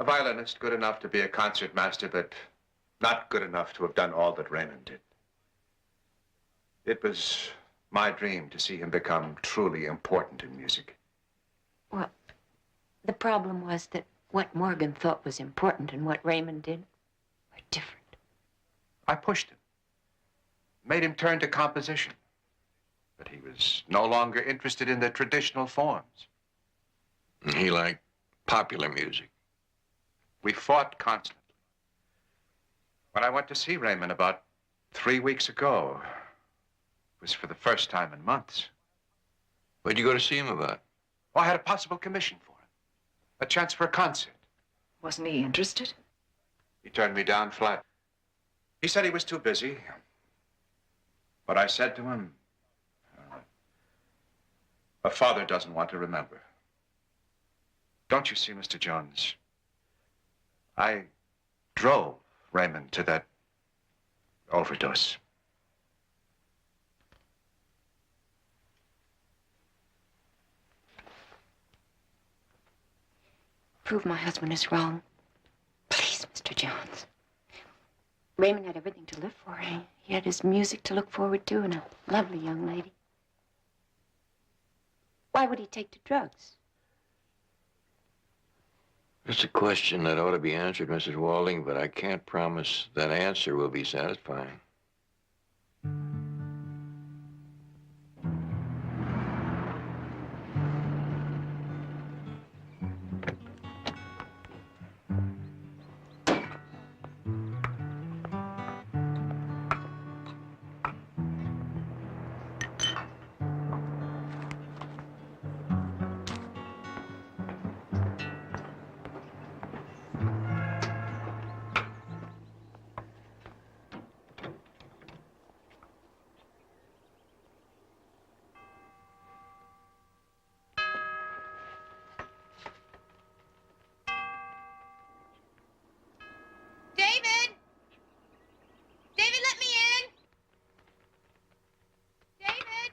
Speaker 16: A violinist, good enough to be a concert master, but not good enough to have done all that Raymond did. It was my dream to see him become truly important in music.
Speaker 21: Well, the problem was that what Morgan thought was important and what Raymond did were different.
Speaker 16: I pushed him, made him turn to composition. But he was no longer interested in the traditional forms.
Speaker 5: He liked popular music.
Speaker 16: We fought constantly. When I went to see Raymond about 3 weeks ago, it was for the first time in months.
Speaker 5: What'd you go to see him about?
Speaker 16: Oh, I had a possible commission for him. A chance for a concert.
Speaker 4: Wasn't he interested?
Speaker 16: He turned me down flat. He said he was too busy. But I said to him, a father doesn't want to remember. Don't you see, Mr. Jones? I drove Raymond to that overdose.
Speaker 21: Prove my husband is wrong. Please, Mr. Jones. Raymond had everything to live for. He had his music to look forward to and a lovely young lady. Why would he take to drugs?
Speaker 5: It's a question that ought to be answered, Mrs. Walding, but I can't promise that answer will be satisfying.
Speaker 21: David! David, let me in! David!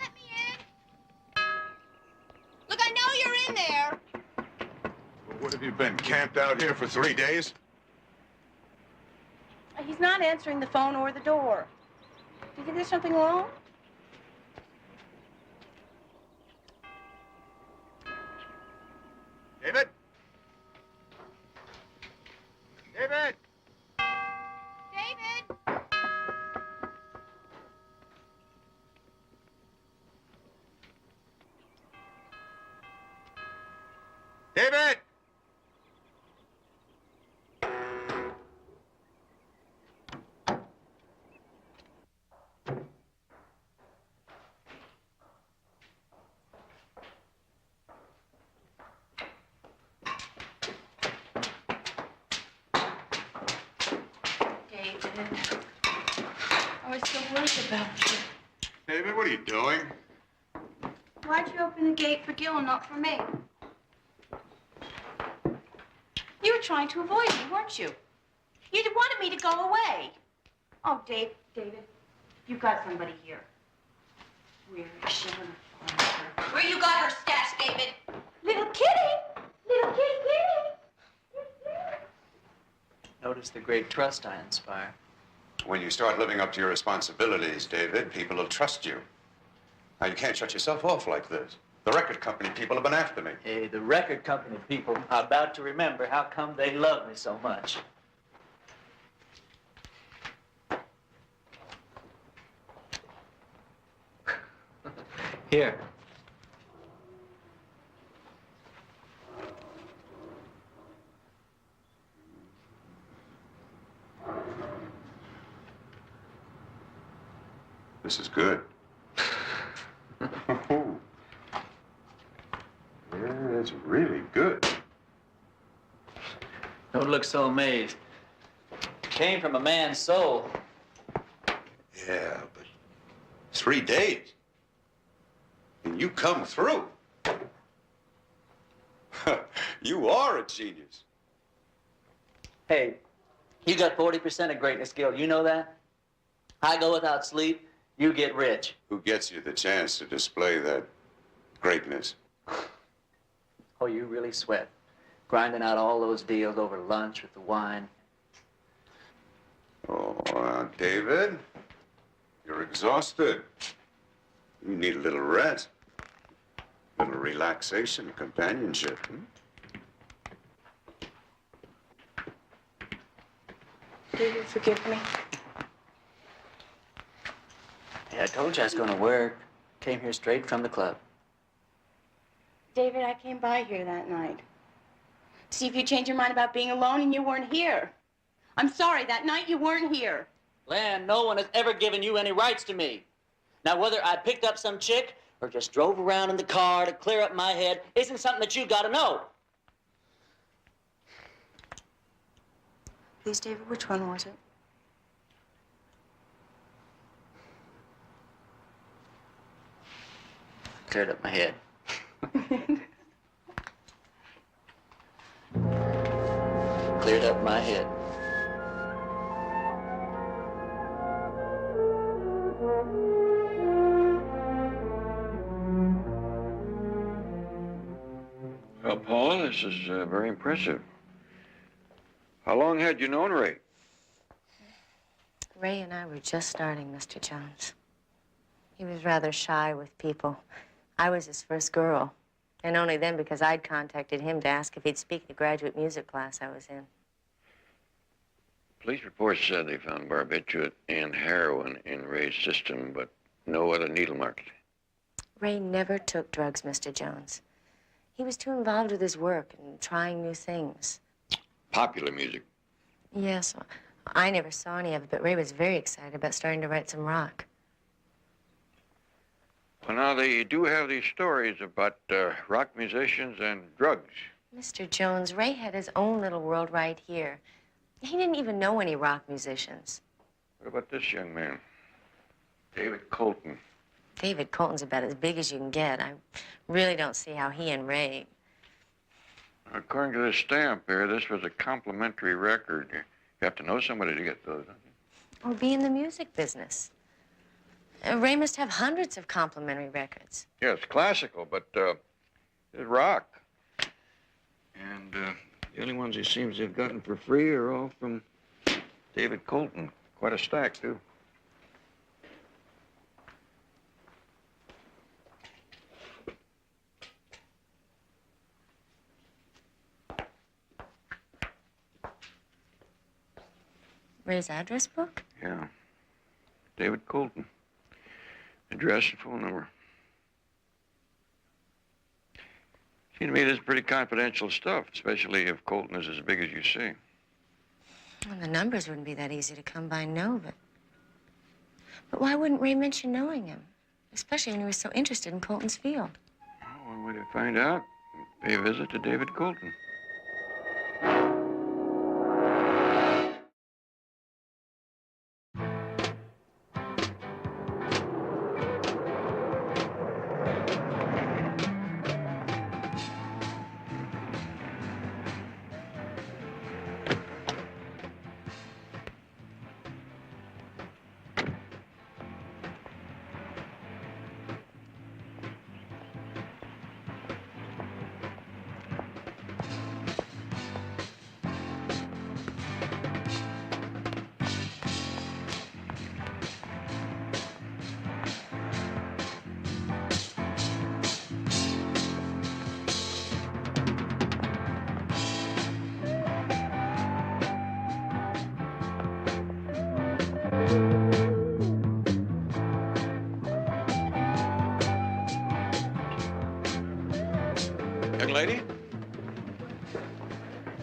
Speaker 21: Let me in! Look, I know you're in there!
Speaker 16: What have you been, camped out here for 3 days?
Speaker 21: He's not answering the phone or the door. Do you think there's something wrong?
Speaker 16: David? David?
Speaker 21: David!
Speaker 16: David!
Speaker 20: I was so worried about you.
Speaker 18: David, what are you doing?
Speaker 20: Why'd you open the gate for Gil and not for me? You were trying to avoid me, weren't you? You wanted me to go away. Oh, David, you've got somebody here. Where is she? Where you got her stashed, David? Little kitty! Little kitty!
Speaker 12: Notice the great trust I inspire.
Speaker 2: When you start living up to your responsibilities, David, people will trust you. Now, you can't shut yourself off like this. The record company people have been after me.
Speaker 12: Hey, the record company people are about to remember how come they love me so much. Here.
Speaker 2: This is good. Oh. Yeah, it's really good.
Speaker 12: Don't look so amazed. Came from a man's soul.
Speaker 2: Yeah, but 3 days. And you come through. You are a genius.
Speaker 12: Hey, you got 40% of greatness, Gil. You know that? I go without sleep, you get rich.
Speaker 2: Who gets you the chance to display that greatness?
Speaker 12: Oh, you really sweat. Grinding out all those deals over lunch with the wine.
Speaker 2: Oh, David, you're exhausted. You need a little rest, a little relaxation, companionship.
Speaker 20: Do you forgive me?
Speaker 12: Yeah, I told you I was going to work. Came here straight from the club.
Speaker 20: David, I came by here that night to see if you changed your mind about being alone, and you weren't here. I'm sorry, that night you weren't here.
Speaker 12: Lan, no one has ever given you any rights to me. Now, whether I picked up some chick or just drove around in the car to clear up my head isn't something that you got to know.
Speaker 20: Please, David, which one was it?
Speaker 12: Cleared up my head. Cleared up my head.
Speaker 18: Well, Paula, this is very impressive. How long had you known Ray?
Speaker 3: Ray and I were just starting, Mr. Jones. He was rather shy with people. I was his first girl, and only then because I'd contacted him to ask if he'd speak the graduate music class I was in.
Speaker 18: Police reports said they found barbiturate and heroin in Ray's system, but no other needle marks.
Speaker 3: Ray never took drugs, Mr. Jones. He was too involved with his work and trying new things.
Speaker 18: Popular music.
Speaker 3: Yes, I never saw any of it, but Ray was very excited about starting to write some rock.
Speaker 18: Well, now, they do have these stories about rock musicians and drugs.
Speaker 3: Mr. Jones, Ray had his own little world right here. He didn't even know any rock musicians.
Speaker 18: What about this young man? David Colton.
Speaker 3: David Colton's about as big as you can get. I really don't see how he and Ray...
Speaker 18: According to this stamp here, this was a complimentary record. You have to know somebody to get those.
Speaker 3: Or be in the music business. Ray must have hundreds of complimentary records.
Speaker 18: Yeah, it's classical, but it's rock. And the only ones he seems to have gotten for free are all from David Colton. Quite a stack, too.
Speaker 3: Ray's address book?
Speaker 18: Yeah. David Colton. Address and phone number. Seems to me this is pretty confidential stuff, especially if Colton is as big as you say.
Speaker 3: Well, the numbers wouldn't be that easy to come by, no, but why wouldn't Ray mention knowing him? Especially when he was so interested in Colton's field.
Speaker 18: Well, one way to find out, pay a visit to David Colton.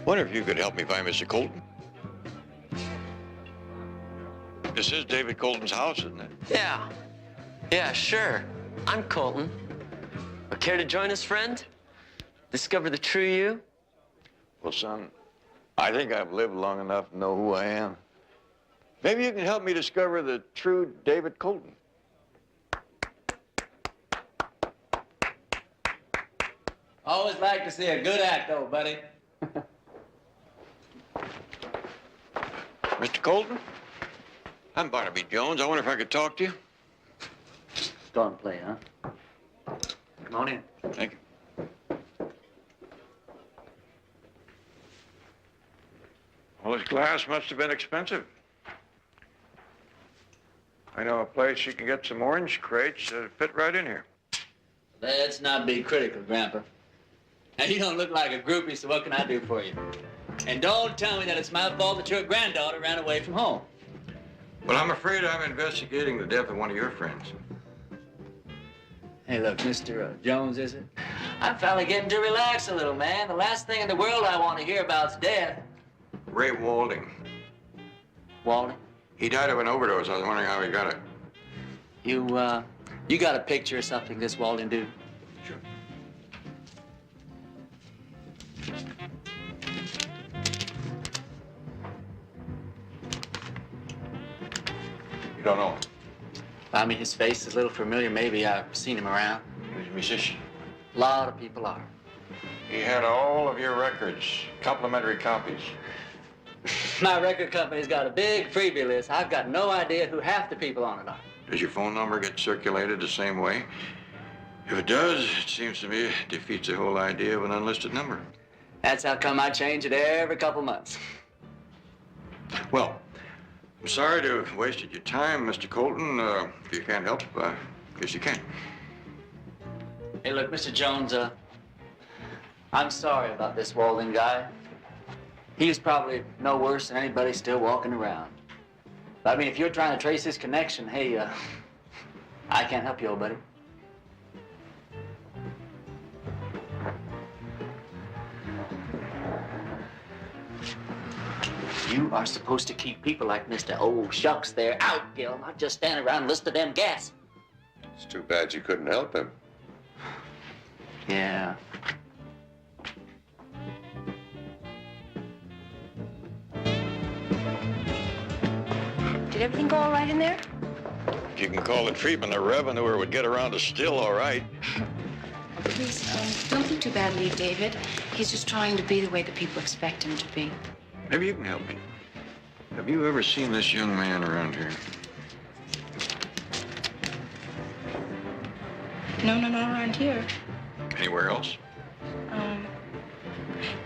Speaker 18: Wonder if you could help me find Mr. Colton. This is David Colton's house, isn't it?
Speaker 1: Yeah. Yeah, sure. I'm Colton. Care to join us, friend? Discover the true you?
Speaker 18: Well, son, I think I've lived long enough to know who I am. Maybe you can help me discover the true David Colton.
Speaker 12: Always like to see a good act, old buddy.
Speaker 18: Mr. Colton? I'm Barnaby Jones. I wonder if I could talk to you.
Speaker 12: Go on and play, huh? Come on in.
Speaker 18: Thank you. Well, this glass must have been expensive. I know a place you can get some orange crates that fit right in here.
Speaker 12: Let's not be critical, Grandpa. Now, you don't look like a groupie, so what can I do for you? And don't tell me that it's my fault that your granddaughter ran away from home.
Speaker 18: Well, I'm afraid I'm investigating the death of one of your friends.
Speaker 12: Hey, look, Mr. Jones, is it? I'm finally getting to relax a little, man. The last thing in the world I want to hear about's death.
Speaker 18: Ray Walding.
Speaker 12: Walding?
Speaker 18: He died of an overdose. I was wondering how he got it.
Speaker 12: You got a picture or something, this Walding dude?
Speaker 18: Sure. You don't know him?
Speaker 12: I mean, his face is a little familiar. Maybe I've seen him around.
Speaker 18: He was a musician.
Speaker 12: A lot of people are.
Speaker 18: He had all of your records, complimentary copies.
Speaker 12: My record company's got a big freebie list. I've got no idea who half the people on it are.
Speaker 18: Does your phone number get circulated the same way? If it does, it seems to me it defeats the whole idea of an unlisted number.
Speaker 12: That's how come I change it every couple months.
Speaker 18: Well, I'm sorry to have wasted your time, Mr. Colton. If you can't help, guess you can.
Speaker 12: Hey, look, Mr. Jones, I'm sorry about this Walding guy. He's probably no worse than anybody still walking around. But, I mean, if you're trying to trace his connection, hey, I can't help you, old buddy. You are supposed to keep people like Mr. Oh Shucks there out, Gil, not just stand around and listen to them gas.
Speaker 5: It's too bad you couldn't help him.
Speaker 12: Yeah.
Speaker 21: Did everything go all right in there?
Speaker 18: If you can call the treatment a revenue or would get around to still all right.
Speaker 21: Please, don't think too badly of David. He's just trying to be the way that people expect him to be.
Speaker 18: Maybe you can help me. Have you ever seen this young man around here?
Speaker 21: No, not around here.
Speaker 18: Anywhere else?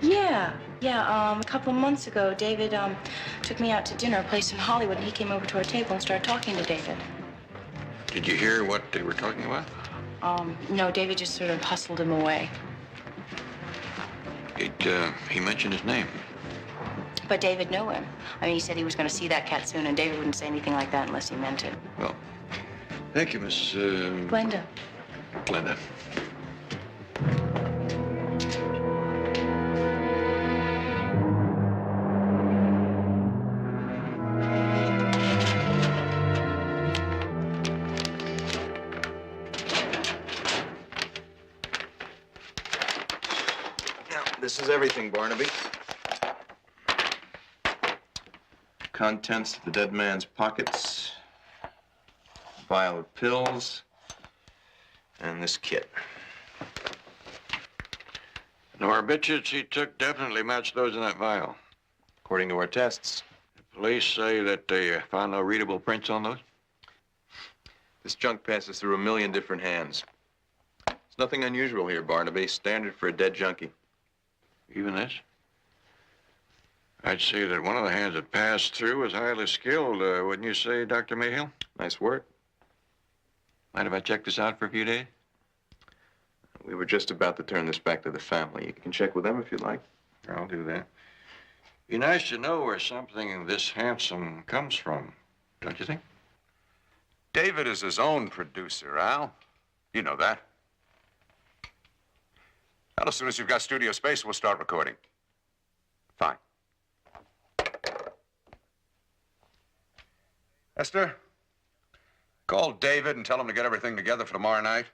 Speaker 21: Yeah. A couple of months ago, David, took me out to dinner, a place in Hollywood, and he came over to our table and started talking to David.
Speaker 18: Did you hear what they were talking about?
Speaker 21: No, David just sort of hustled him away.
Speaker 18: He mentioned his name.
Speaker 21: But David knew him. I mean, he said he was going to see that cat soon, and David wouldn't say anything like that unless he meant it.
Speaker 18: Well, thank you, Miss...
Speaker 21: Glenda.
Speaker 18: Glenda.
Speaker 16: This is everything, Barnaby. Contents of the dead man's pockets, vial of pills, and this kit.
Speaker 18: The barbiturates he took definitely matched those in that vial.
Speaker 16: According to our tests.
Speaker 18: The police say that they found no readable prints on those?
Speaker 16: This junk passes through 1 million different hands. There's nothing unusual here, Barnaby. Standard for a dead junkie.
Speaker 18: Even this? I'd say that one of the hands that passed through was highly skilled, wouldn't you say, Dr. Mayhill?
Speaker 16: Nice work.
Speaker 18: Mind if I check this out for a few days?
Speaker 16: We were just about to turn this back to the family. You can check with them if you'd like.
Speaker 18: I'll do that. Be nice to know where something this handsome comes from, don't you think?
Speaker 14: David is his own producer, Al. You know that. Well, as soon as you've got studio space, we'll start recording. Fine. Esther, call David and tell him to get everything together for tomorrow night.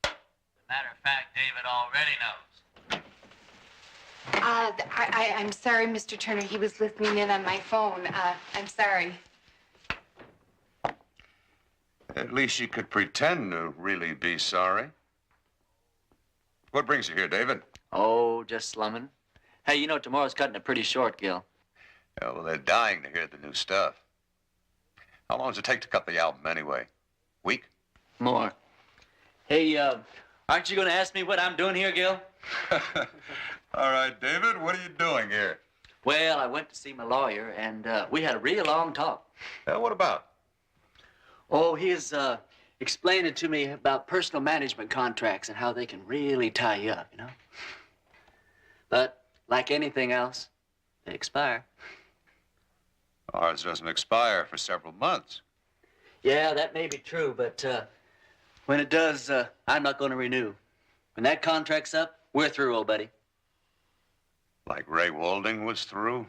Speaker 12: As a matter of fact, David already knows.
Speaker 21: I'm sorry, Mr. Turner. He was listening in on my phone. I'm sorry.
Speaker 14: At least you could pretend to really be sorry. What brings you here, David?
Speaker 12: Oh, just slumming. Hey, you know tomorrow's cutting it pretty short, Gil.
Speaker 14: Yeah, well, they're dying to hear the new stuff. How long does it take to cut the album anyway? Week?
Speaker 12: More. Hey, aren't you going to ask me what I'm doing here, Gil?
Speaker 14: All right, David, what are you doing here?
Speaker 12: Well, I went to see my lawyer, and we had a real long talk.
Speaker 14: What about?
Speaker 12: Oh, he's explaining to me about personal management contracts and how they can really tie you up, you know? But like anything else, they expire.
Speaker 14: Ours doesn't expire for several months.
Speaker 12: Yeah, that may be true, but when it does, I'm not going to renew. When that contract's up, we're through, old buddy.
Speaker 14: Like Ray Walding was through?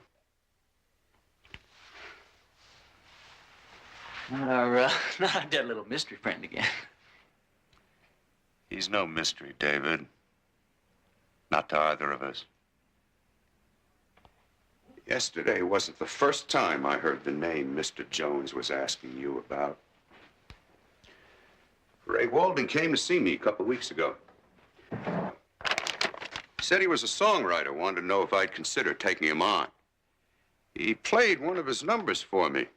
Speaker 12: Not our dead little mystery friend again.
Speaker 14: He's no mystery, David. Not to either of us. Yesterday wasn't the first time I heard the name Mr. Jones was asking you about. Ray Walding came to see me a couple of weeks ago. He said he was a songwriter, wanted to know if I'd consider taking him on. He played one of his numbers for me.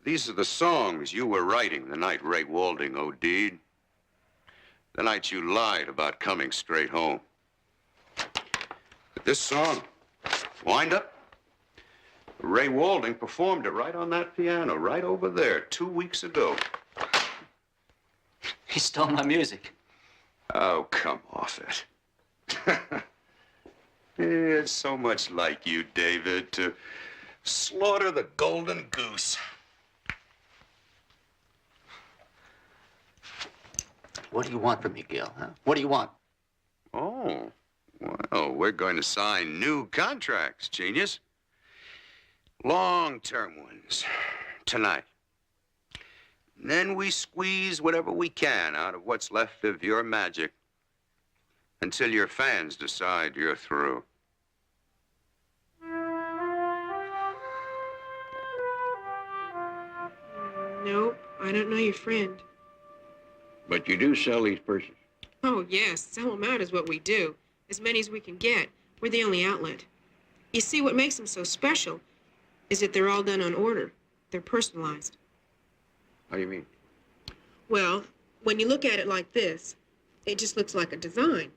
Speaker 14: These are the songs you were writing the night Ray Walding OD'd. The night you lied about coming straight home. But this song, Wind Up, Ray Walding performed it right on that piano, right over there, 2 weeks ago.
Speaker 12: He stole my music.
Speaker 14: Oh, come off it. It's so much like you, David, to slaughter the golden goose.
Speaker 12: What do you want from me, Gil, huh? What do you want?
Speaker 14: Oh, well, we're going to sign new contracts, genius. Long-term ones, tonight. And then we squeeze whatever we can out of what's left of your magic until your fans decide you're through.
Speaker 13: Nope, I don't know your friend.
Speaker 5: But you do sell these purses.
Speaker 13: Oh, yes, sell them out is what we do. As many as we can get. We're the only outlet. You see, what makes them so special is that they're all done on order. They're personalized.
Speaker 5: How do you mean?
Speaker 13: Well, when you look at it like this, it just looks like a design.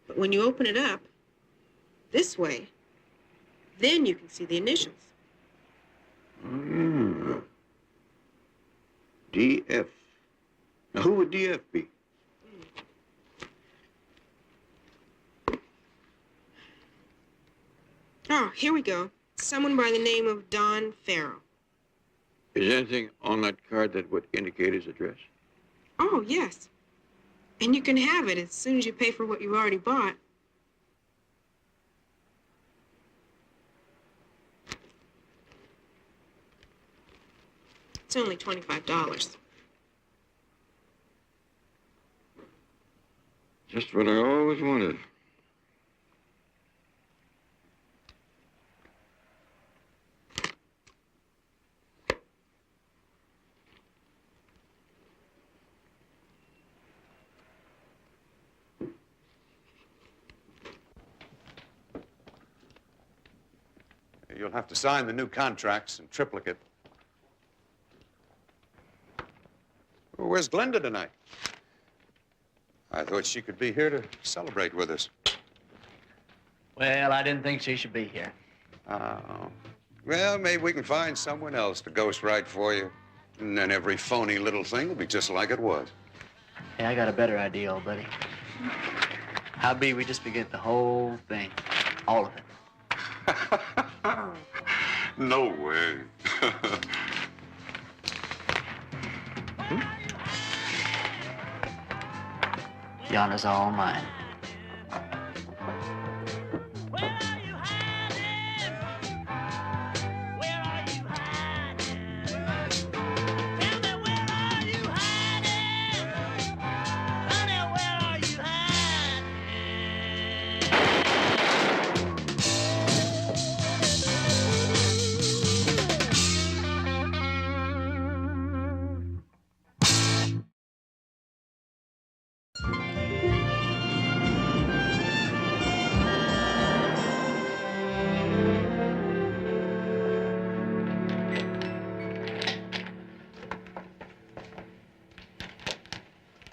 Speaker 13: But when you open it up this way, then you can see the initials.
Speaker 14: DF. Now, who would DF be?
Speaker 13: Oh, here we go. Someone by the name of Don Farrow.
Speaker 5: Is anything on that card that would indicate his address?
Speaker 13: Oh, yes. And you can have it as soon as you pay for what you've already bought. It's only $25.
Speaker 5: Just what I always wanted.
Speaker 14: You'll have to sign the new contracts in triplicate. Well, where's Glenda tonight? I thought she could be here to celebrate with us.
Speaker 12: Well, I didn't think she should be here.
Speaker 14: Oh. Well, maybe we can find someone else to ghostwrite for you. And then every phony little thing will be just like it was.
Speaker 12: Hey, I got a better idea, old buddy. How be we just forget the whole thing? All of it.
Speaker 14: No way.
Speaker 12: The honor's all mine.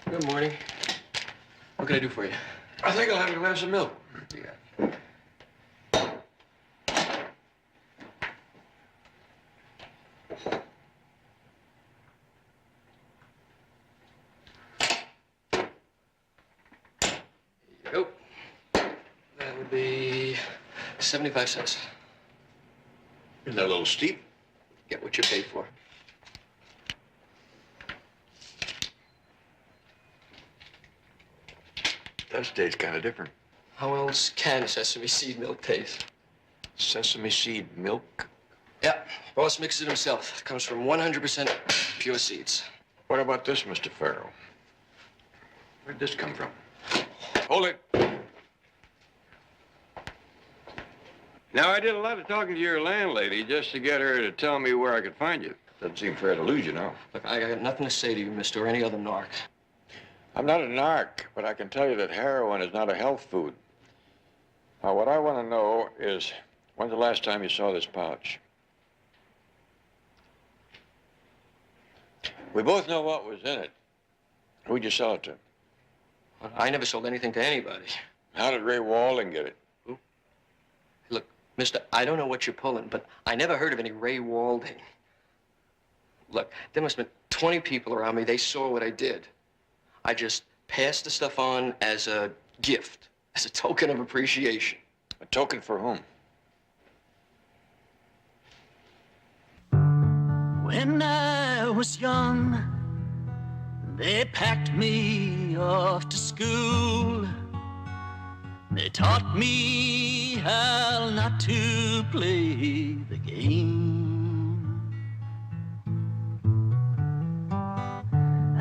Speaker 1: Good morning. What can I do for you?
Speaker 5: I think I'll have a glass of milk. Yeah.
Speaker 1: Go. That would be 75 cents.
Speaker 5: Isn't that a little steep?
Speaker 1: Get what you paid for.
Speaker 5: That tastes kind of different.
Speaker 1: How else can sesame seed milk taste?
Speaker 5: Sesame seed milk?
Speaker 1: Yeah, boss mixes it himself. It comes from 100% pure seeds.
Speaker 5: What about this, Mr. Farrell? Where'd this come from? Hold it. Now, I did a lot of talking to your landlady just to get her to tell me where I could find you. Doesn't seem fair to lose you now.
Speaker 1: Look, I got nothing to say to you, mister, or any other narc.
Speaker 5: I'm not a narc, but I can tell you that heroin is not a health food. Now, what I want to know is, when's the last time you saw this pouch? We both know what was in it. Who'd you sell it to?
Speaker 1: I never sold anything to anybody.
Speaker 5: How did Ray Walden get it?
Speaker 1: Who? Look, mister, I don't know what you're pulling, but I never heard of any Ray Walden. Look, there must have been 20 people around me. They saw what I did. I just passed the stuff on as a gift, as a token of appreciation.
Speaker 5: A token for whom?
Speaker 22: When I was young, they packed me off to school. They taught me how not to play the game.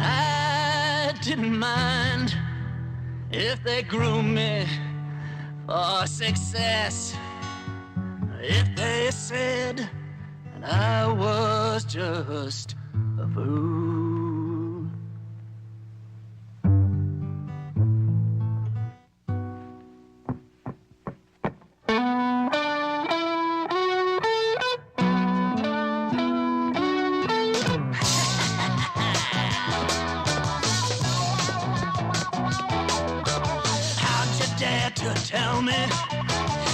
Speaker 22: I didn't mind if they groomed me for success, if they said that I was just a fool. How'd you dare to tell me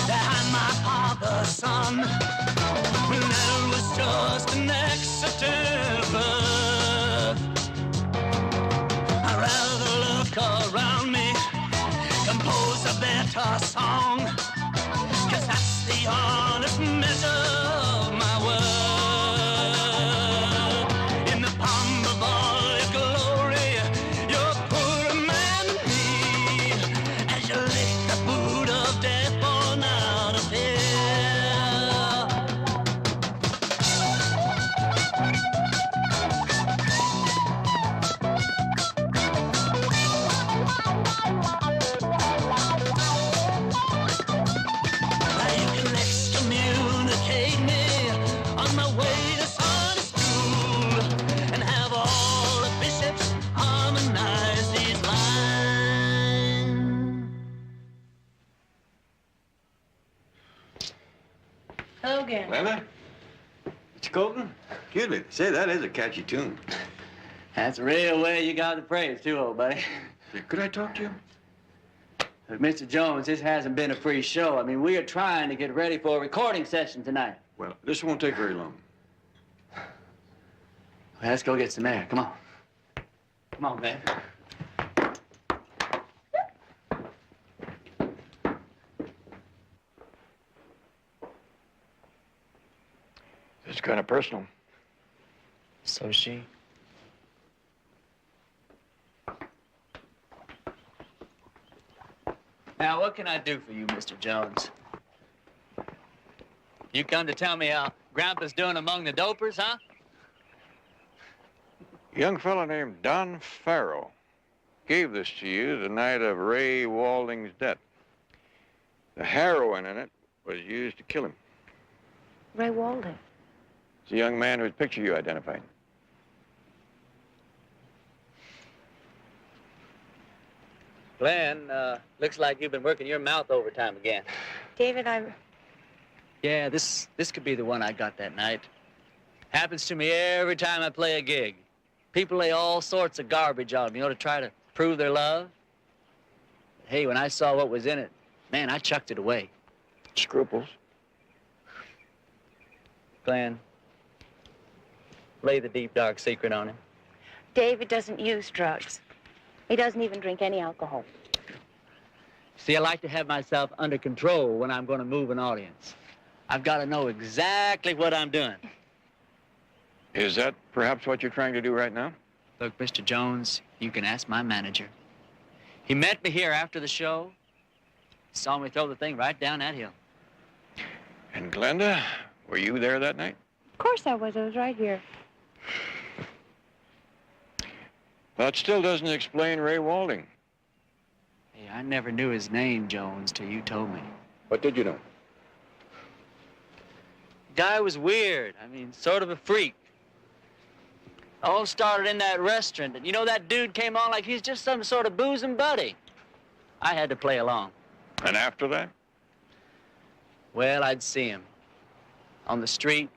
Speaker 22: that I'm my father's son? That was just an accident. I'd rather look around me, compose a better song, 'cause that's the honest measure of my worth. In the palm of all your glory, you're put a man in me, as you lick the boot of death born out of hell. Excommunicate me on my way to Sunday school, and have all the bishops harmonize these lines.
Speaker 1: Hello again.
Speaker 5: Lana? Mr. Colton? Excuse me. Say, that is a catchy tune.
Speaker 12: That's the real way you got the praise, too, old buddy.
Speaker 5: Could I talk to you?
Speaker 12: But Mr. Jones, this hasn't been a free show. I mean, we are trying to get ready for a recording session tonight.
Speaker 5: Well, this won't take very long.
Speaker 12: Well, let's go get some air. Come on. Come on, man.
Speaker 5: It's kind of personal.
Speaker 12: So is she. Now, what can I do for you, Mr. Jones? You come to tell me how Grandpa's doing among the dopers, huh?
Speaker 5: A young fellow named Don Farrell gave this to you the night of Ray Walding's death. The heroin in it was used to kill him.
Speaker 3: Ray Walden.
Speaker 5: It's a young man whose picture you identified.
Speaker 12: Glenn, looks like you've been working your mouth overtime again.
Speaker 3: David,
Speaker 12: Yeah, this could be the one I got that night. Happens to me every time I play a gig. People lay all sorts of garbage on me, to try to prove their love. Hey, when I saw what was in it, man, I chucked it away.
Speaker 5: Scruples?
Speaker 12: Glenn, lay the deep, dark secret on him.
Speaker 21: David doesn't use drugs. He doesn't even drink any alcohol.
Speaker 12: See, I like to have myself under control when I'm going to move an audience. I've got to know exactly what I'm doing.
Speaker 5: Is that perhaps what you're trying to do right now?
Speaker 12: Look, Mr. Jones, you can ask my manager. He met me here after the show, saw me throw the thing right down that hill.
Speaker 5: And Glenda, were you there that night?
Speaker 21: Of course I was. I was right here.
Speaker 5: That still doesn't explain Ray Walding.
Speaker 12: Hey, I never knew his name, Jones, till you told me.
Speaker 5: What did you know?
Speaker 12: Guy was weird. I mean, sort of a freak. All started in that restaurant. And you know, that dude came on like he's just some sort of boozing buddy. I had to play along.
Speaker 5: And after that?
Speaker 12: Well, I'd see him on the street,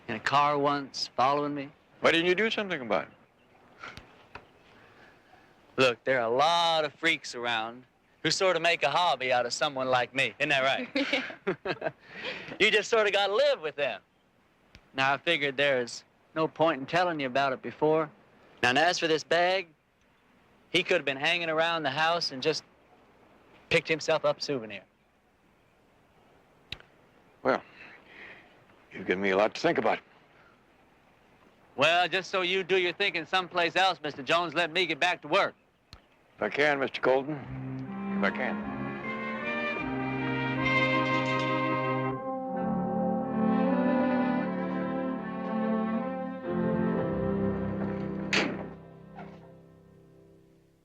Speaker 12: in a car once, following me.
Speaker 5: Why didn't you do something about it?
Speaker 12: Look, there are a lot of freaks around who sort of make a hobby out of someone like me. Isn't that right? You just sort of got to live with them. Now, I figured there's no point in telling you about it before. Now, and as for this bag, he could have been hanging around the house and just picked himself up a souvenir.
Speaker 5: Well, you've given me a lot to think about.
Speaker 12: Well, just so you do your thinking someplace else, Mr. Jones, let me get back to work.
Speaker 5: If I can, Mr. Colton. If I can.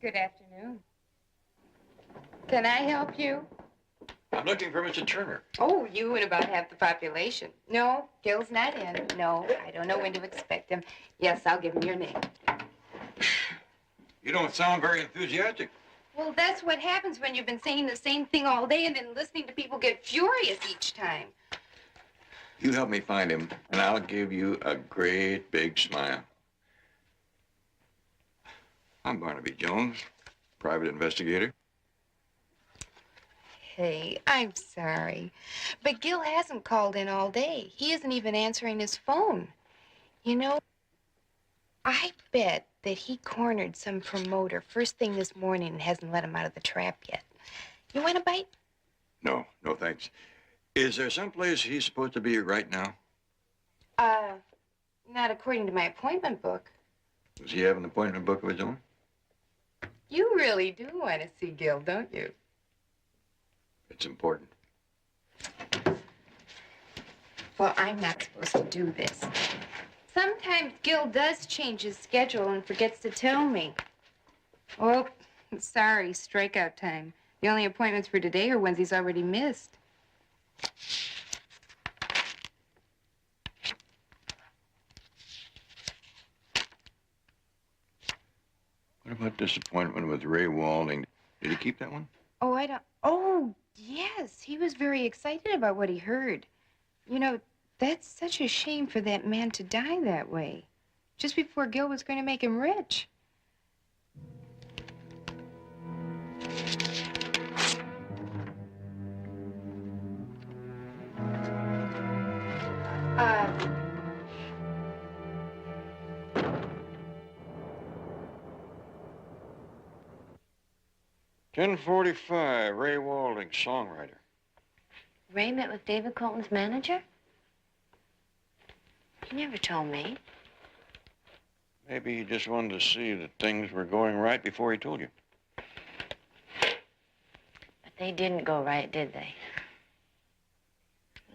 Speaker 15: Good afternoon. Can I help you?
Speaker 5: I'm looking for Mr. Turner.
Speaker 15: Oh, you and about half the population. No, Gil's not in. No, I don't know when to expect him. Yes, I'll give him your name.
Speaker 5: You don't sound very enthusiastic.
Speaker 15: Well, that's what happens when you've been saying the same thing all day and then listening to people get furious each time.
Speaker 5: You help me find him, and I'll give you a great big smile. I'm Barnaby Jones, private investigator.
Speaker 15: Hey, I'm sorry, but Gil hasn't called in all day. He isn't even answering his phone. You know, I bet that he cornered some promoter first thing this morning and hasn't let him out of the trap yet. You want a bite?
Speaker 5: No, no thanks. Is there someplace he's supposed to be right now?
Speaker 15: Not according to my appointment book.
Speaker 5: Does he have an appointment book of his own?
Speaker 15: You really do want to see Gil, don't you?
Speaker 5: It's important.
Speaker 15: Well, I'm not supposed to do this. Sometimes Gil does change his schedule and forgets to tell me. Oh, sorry, strikeout time. The only appointments for today are ones he's already missed.
Speaker 5: What about this appointment with Ray Walding? Did he keep that one?
Speaker 15: Oh, I don't... Oh, yes. He was very excited about what he heard. You know, that's such a shame for that man to die that way. Just before Gil was going to make him rich.
Speaker 5: $10:45, Ray Walding, songwriter.
Speaker 3: Ray met with David Colton's manager? He never told me.
Speaker 5: Maybe he just wanted to see that things were going right before he told you.
Speaker 3: But they didn't go right, did they?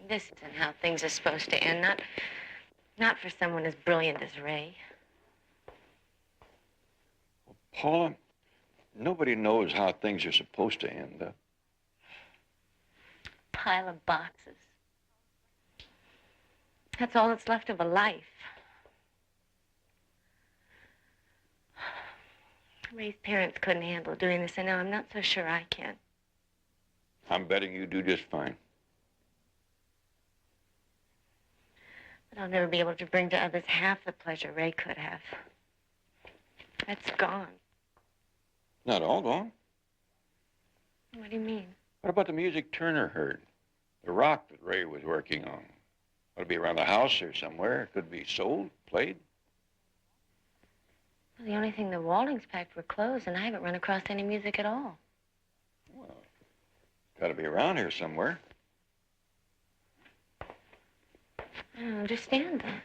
Speaker 3: This isn't how things are supposed to end. Not for someone as brilliant as Ray.
Speaker 5: Paula, nobody knows how things are supposed to end.
Speaker 3: Pile of boxes. That's all that's left of a life. Ray's parents couldn't handle doing this, and now I'm not so sure I can.
Speaker 5: I'm betting you do just fine.
Speaker 3: But I'll never be able to bring to others half the pleasure Ray could have. That's gone.
Speaker 5: Not all gone.
Speaker 3: What do you mean?
Speaker 5: What about the music Turner heard? The rock that Ray was working on. It'll be around the house or somewhere. It could be sold, played.
Speaker 3: Well, the only thing the Waldings packed were clothes, and I haven't run across any music at all.
Speaker 5: Well, got to be around here somewhere.
Speaker 3: I don't understand that.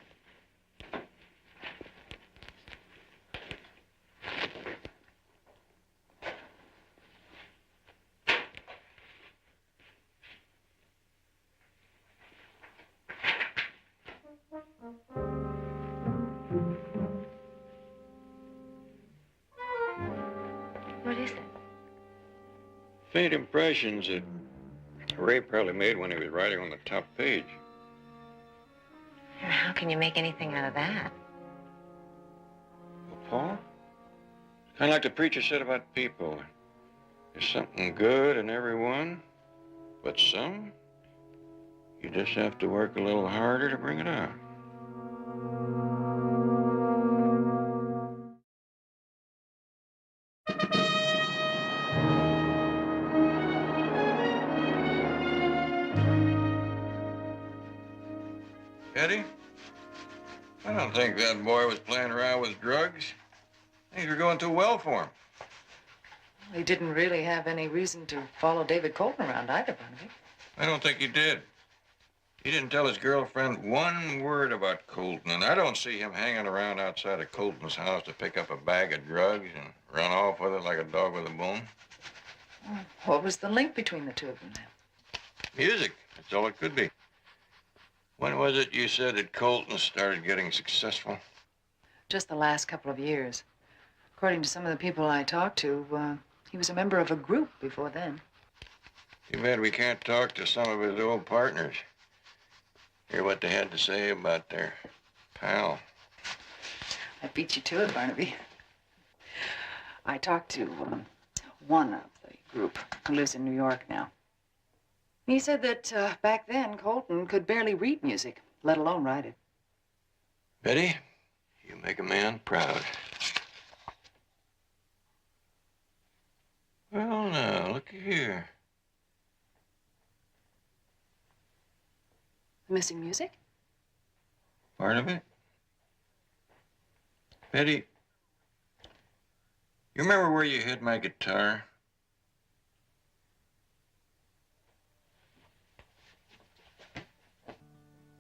Speaker 3: What is it?
Speaker 5: Faint impressions that Ray probably made when he was writing on the top page.
Speaker 3: How can you make anything out of that?
Speaker 5: Well, Paul, kind of like the preacher said about people. There's something good in everyone, but some, you just have to work a little harder to bring it out. Eddie, I don't think that boy was playing around with drugs. Things were going too well for him.
Speaker 4: He didn't really have any reason to follow David Colton around either, Barnaby.
Speaker 5: I don't think he did. He didn't tell his girlfriend one word about Colton, and I don't see him hanging around outside of Colton's house to pick up a bag of drugs and run off with it like a dog with a bone.
Speaker 4: What was the link between the two of them then?
Speaker 5: Music, that's all it could be. When was it you said that Colton started getting successful?
Speaker 4: Just the last couple of years. According to some of the people I talked to, he was a member of a group before then.
Speaker 5: Too bad we can't talk to some of his old partners. Hear what they had to say about their pal.
Speaker 4: I beat you to it, Barnaby. I talked to one of the group who lives in New York now. He said that back then, Colton could barely read music, let alone write it.
Speaker 5: Betty, you make a man proud. Well, now, looky here.
Speaker 4: Missing music?
Speaker 5: Part of it? Betty, you remember where you hid my guitar?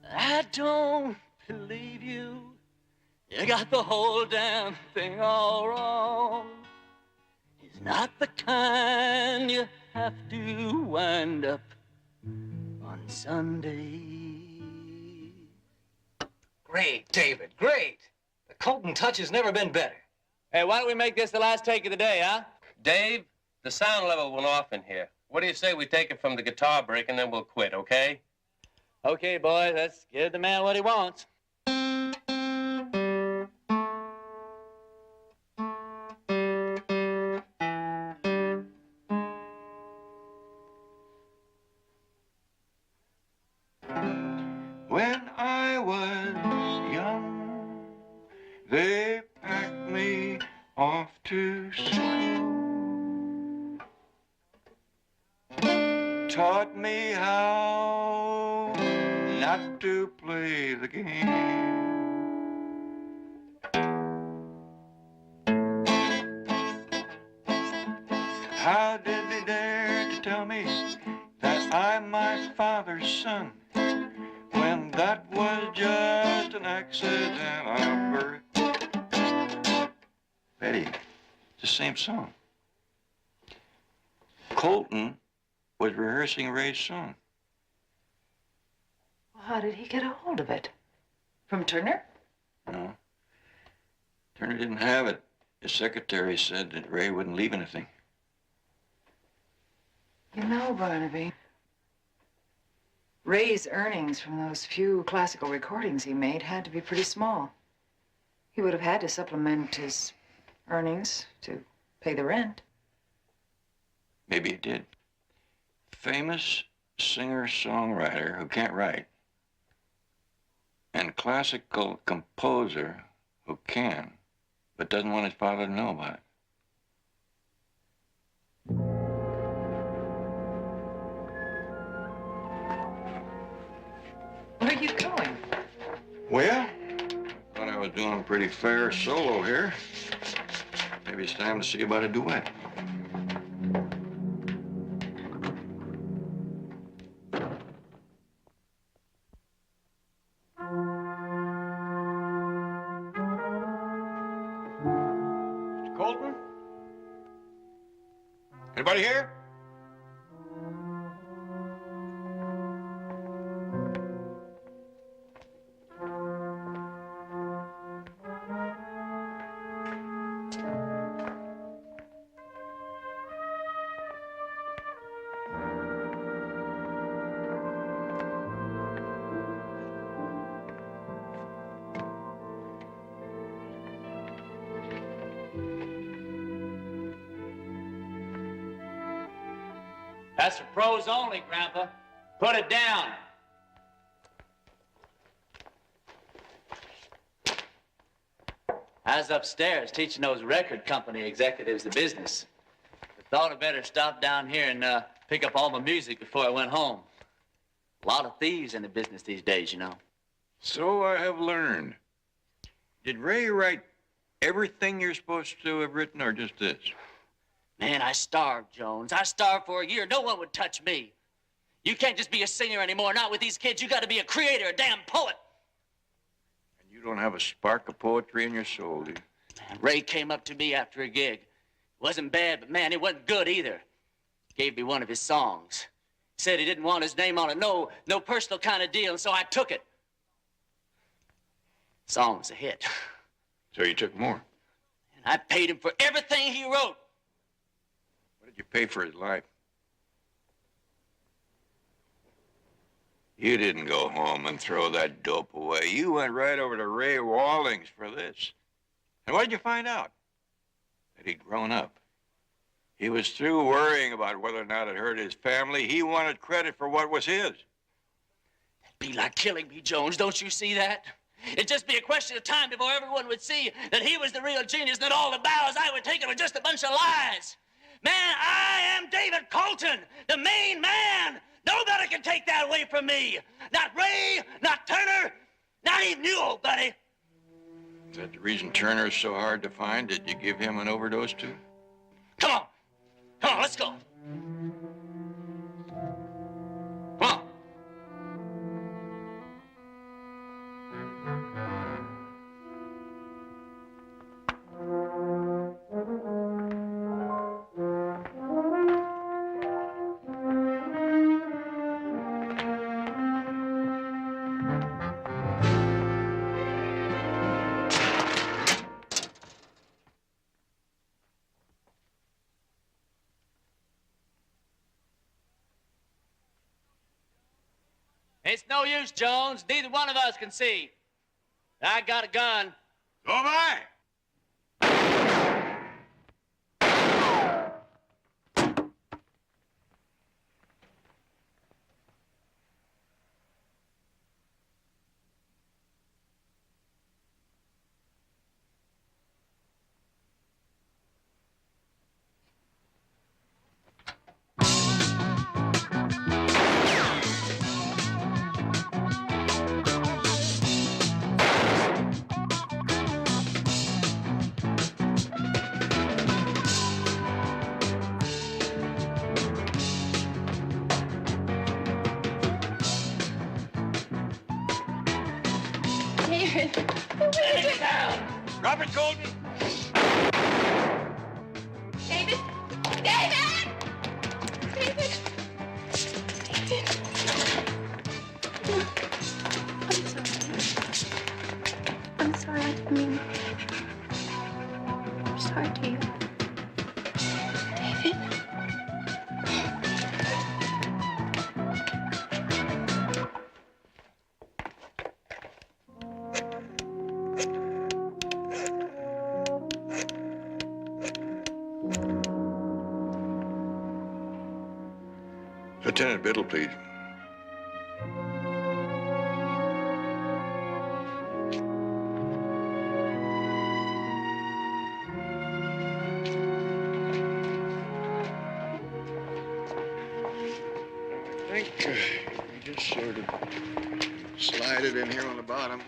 Speaker 12: I don't believe you. You got the whole damn thing all wrong. He's not the kind you have to wind up on Sunday.
Speaker 1: Great, David, great. The Colton touch has never been better.
Speaker 12: Hey, why don't we make this the last take of the day, huh?
Speaker 10: Dave, the sound level went off in here. What do you say we take it from the guitar break and then we'll quit, okay?
Speaker 12: Okay, boys, let's give the man what he wants.
Speaker 5: When I was young, they packed me off to school. Taught me how not to play the game. How did they dare to tell me that I'm my father's son, when that was just an accident of birth? Betty, it's the same song. Colton was rehearsing Ray's song.
Speaker 4: Well, how did he get a hold of it? From Turner?
Speaker 5: No. Turner didn't have it. His secretary said that Ray wouldn't leave anything.
Speaker 4: You know, Barnaby, Ray's earnings from those few classical recordings he made had to be pretty small. He would have had to supplement his earnings to pay the rent.
Speaker 5: Maybe he did. Famous singer-songwriter who can't write, and classical composer who can, but doesn't want his father to know about it. Well, thought I was doing pretty fair solo here. Maybe it's time to see about a duet. Mr. Colton? Anybody here?
Speaker 12: That's for pros only, Grandpa. Put it down. I was upstairs teaching those record company executives the business. I thought I'd better stop down here and pick up all my music before I went home. A lot of thieves in the business these days, you know.
Speaker 5: So I have learned. Did Ray write everything you're supposed to have written, or just this?
Speaker 12: Man, I starved, Jones. I starved for a year. No one would touch me. You can't just be a singer anymore. Not with these kids. You got to be a creator, a damn poet.
Speaker 5: And you don't have a spark of poetry in your soul, do you?
Speaker 12: Man, Ray came up to me after a gig. Wasn't bad, but man, it wasn't good either. Gave me one of his songs. Said he didn't want his name on it. No personal kind of deal, and so I took it. Song was a hit.
Speaker 5: So you took more?
Speaker 12: And I paid him for everything he wrote.
Speaker 5: What did you pay for his life? You didn't go home and throw that dope away. You went right over to Ray Walding's for this. And what did you find out? That he'd grown up. He was through worrying about whether or not it hurt his family. He wanted credit for what was his.
Speaker 12: It'd be like killing me, Jones. Don't you see that? It'd just be a question of time before everyone would see that he was the real genius, that all the bows I would take were just a bunch of lies. Man, I am David Colton, the main man. Nobody can take that away from me. Not Ray, not Turner, not even you, old buddy.
Speaker 5: Is that the reason Turner's so hard to find? Did you give him an overdose too?
Speaker 12: Come on. Come on, let's go. Come on. It's no use, Jones. Neither one of us can see. I got a gun.
Speaker 5: So have I.
Speaker 15: David.
Speaker 12: Take it down.
Speaker 5: Drop it, Colton.
Speaker 15: David. David. David. David. I'm sorry. I didn't mean. I'm sorry, David. David.
Speaker 5: Lieutenant Biddle, please. I think you just sort of slide it in here on the bottom.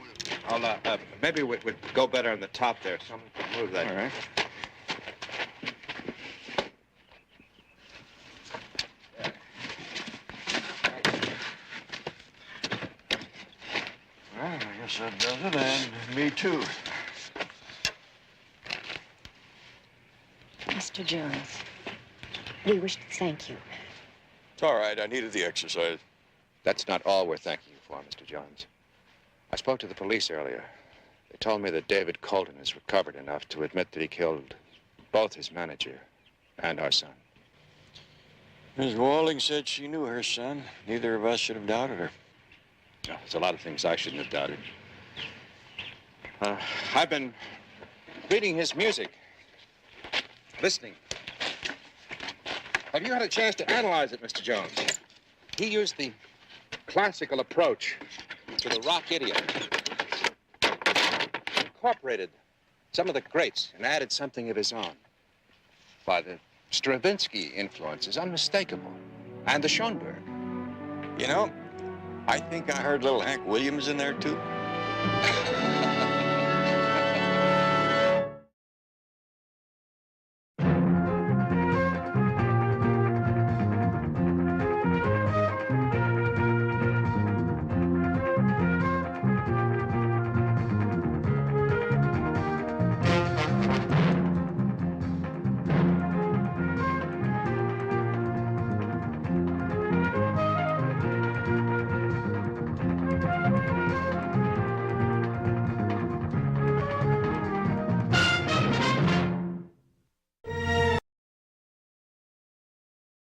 Speaker 16: Maybe we'd go better on the top there. Someone could move that.
Speaker 2: All right.
Speaker 16: Well, I guess that does it, and me too.
Speaker 21: Mr. Jones, we wish to thank you.
Speaker 16: It's all right. I needed the exercise.
Speaker 7: That's not all we're thanking you for, Mr. Jones. I spoke to the police earlier. They told me that David Colton has recovered enough to admit that he killed both his manager and our son.
Speaker 16: Miss Walding said she knew her son. Neither of us should have doubted her.
Speaker 7: No, there's a lot of things I shouldn't have doubted.
Speaker 16: I've been reading his music, listening. Have you had a chance to analyze it, Mr. Jones? He used the classical approach to the rock idiom. Incorporated some of the greats and added something of his own.
Speaker 7: Why, the Stravinsky influence is unmistakable. And the Schoenberg.
Speaker 16: You know, I think I heard little Hank Williams in there, too.